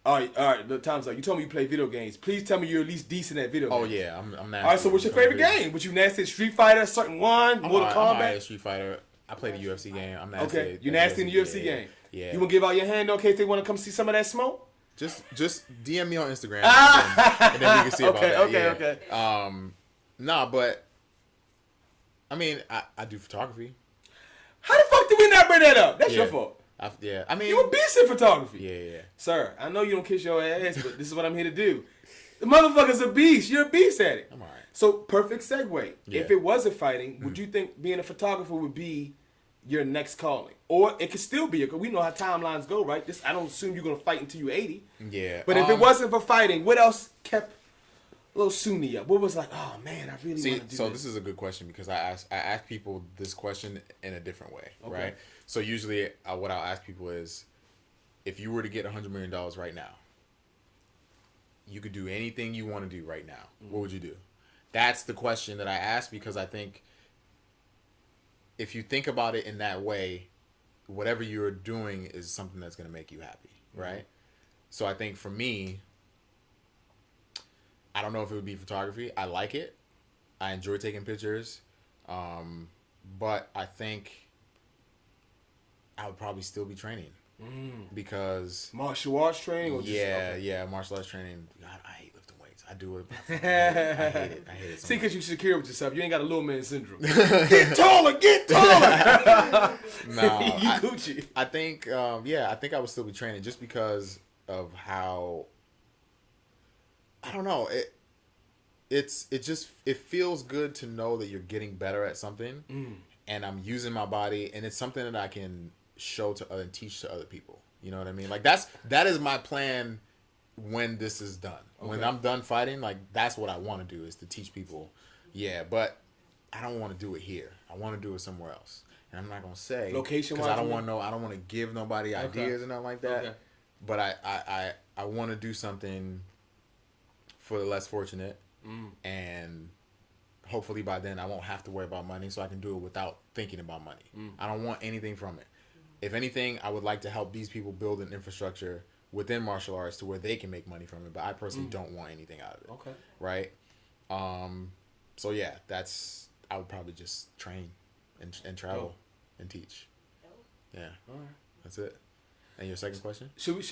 All right. The time's up. You told me you play video games. Please tell me you're at least decent at video games. Oh yeah, I'm nasty. All right. So what's your favorite game? Was you nasty at Street Fighter, certain one, Mortal Kombat? I'm at Street Fighter. I play the UFC game. I'm nasty. Okay. You nasty in the UFC game. Yeah. You wanna give out your hand in case they want to come see some of that smoke? Just DM me on Instagram, and then we can see about that. Okay. Nah, but I mean, I do photography. How the fuck did we not bring that up? That's your fault. I mean, you a beast in photography. Yeah. Sir, I know you don't kiss your ass, but this is what I'm here to do. The motherfucker's a beast. You're a beast at it. I'm alright. So, perfect segue. Yeah. If it wasn't fighting, would you think being a photographer would be your next calling, or it could still be. We know how timelines go, right? I don't assume you're gonna fight until you're 80. Yeah. But if it wasn't for fighting, what else kept a little Sunni up? What was like, oh man, I really want to do so this. this is a good question because I ask people this question in a different way, right? So usually what I'll ask people is, if you were to get $100 million right now, you could do anything you want to do right now. What would you do? That's the question that I ask, because I think if you think about it in that way, whatever you're doing is something that's going to make you happy, right? So I think for me, I don't know if it would be photography. I like it. I enjoy taking pictures. But I think I would probably still be training. Because martial arts training, or just martial arts training. God, I hate lifting weights. I do it. I hate it. So see, because you're secure with yourself. You ain't got a little man syndrome. Get taller. No, you Gucci. I think I think I would still be training, just because of how, I don't know, it feels good to know that you're getting better at something, and I'm using my body, and it's something that I can show to and teach to other people. You know what I mean? Like that is my plan when this is done. Okay. When I'm done fighting, like that's what I want to do, is to teach people. Yeah, but I don't want to do it here. I want to do it somewhere else, and I'm not gonna say location, because I don't want to give nobody ideas and nothing like that. Okay. But I want to do something for the less fortunate, and hopefully by then I won't have to worry about money, so I can do it without thinking about money. I don't want anything from it. If anything, I would like to help these people build an infrastructure within martial arts to where they can make money from it, but I personally don't want anything out of it. Okay. Right? So yeah, I would probably just train and travel and teach. Yeah. All right. That's it. And your second question? Should we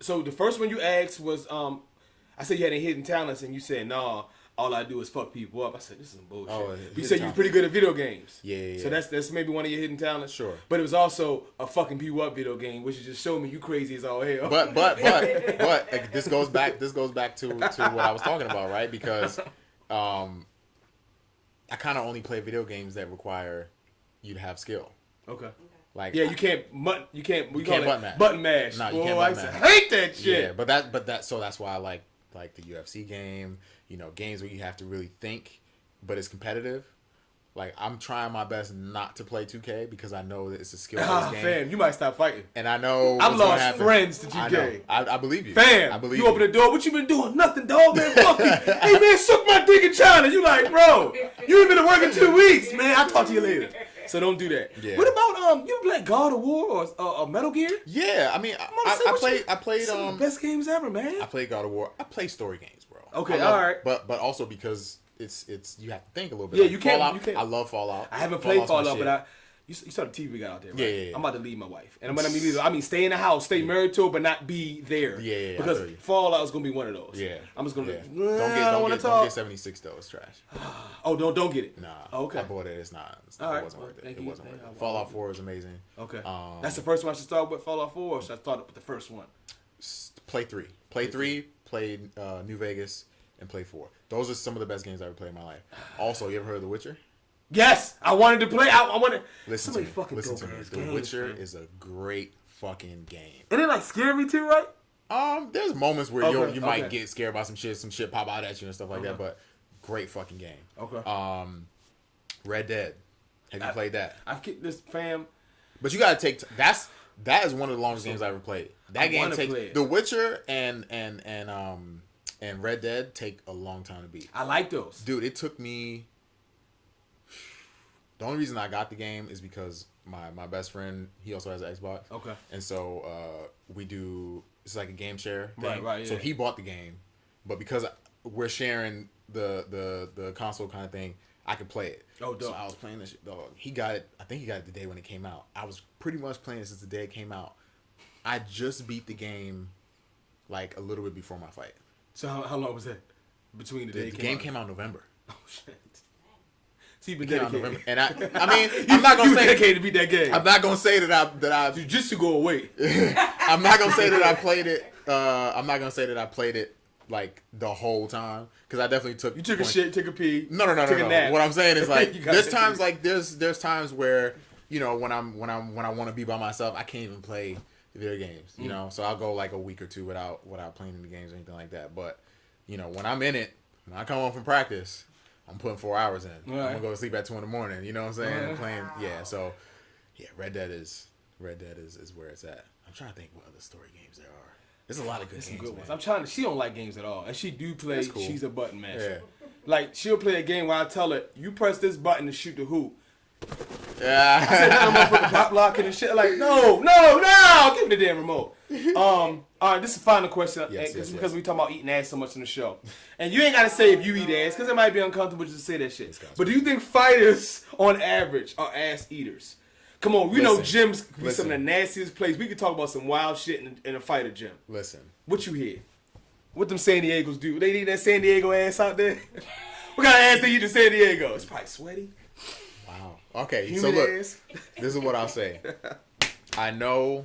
so the first one you asked was I said you had any hidden talents, and you said no, all I do is fuck people up. I said this is some bullshit. Oh, you said you were pretty good at video games. Yeah. So that's maybe one of your hidden talents. Sure. But it was also a fucking people up video game, which just showed me you crazy as all hell. But this goes back to what I was talking about, right? Because I kind of only play video games that require you to have skill. Okay. Like, yeah, you can't button mash. Button mash. No, you can't button mash. I hate that shit. Yeah, but that's why I like the UFC game. You know, games where you have to really think, but it's competitive. Like, I'm trying my best not to play 2K because I know that it's a skill-based game. Fam, you might stop fighting. And I know I've lost friends to 2K. I believe you. Fam, I believe you open the door. What you been doing? Nothing, dog, man. Fuck you. Hey, man, suck my dick in China. You like, bro, you ain't been working 2 weeks, man. I'll talk to you later. So don't do that. Yeah. What about you play God of War or Metal Gear? Yeah, I mean, I played some of the best games ever, man. I played God of War. I play story games, bro. Okay, all right. But also because it's you have to think a little bit. Yeah, like you can't. I love Fallout. I haven't played Fallout, but you saw the TV we got out there, right? Yeah. I'm about to leave my wife, and when I mean leave, I mean stay in the house, stay married to her, but not be there. Yeah. Because Fallout is gonna be one of those. Yeah. I'm just gonna. Don't get 76 though. It's trash. Oh, don't get it. Nah. Okay. I bought it. It's not. All right. It wasn't worth it. It wasn't worth it. Fallout 4 is amazing. Okay. That's the first one I should start with, Fallout 4, or should I start with the first one? Play 3. Play 3. Play New Vegas. And play 4. Those are some of the best games I ever played in my life. Also, you ever heard of The Witcher? Yes, I wanted to play. I wanted. Listen to me. The Witcher is a great fucking game. And it like scared me too, right? There's moments where you might get scared about some shit pop out at you and stuff like that. But great fucking game. Okay. Red Dead. Have you played that? I've kicked this fam. But you gotta take that is one of the longest games I ever played. That game takes The Witcher and Red Dead take a long time to beat. I like those. Dude, it took me... The only reason I got the game is because my best friend, he also has an Xbox. Okay. And so we do... It's like a game share thing. Right, yeah. So he bought the game. But because we're sharing the console kind of thing, I could play it. Oh, dope. So I was playing this shit, dog. He got it... I think he got it the day when it came out. I was pretty much playing it since the day it came out. I just beat the game like a little bit before my fight. So how long was that between the game came out in November? Oh shit! So you've been dedicated. And I mean, I'm not gonna say dedicated to beat that game. I'm not gonna say that I Jiu-Jitsu go away. I'm not gonna say that I played it. I'm not gonna say that I played it like the whole time because I definitely took. You took a shit, took a pee. No. Took a nap. What I'm saying is like there's times where you know, when I want to be by myself, I can't even play video games. You know, so I'll go like a week or two without playing any games or anything like that. But you know, when I'm in it, when I come home from practice, I'm putting 4 hours in. Right. I'm gonna go to sleep at 2 in. You know what I'm saying? Playing, yeah. So, yeah, Red Dead is where it's at. I'm trying to think what other story games there are. There's a lot of good games. Good ones. I'm trying to. She don't like games at all, and she do play. Cool. She's a button master. Yeah. Like she'll play a game where I tell her, "You press this button to shoot the hoop." Yeah. I said, "No, motherfucker, pop locking and shit." Like, no, give me the damn remote. All right, this is the final question. Yes. Because we talking about eating ass so much in the show, and you ain't gotta say if you eat ass because it might be uncomfortable just to say that shit. But do you think fighters, on average, are ass eaters? Come on, we know gyms can be some of the nastiest places. We could talk about some wild shit in a fighter gym. Listen, what you hear? What them San Diegos do? They eat that San Diego ass out there? What kind of ass they eat in San Diego? It's probably sweaty. Wow. Okay, so look, this is what I'll say. I know.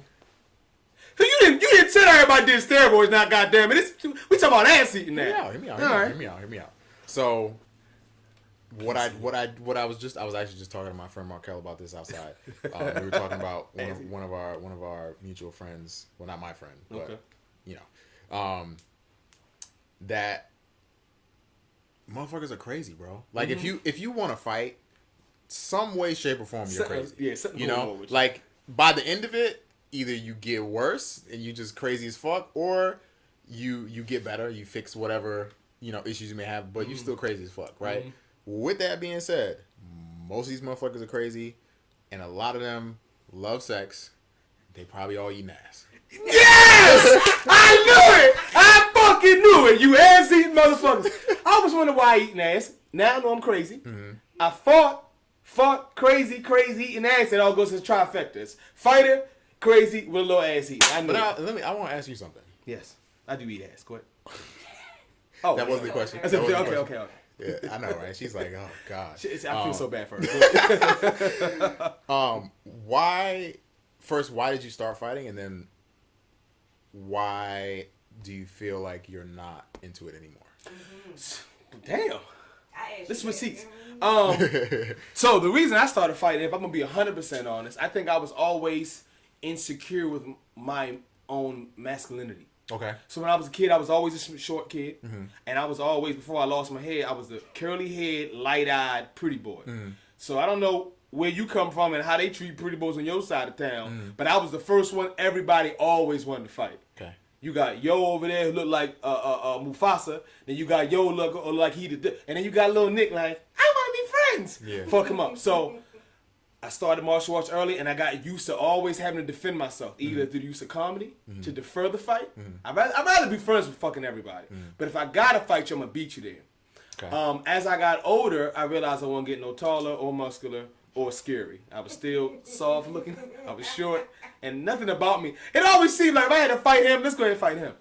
So you didn't tell everybody did steroids, not goddamn it. We talking about ass eating now. Hear me out. So what I was actually just talking to my friend Markel about this outside. We were talking about one of our mutual friends. Well, not my friend, but you know, that motherfuckers are crazy, bro. Like if you want to fight, some way, shape, or form, you're crazy. Yeah, you know, like by the end of it, either you get worse and you just crazy as fuck, or you get better, you fix whatever, you know, issues you may have, but you still crazy as fuck, right? With that being said, most of these motherfuckers are crazy, and a lot of them love sex. They probably all eating ass. Yes! I knew it! I fucking knew it! You ass-eating motherfuckers. I always wondered why I eating ass. Now I know I'm crazy. I fought, crazy, eating ass. It all goes to trifectas. Fighter, crazy, with a little ass eating. I know. But I want to ask you something. Yes. I do eat ass. Go ahead. Oh, that wasn't the question. Okay. Yeah, I know, right? She's like, oh god. I feel so bad for her. Why did you start fighting, and then why do you feel like you're not into it anymore? Damn. Let's switch seats. So the reason I started fighting, if I'm gonna be 100% honest, I think I was always insecure with my own masculinity. Okay. So when I was a kid, I was always a short kid, and I was always, before I lost my head, I was the curly head, light-eyed, pretty boy. So I don't know where you come from and how they treat pretty boys on your side of town, but I was the first one everybody always wanted to fight. Okay. You got Yo over there who looked like Mufasa, then you got Yo look like he did, and then you got little Nick like, I want to be friends. Yeah. Fuck him up. So I started martial arts early, and I got used to always having to defend myself, either through the use of comedy to defer the fight. I'd rather be friends with fucking everybody. But if I gotta fight you, I'm gonna beat you there. Okay. As I got older, I realized I wasn't getting no taller or muscular or scary. I was still soft looking. I was short, and nothing about me. It always seemed like if I had to fight him, let's go ahead and fight him.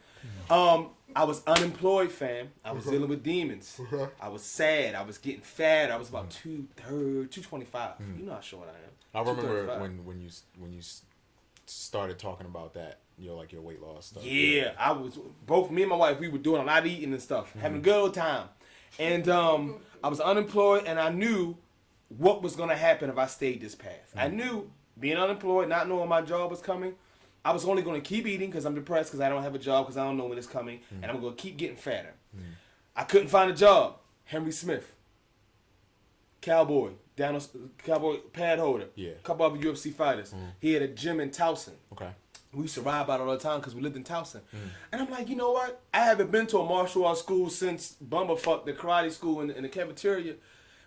I was unemployed, fam. I was dealing with demons. I was sad. I was getting fat. I was about 225. You know how short I am. I remember when you started talking about that, your weight loss stuff. Yeah, I was, both me and my wife, we were doing a lot of eating and stuff, having a good old time. And I was unemployed, and I knew what was going to happen if I stayed this path. I knew being unemployed, not knowing my job was coming, I was only going to keep eating because I'm depressed because I don't have a job because I don't know when it's coming, and I'm going to keep getting fatter. I couldn't find a job. Henry Smith, cowboy, cowboy pad holder, a couple other UFC fighters. He had a gym in Towson. Okay. We used to ride about all the time because we lived in Towson. And I'm like, you know what? I haven't been to a martial arts school since Bumblefuck, the karate school in the cafeteria.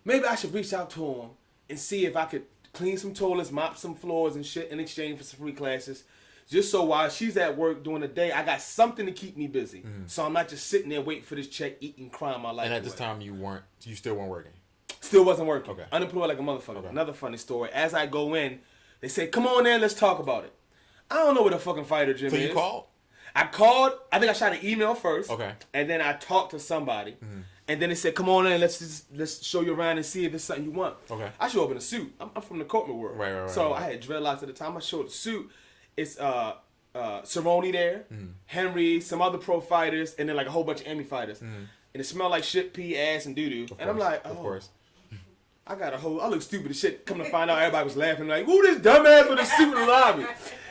Maybe I should reach out to him and see if I could clean some toilets, mop some floors and shit in exchange for some free classes. Just so while she's at work during the day, I got something to keep me busy. So I'm not just sitting there waiting for this check, eating, crying my life away. And at this time, you still weren't working? Still wasn't working. Okay. Unemployed like a motherfucker. Okay. Another funny story. As I go in, they say, come on in, let's talk about it. I don't know what a fucking fighter gym is. So you called? I called. I think I shot an email first. Okay. And then I talked to somebody. And then they said, come on in, let's show you around and see if it's something you want. Okay. I show up in a suit. I'm from the corporate world. Right. So I had dreadlocks at the time. I showed the suit. It's Cerrone there, Henry, some other pro fighters, and then like a whole bunch of Emmy fighters. And it smelled like shit, pee, ass, and doo-doo. And I'm like, oh. Of course. I look stupid as shit. Come to find out, everybody was laughing like, "Who this dumbass with a suit in the lobby?"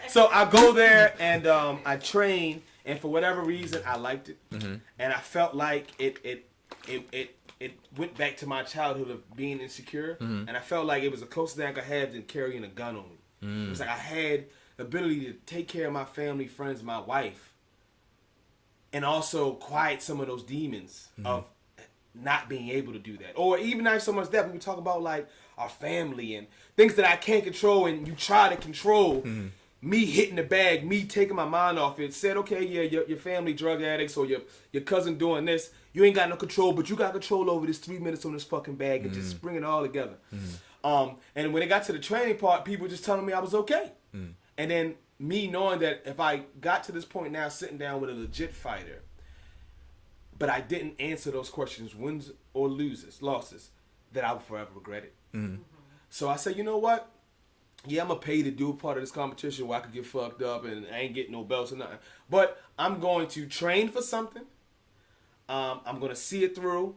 So I go there and I train, and for whatever reason, I liked it, and I felt like it went back to my childhood of being insecure, and I felt like it was the closest thing I could have than carrying a gun on me. It was like I had the ability to take care of my family, friends, my wife, and also quiet some of those demons of not being able to do that. Or even not so much that, but we talk about like our family and things that I can't control, and you try to control. Me hitting the bag, me taking my mind off it, said, okay, yeah, your family drug addicts or your cousin doing this, you ain't got no control, but you got control over this 3 minutes on this fucking bag and just bring it all together. And when it got to the training part, people were just telling me I was okay. And then me knowing that if I got to this point now sitting down with a legit fighter, but I didn't answer those questions, wins or losses, that I would forever regret it. So I said, you know what? Yeah, I'm going to pay to do a part of this competition where I could get fucked up and I ain't getting no belts or nothing. But I'm going to train for something. I'm going to see it through,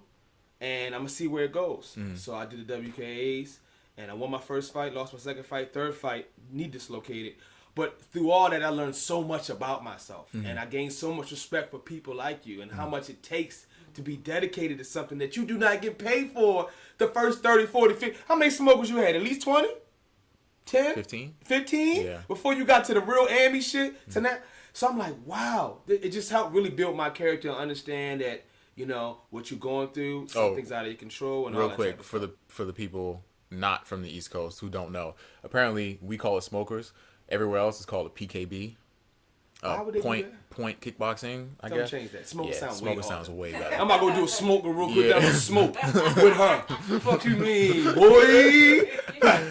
and I'm going to see where it goes. So I did the WKAs, and I won my first fight, lost my second fight, third fight, knee dislocated. But through all that, I learned so much about myself, and I gained so much respect for people like you and how much it takes to be dedicated to something that you do not get paid for the first 30, 40, 50. How many smokers you had? At least 20? 10? 15? Yeah. Before you got to the real Ammy shit? To now. So I'm like, wow. It just helped really build my character and understand that, you know, what you're going through, something's out of your control. And real all that quick, for the people not from the East Coast who don't know, apparently we call it smokers. Everywhere else is called a PKB. Why would they do that? Point kickboxing, I guess. Change that. Smoker sounds way better. I'm about to go do a smoker real quick. That was smoke with her. Fuck you mean, boy?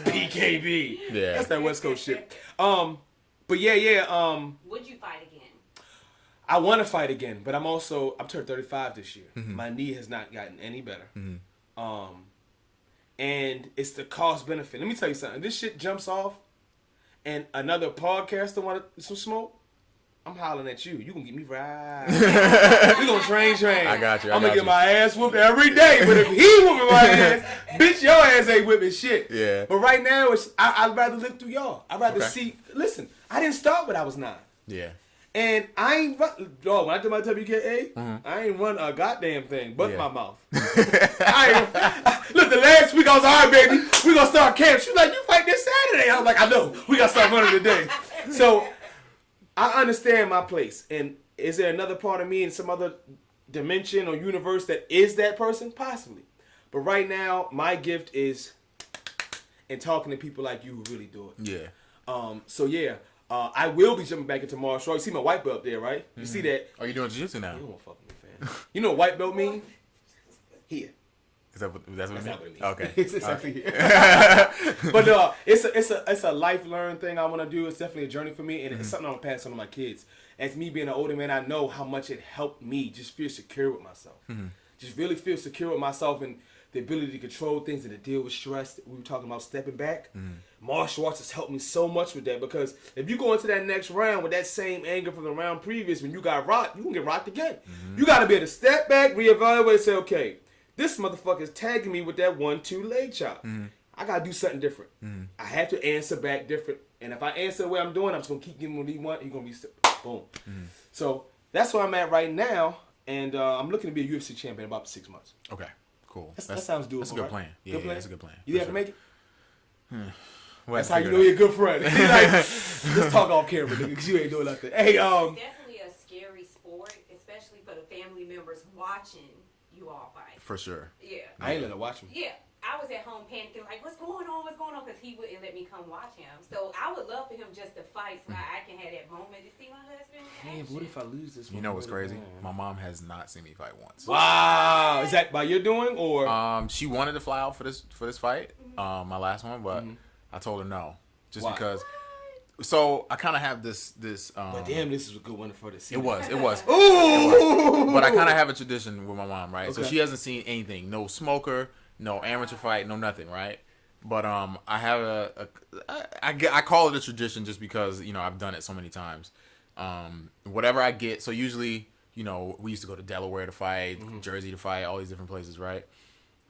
PKB. Yeah. That's that West Coast shit. But yeah. Would you fight again? I want to fight again, but I'm turned 35 this year. My knee has not gotten any better. And it's the cost benefit. Let me tell you something. This shit jumps off, and another podcaster want some smoke. I'm hollering at you. You gonna get me right. We gonna train. I got you. I'm gonna get my ass whooped every day. But if he whooping my ass, bitch, your ass ain't whipping shit. Yeah. But right now, I'd rather live through y'all. I'd rather see. Listen, I didn't start when I was 9. Yeah. And I ain't run. Dog, when I did my WKA, I ain't run a goddamn thing but my mouth. Look, the last week I was all right, baby. We gonna start camp. She was like, you fight this Saturday. I was like, I know. We gotta start running today. So I understand my place. And is there another part of me in some other dimension or universe that is that person? Possibly. But right now, my gift is in talking to people like you who really do it. Yeah. So yeah. I will be jumping back into martial arts. You see my white belt there, right? You see that? Oh, you doing jiu-jitsu now? You don't fuck with me, fam. You know what white belt mean? Here. Is that what it means? Not what it means. Okay. It's exactly here. But it's a life learned thing I want to do. It's definitely a journey for me, and it's something I'm gonna pass on to my kids. As me being an older man, I know how much it helped me just feel secure with myself. Just really feel secure with myself and the ability to control things and to deal with stress. We were talking about stepping back. Martial arts has helped me so much with that, because if you go into that next round with that same anger from the round previous when you got rocked, you can get rocked again. You got to be able to step back, reevaluate, and say, okay, this motherfucker is tagging me with that 1-2 leg chop. I got to do something different. I have to answer back different. And if I answer the way I'm doing, I'm just going to keep giving him what he wants. He's going to be boom. So that's where I'm at right now. And I'm looking to be a UFC champion in about 6 months. Okay. Cool. That sounds doable. That's a good right? plan. Yeah, good plan? that's a good plan. You have to make it? Well, that's how you know you're a good friend. Like, let's talk off camera, nigga, because you ain't doing nothing. Hey, It's definitely a scary sport, especially for the family members watching you all fight. For sure. Yeah. I ain't let her watch me. Yeah. I was at home panicking, like, what's going on? Because he wouldn't let me come watch him. So I would love for him just to fight so I can have that moment to see my husband. Man, what if I lose this one? You know what's crazy? My mom has not seen me fight once. Wow. Is that by your doing, or? She wanted to fly out for this fight, my last one, but I told her no. Just because. So I kind of have this. But damn, this is a good one for the season. It was. Ooh. But I kind of have a tradition with my mom, right? Okay. So she hasn't seen anything. No smoker, no amateur fight, no nothing, right? But I have I call it a tradition just because, you know, I've done it so many times. Whatever I get. So usually, you know, we used to go to Delaware to fight, Jersey to fight, all these different places, right?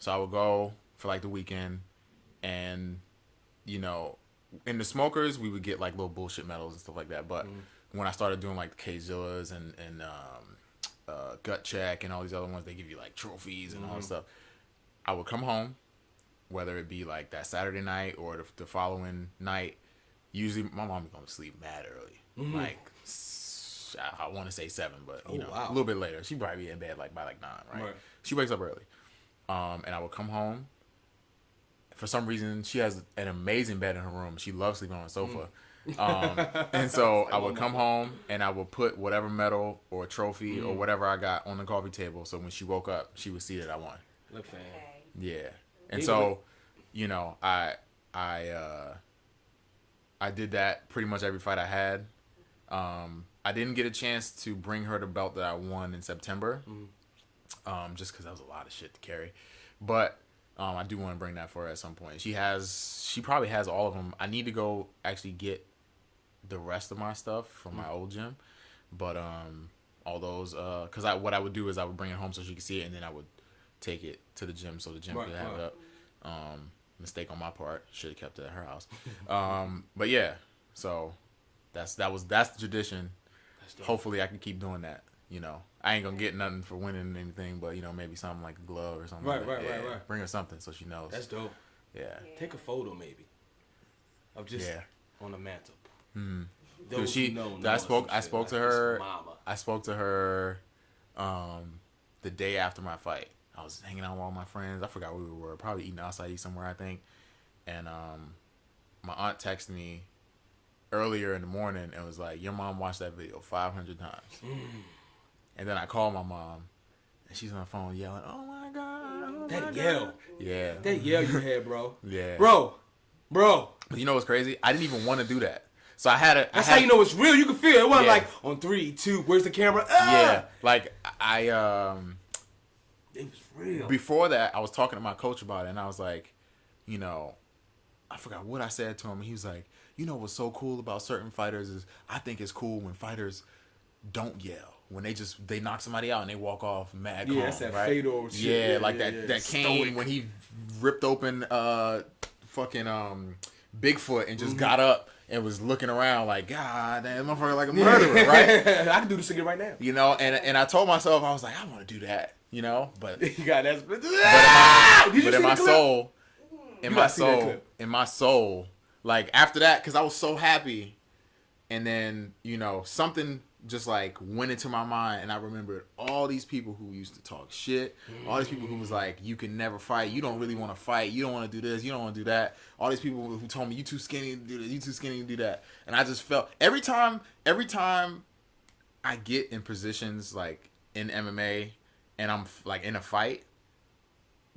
So I would go, for like the weekend, and you know, in the smokers we would get like little bullshit medals and stuff like that. But when I started doing like the K-Zillas and Gut Check and all these other ones, they give you like trophies and all that stuff. I would come home, whether it be like that Saturday night or the following night. Usually my mom is going to sleep mad early, like I want to say 7, but you know, a little bit later. She'd probably be in bed like by like 9, right? She wakes up early, and I would come home. For some reason, she has an amazing bed in her room. She loves sleeping on a sofa. And so I would come home and I would put whatever medal or trophy or whatever I got on the coffee table. So when she woke up, she would see that I won. Look, fam. Yeah. And so, you know, I did that pretty much every fight I had. I didn't get a chance to bring her the belt that I won in September, just because that was a lot of shit to carry. But I do want to bring that for her at some point. She probably has all of them. I need to go actually get the rest of my stuff from my old gym, but all those because what I would do is I would bring it home so she could see it, and then I would take it to the gym so the gym could have it up. Mistake on my part. Should have kept it at her house. But yeah, so that's the tradition. Hopefully I can keep doing that. You know, I ain't gonna get nothing for winning anything, but you know, maybe something like a glove or something. Right. Bring her something so she knows. That's dope. Yeah. Take a photo maybe of just on the mantle. Dude, I spoke to her. I spoke to her the day after my fight. I was hanging out with all my friends. I forgot where we were. Probably eating outside somewhere, I think. And my aunt texted me earlier in the morning and was like, "Your mom watched that video 500 times." And then I called my mom, and she's on the phone yelling, "Oh my God, that yell. Yeah. That yell you had, bro. Yeah. Bro. But you know what's crazy? I didn't even want to do that. So That's how you know it's real. You can feel it. It wasn't like, on 3, 2, where's the camera? Yeah. Like, it was real. Before that, I was talking to my coach about it, and I was like, you know, I forgot what I said to him. He was like, you know what's so cool about certain fighters is I think it's cool when fighters don't yell. When they knock somebody out and they walk off mad calm, that's that right? fatal shit. Yeah, like that Kane when he ripped open fucking Bigfoot and just got up and was looking around like, God damn, motherfucker, like a murderer, right? I can do this again right now. You know, and I told myself, I was like, I want to do that, you know, but you got that. But in my soul, like after that, because I was so happy, and then you know something just like went into my mind, and I remembered all these people who used to talk shit, all these people who was like, you can never fight, you don't really want to fight, you don't want to do this, you don't want to do that, all these people who told me you too skinny to do this, you too skinny to do that, and I just felt every time I get in positions like in MMA and I'm like in a fight,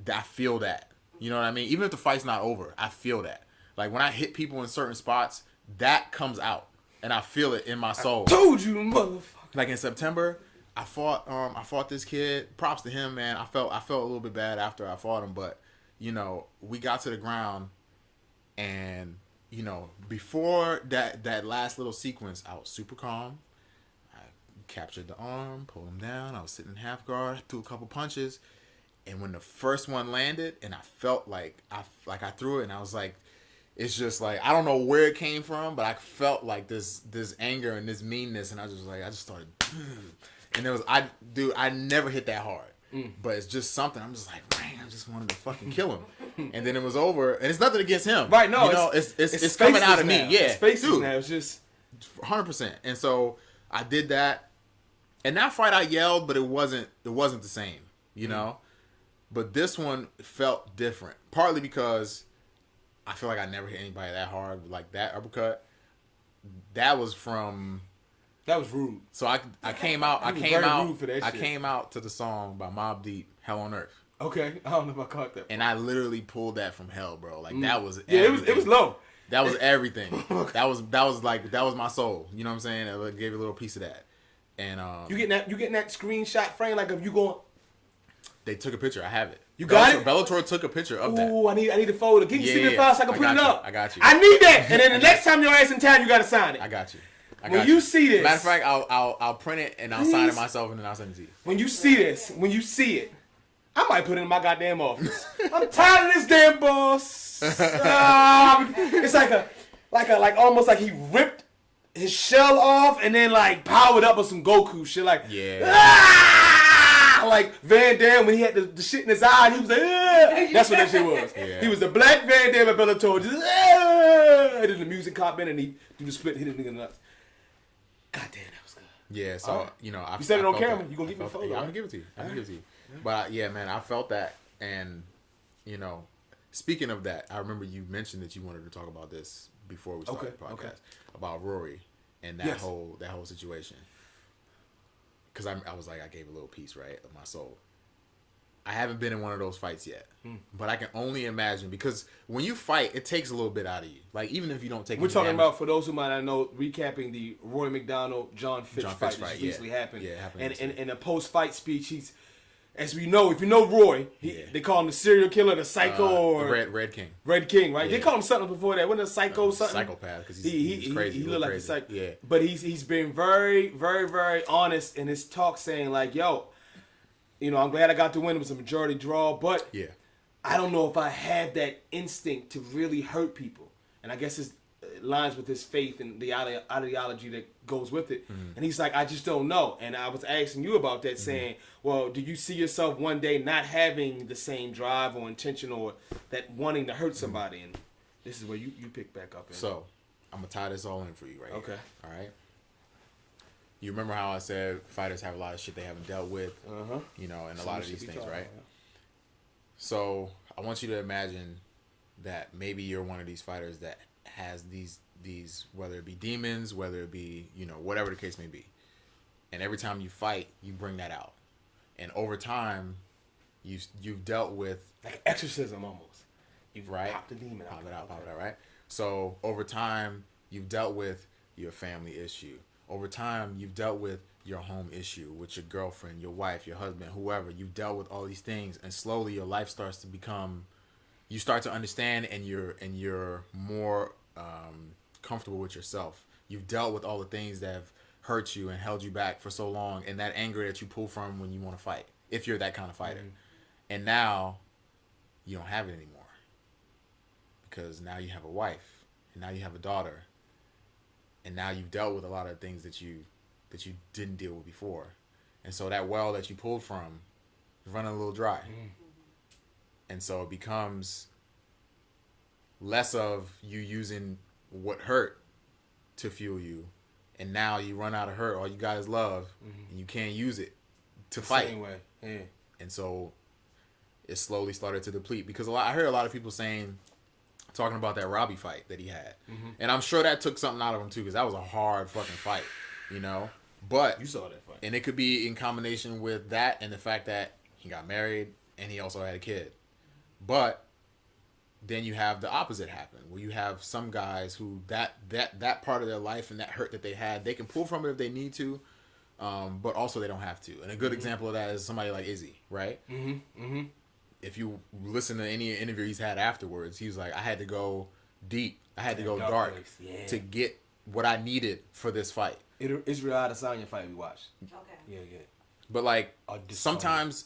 I feel that, you know what I mean? Even if the fight's not over, I feel that. Like when I hit people in certain spots, that comes out. And I feel it in my soul. I told you, motherfucker. Like in September, I fought this kid. Props to him, man. I felt a little bit bad after I fought him, but you know, we got to the ground, and you know, before that last little sequence, I was super calm. I captured the arm, pulled him down. I was sitting in half guard, threw a couple punches, and when the first one landed, and I felt like I threw it, and I was like. It's just like, I don't know where it came from, but I felt like this anger and this meanness, and I just started, and I never hit that hard, but it's just something, I'm just like, man, I just wanted to fucking kill him, and then it was over, and it's nothing against him. Right, no, you know, it's coming out of me, yeah. It's faces now, it's just. 100%, and so I did that, and that fight I yelled, but it wasn't the same, you know, but this one felt different, partly because I feel like I never hit anybody that hard, like that uppercut. That was rude. So I came out to the song by Mobb Deep, Hell on Earth. Okay, I don't know if I caught that. And I literally pulled that from hell, bro. Like that was it was low. That was everything. that was my soul. You know what I'm saying? I gave a little piece of that. And you getting that screenshot frame like if you going. They took a picture. I have it. You got it? Bellator took a picture of that. Ooh, I need a folder. Can you see the file so I can put it up? I got you. I need that. And then the next time your ass in town, you got to sign it. I got you. When you see this. Matter of fact, I'll print it and I'll sign it myself and then I'll send it to you. When you see this, when you see it, I might put it in my goddamn office. I'm tired of this damn boss. It's like almost like he ripped his shell off and then like powered up with some Goku shit. Like, like Van Damme when he had the shit in his eye and he was like, that's what that shit was. Yeah. He was the black Van Damme at Bellator. Just, and then the music caught in and he do the split, hit his nigga nuts. God damn, that was good. Yeah, so, you know, you said it on camera. You gonna give me a photo? Yeah, I'm gonna give it to you. Yeah. But yeah, man, I felt that. And, you know, speaking of that, I remember you mentioned that you wanted to talk about this before we started the podcast about Rory and that whole situation. Because I was like, I gave a little piece, right, of my soul. I haven't been in one of those fights yet, but I can only imagine, because when you fight, it takes a little bit out of you. Like, even if you don't take. We're talking about, for those who might not know, recapping the Roy McDonald John Fitch fight that just recently happened. Yeah, it happened. And in a post-fight speech, he's, as we know, if you know Roy, they call him the serial killer, the psycho, or Red King. Red King, right? Yeah. They call him something before that. Wasn't it a psycho something? Psychopath, because he's crazy. He looked like a psycho. Yeah. But he's been very, very, very honest in his talk, saying like, "Yo, you know, I'm glad I got the win. It was a majority draw, but I don't know if I had that instinct to really hurt people." And I guess it lines with his faith and the ideology that goes with it. And he's like, "I just don't know." And I was asking you about that, saying, well, do you see yourself one day not having the same drive or intention or that wanting to hurt somebody? And this is where you pick back up. So, I'm going to tie this all in for you right here. All right? You remember how I said fighters have a lot of shit they haven't dealt with, you know, and a lot of these things, right? So, I want you to imagine that maybe you're one of these fighters that has these whether it be demons, whether it be, you know, whatever the case may be. And every time you fight, you bring that out. And over time, you've dealt with, like exorcism almost. You've right? popped the demon out. Pop it out, right? So over time, you've dealt with your family issue. Over time, you've dealt with your home issue with your girlfriend, your wife, your husband, whoever. You've dealt with all these things, and slowly your life starts to become. You start to understand, and you're more comfortable with yourself. You've dealt with all the things that have hurt you and held you back for so long, and that anger that you pull from when you want to fight, if you're that kind of fighter. And now you don't have it anymore, because now you have a wife, and now you have a daughter, and now you've dealt with a lot of things that you didn't deal with before. And so that well that you pulled from is running a little dry. And so it becomes less of you using what hurt to fuel you, and now you run out of hurt, all you guys love, and you can't use it to fight. Same way. Yeah. And so it slowly started to deplete, because I heard a lot of people talking about that Robbie fight that he had, and I'm sure that took something out of him too, because that was a hard fucking fight, you know. But you saw that fight, and it could be in combination with that and the fact that he got married and he also had a kid. But then you have the opposite happen, where you have some guys who that part of their life and that hurt that they had, they can pull from it if they need to, but also they don't have to. And a good example of that is somebody like Izzy, right? If you listen to any interview he's had afterwards, he was like, I had to go deep, I had to go dark to get what I needed for this fight. Israel Adesanya fight we watched. Okay. Yeah. But like sometimes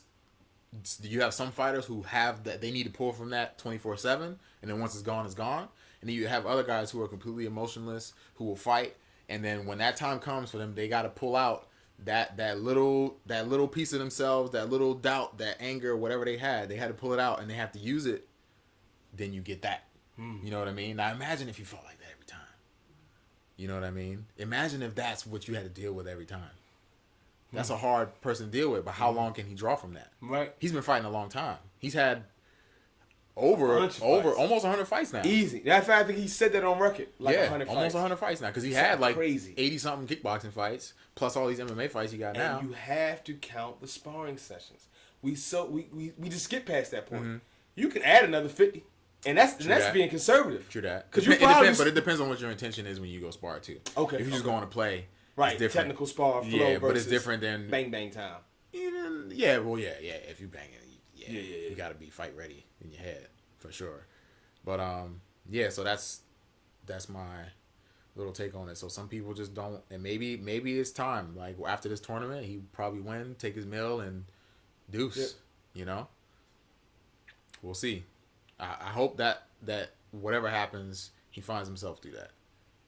you have some fighters who have that, they need to pull from that 24/7, and then once it's gone, it's gone. And then you have other guys who are completely emotionless, who will fight, and then when that time comes for them, they got to pull out that little piece of themselves, that little doubt, that anger, whatever they had to pull it out, and they have to use it. Then you get that. You know what I mean? Now imagine if you felt like that every time. You know what I mean? Imagine if that's what you had to deal with every time. That's a hard person to deal with, but how long can he draw from that? Right. He's been fighting a long time. He's had over almost 100 fights now. Easy. That's why I think he said that on record. Like 100 fights. Almost 100 fights now, because he had like 80-something kickboxing fights, plus all these MMA fights he got now. And you have to count the sparring sessions. We just skip past that point. You can add another 50. And that's being conservative. True that. But it depends on what your intention is when you go spar too. Okay. If you're just going to play, right? It's different. Technical spar flow versus but it's different than bang time. Even if you bang it, you got to be fight ready in your head for sure. But so that's my little take on it. So some people just don't, and maybe it's time. Like after this tournament, he probably win, take his meal, and deuce. You know. we'll see. I hope that whatever happens, he finds himself through that,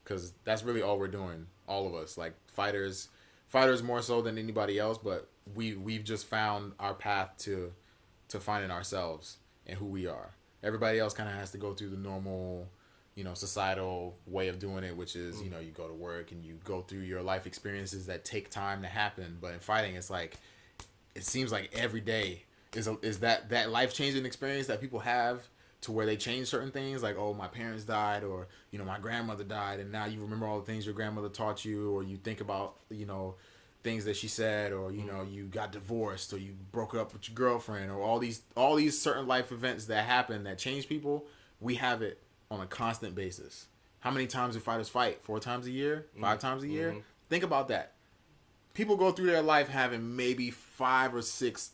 because that's really all we're doing, all of us, like fighters more so than anybody else. But we've just found our path to finding ourselves and who we are. Everybody else kind of has to go through the normal, societal way of doing it, which is, you go to work and you go through your life experiences that take time to happen. But in fighting, it's like, it seems like every day is that life-changing experience that people have, to where they change certain things, like, oh, my parents died, or, my grandmother died, and now you remember all the things your grandmother taught you, or you think about, things that she said, or, you got divorced, or you broke up with your girlfriend, or all these certain life events that happen that change people. We have it on a constant basis. How many times do fighters fight? 4 times a year? 5 times a year? Think about that. People go through their life having maybe 5 or 6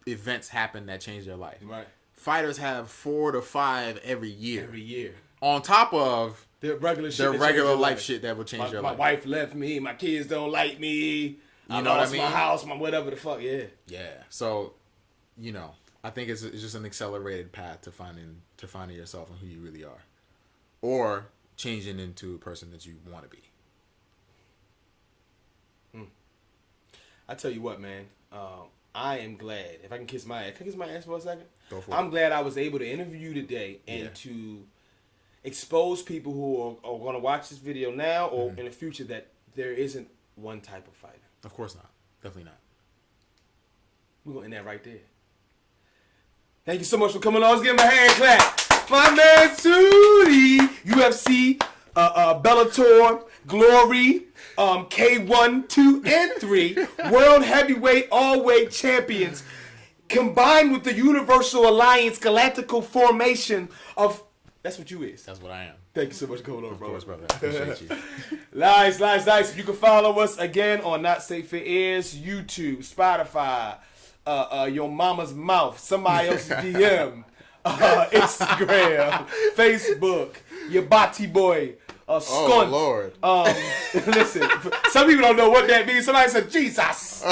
events happen that change their life. Right. Fighters have 4 to 5 every year. Every year. On top of their regular life shit that will change your life. My wife left me. My kids don't like me. You know what I mean? My house, my whatever the fuck. Yeah. Yeah. So, I think it's just an accelerated path to finding yourself and who you really are, or changing into a person that you want to be. I tell you what, man. I am glad. If I can kiss my ass. Can I kiss my ass for a second? Go for it. I'm glad I was able to interview you today and to expose people who are going to watch this video now or in the future that there isn't one type of fighter. Of course not. Definitely not. We're going to end that right there. Thank you so much for coming on. Let's give him a hand clap. My man Sunni, UFC, Bellator, Glory, K1, 2, and 3, World Heavyweight All-Weight Champions, combined with the Universal Alliance Galactical Formation of... That's what you is. That's what I am. Thank you so much for coming on, bro. Of course, brother. I appreciate you. Nice. You can follow us again on Not Safe for Ears, YouTube, Spotify, your mama's mouth, somebody else's DM, Instagram, Facebook, your bati boy, Skunt. Oh, Lord. Listen, some people don't know what that means. Somebody said, Jesus.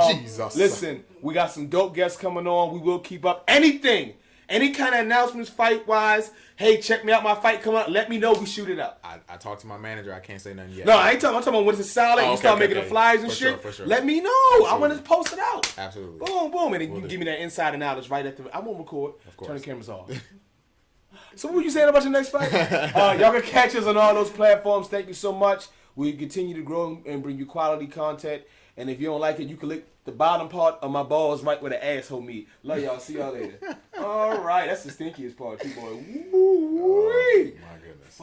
Jesus. Listen, we got some dope guests coming on. We will keep up anything. Any kind of announcements fight-wise, hey, check me out, my fight coming out, let me know, we shoot it up. I talked to my manager, I can't say nothing yet. No, I ain't talking, I'm talking about when it's solid, you start making the flyers and shit. For sure. Let me know. Absolutely. I want to post it out. Absolutely. Boom, and then you can give me that insider knowledge right at the... I won't record. Of course. Turn the cameras off. So what were you saying about your next fight? Y'all can catch us on all those platforms. Thank you so much. We continue to grow and bring you quality content. And if you don't like it, you can lick the bottom part of my balls right where the asshole meet. Love y'all. See y'all later. All right. That's the stinkiest part, too, boy. Woo-wee. Oh, my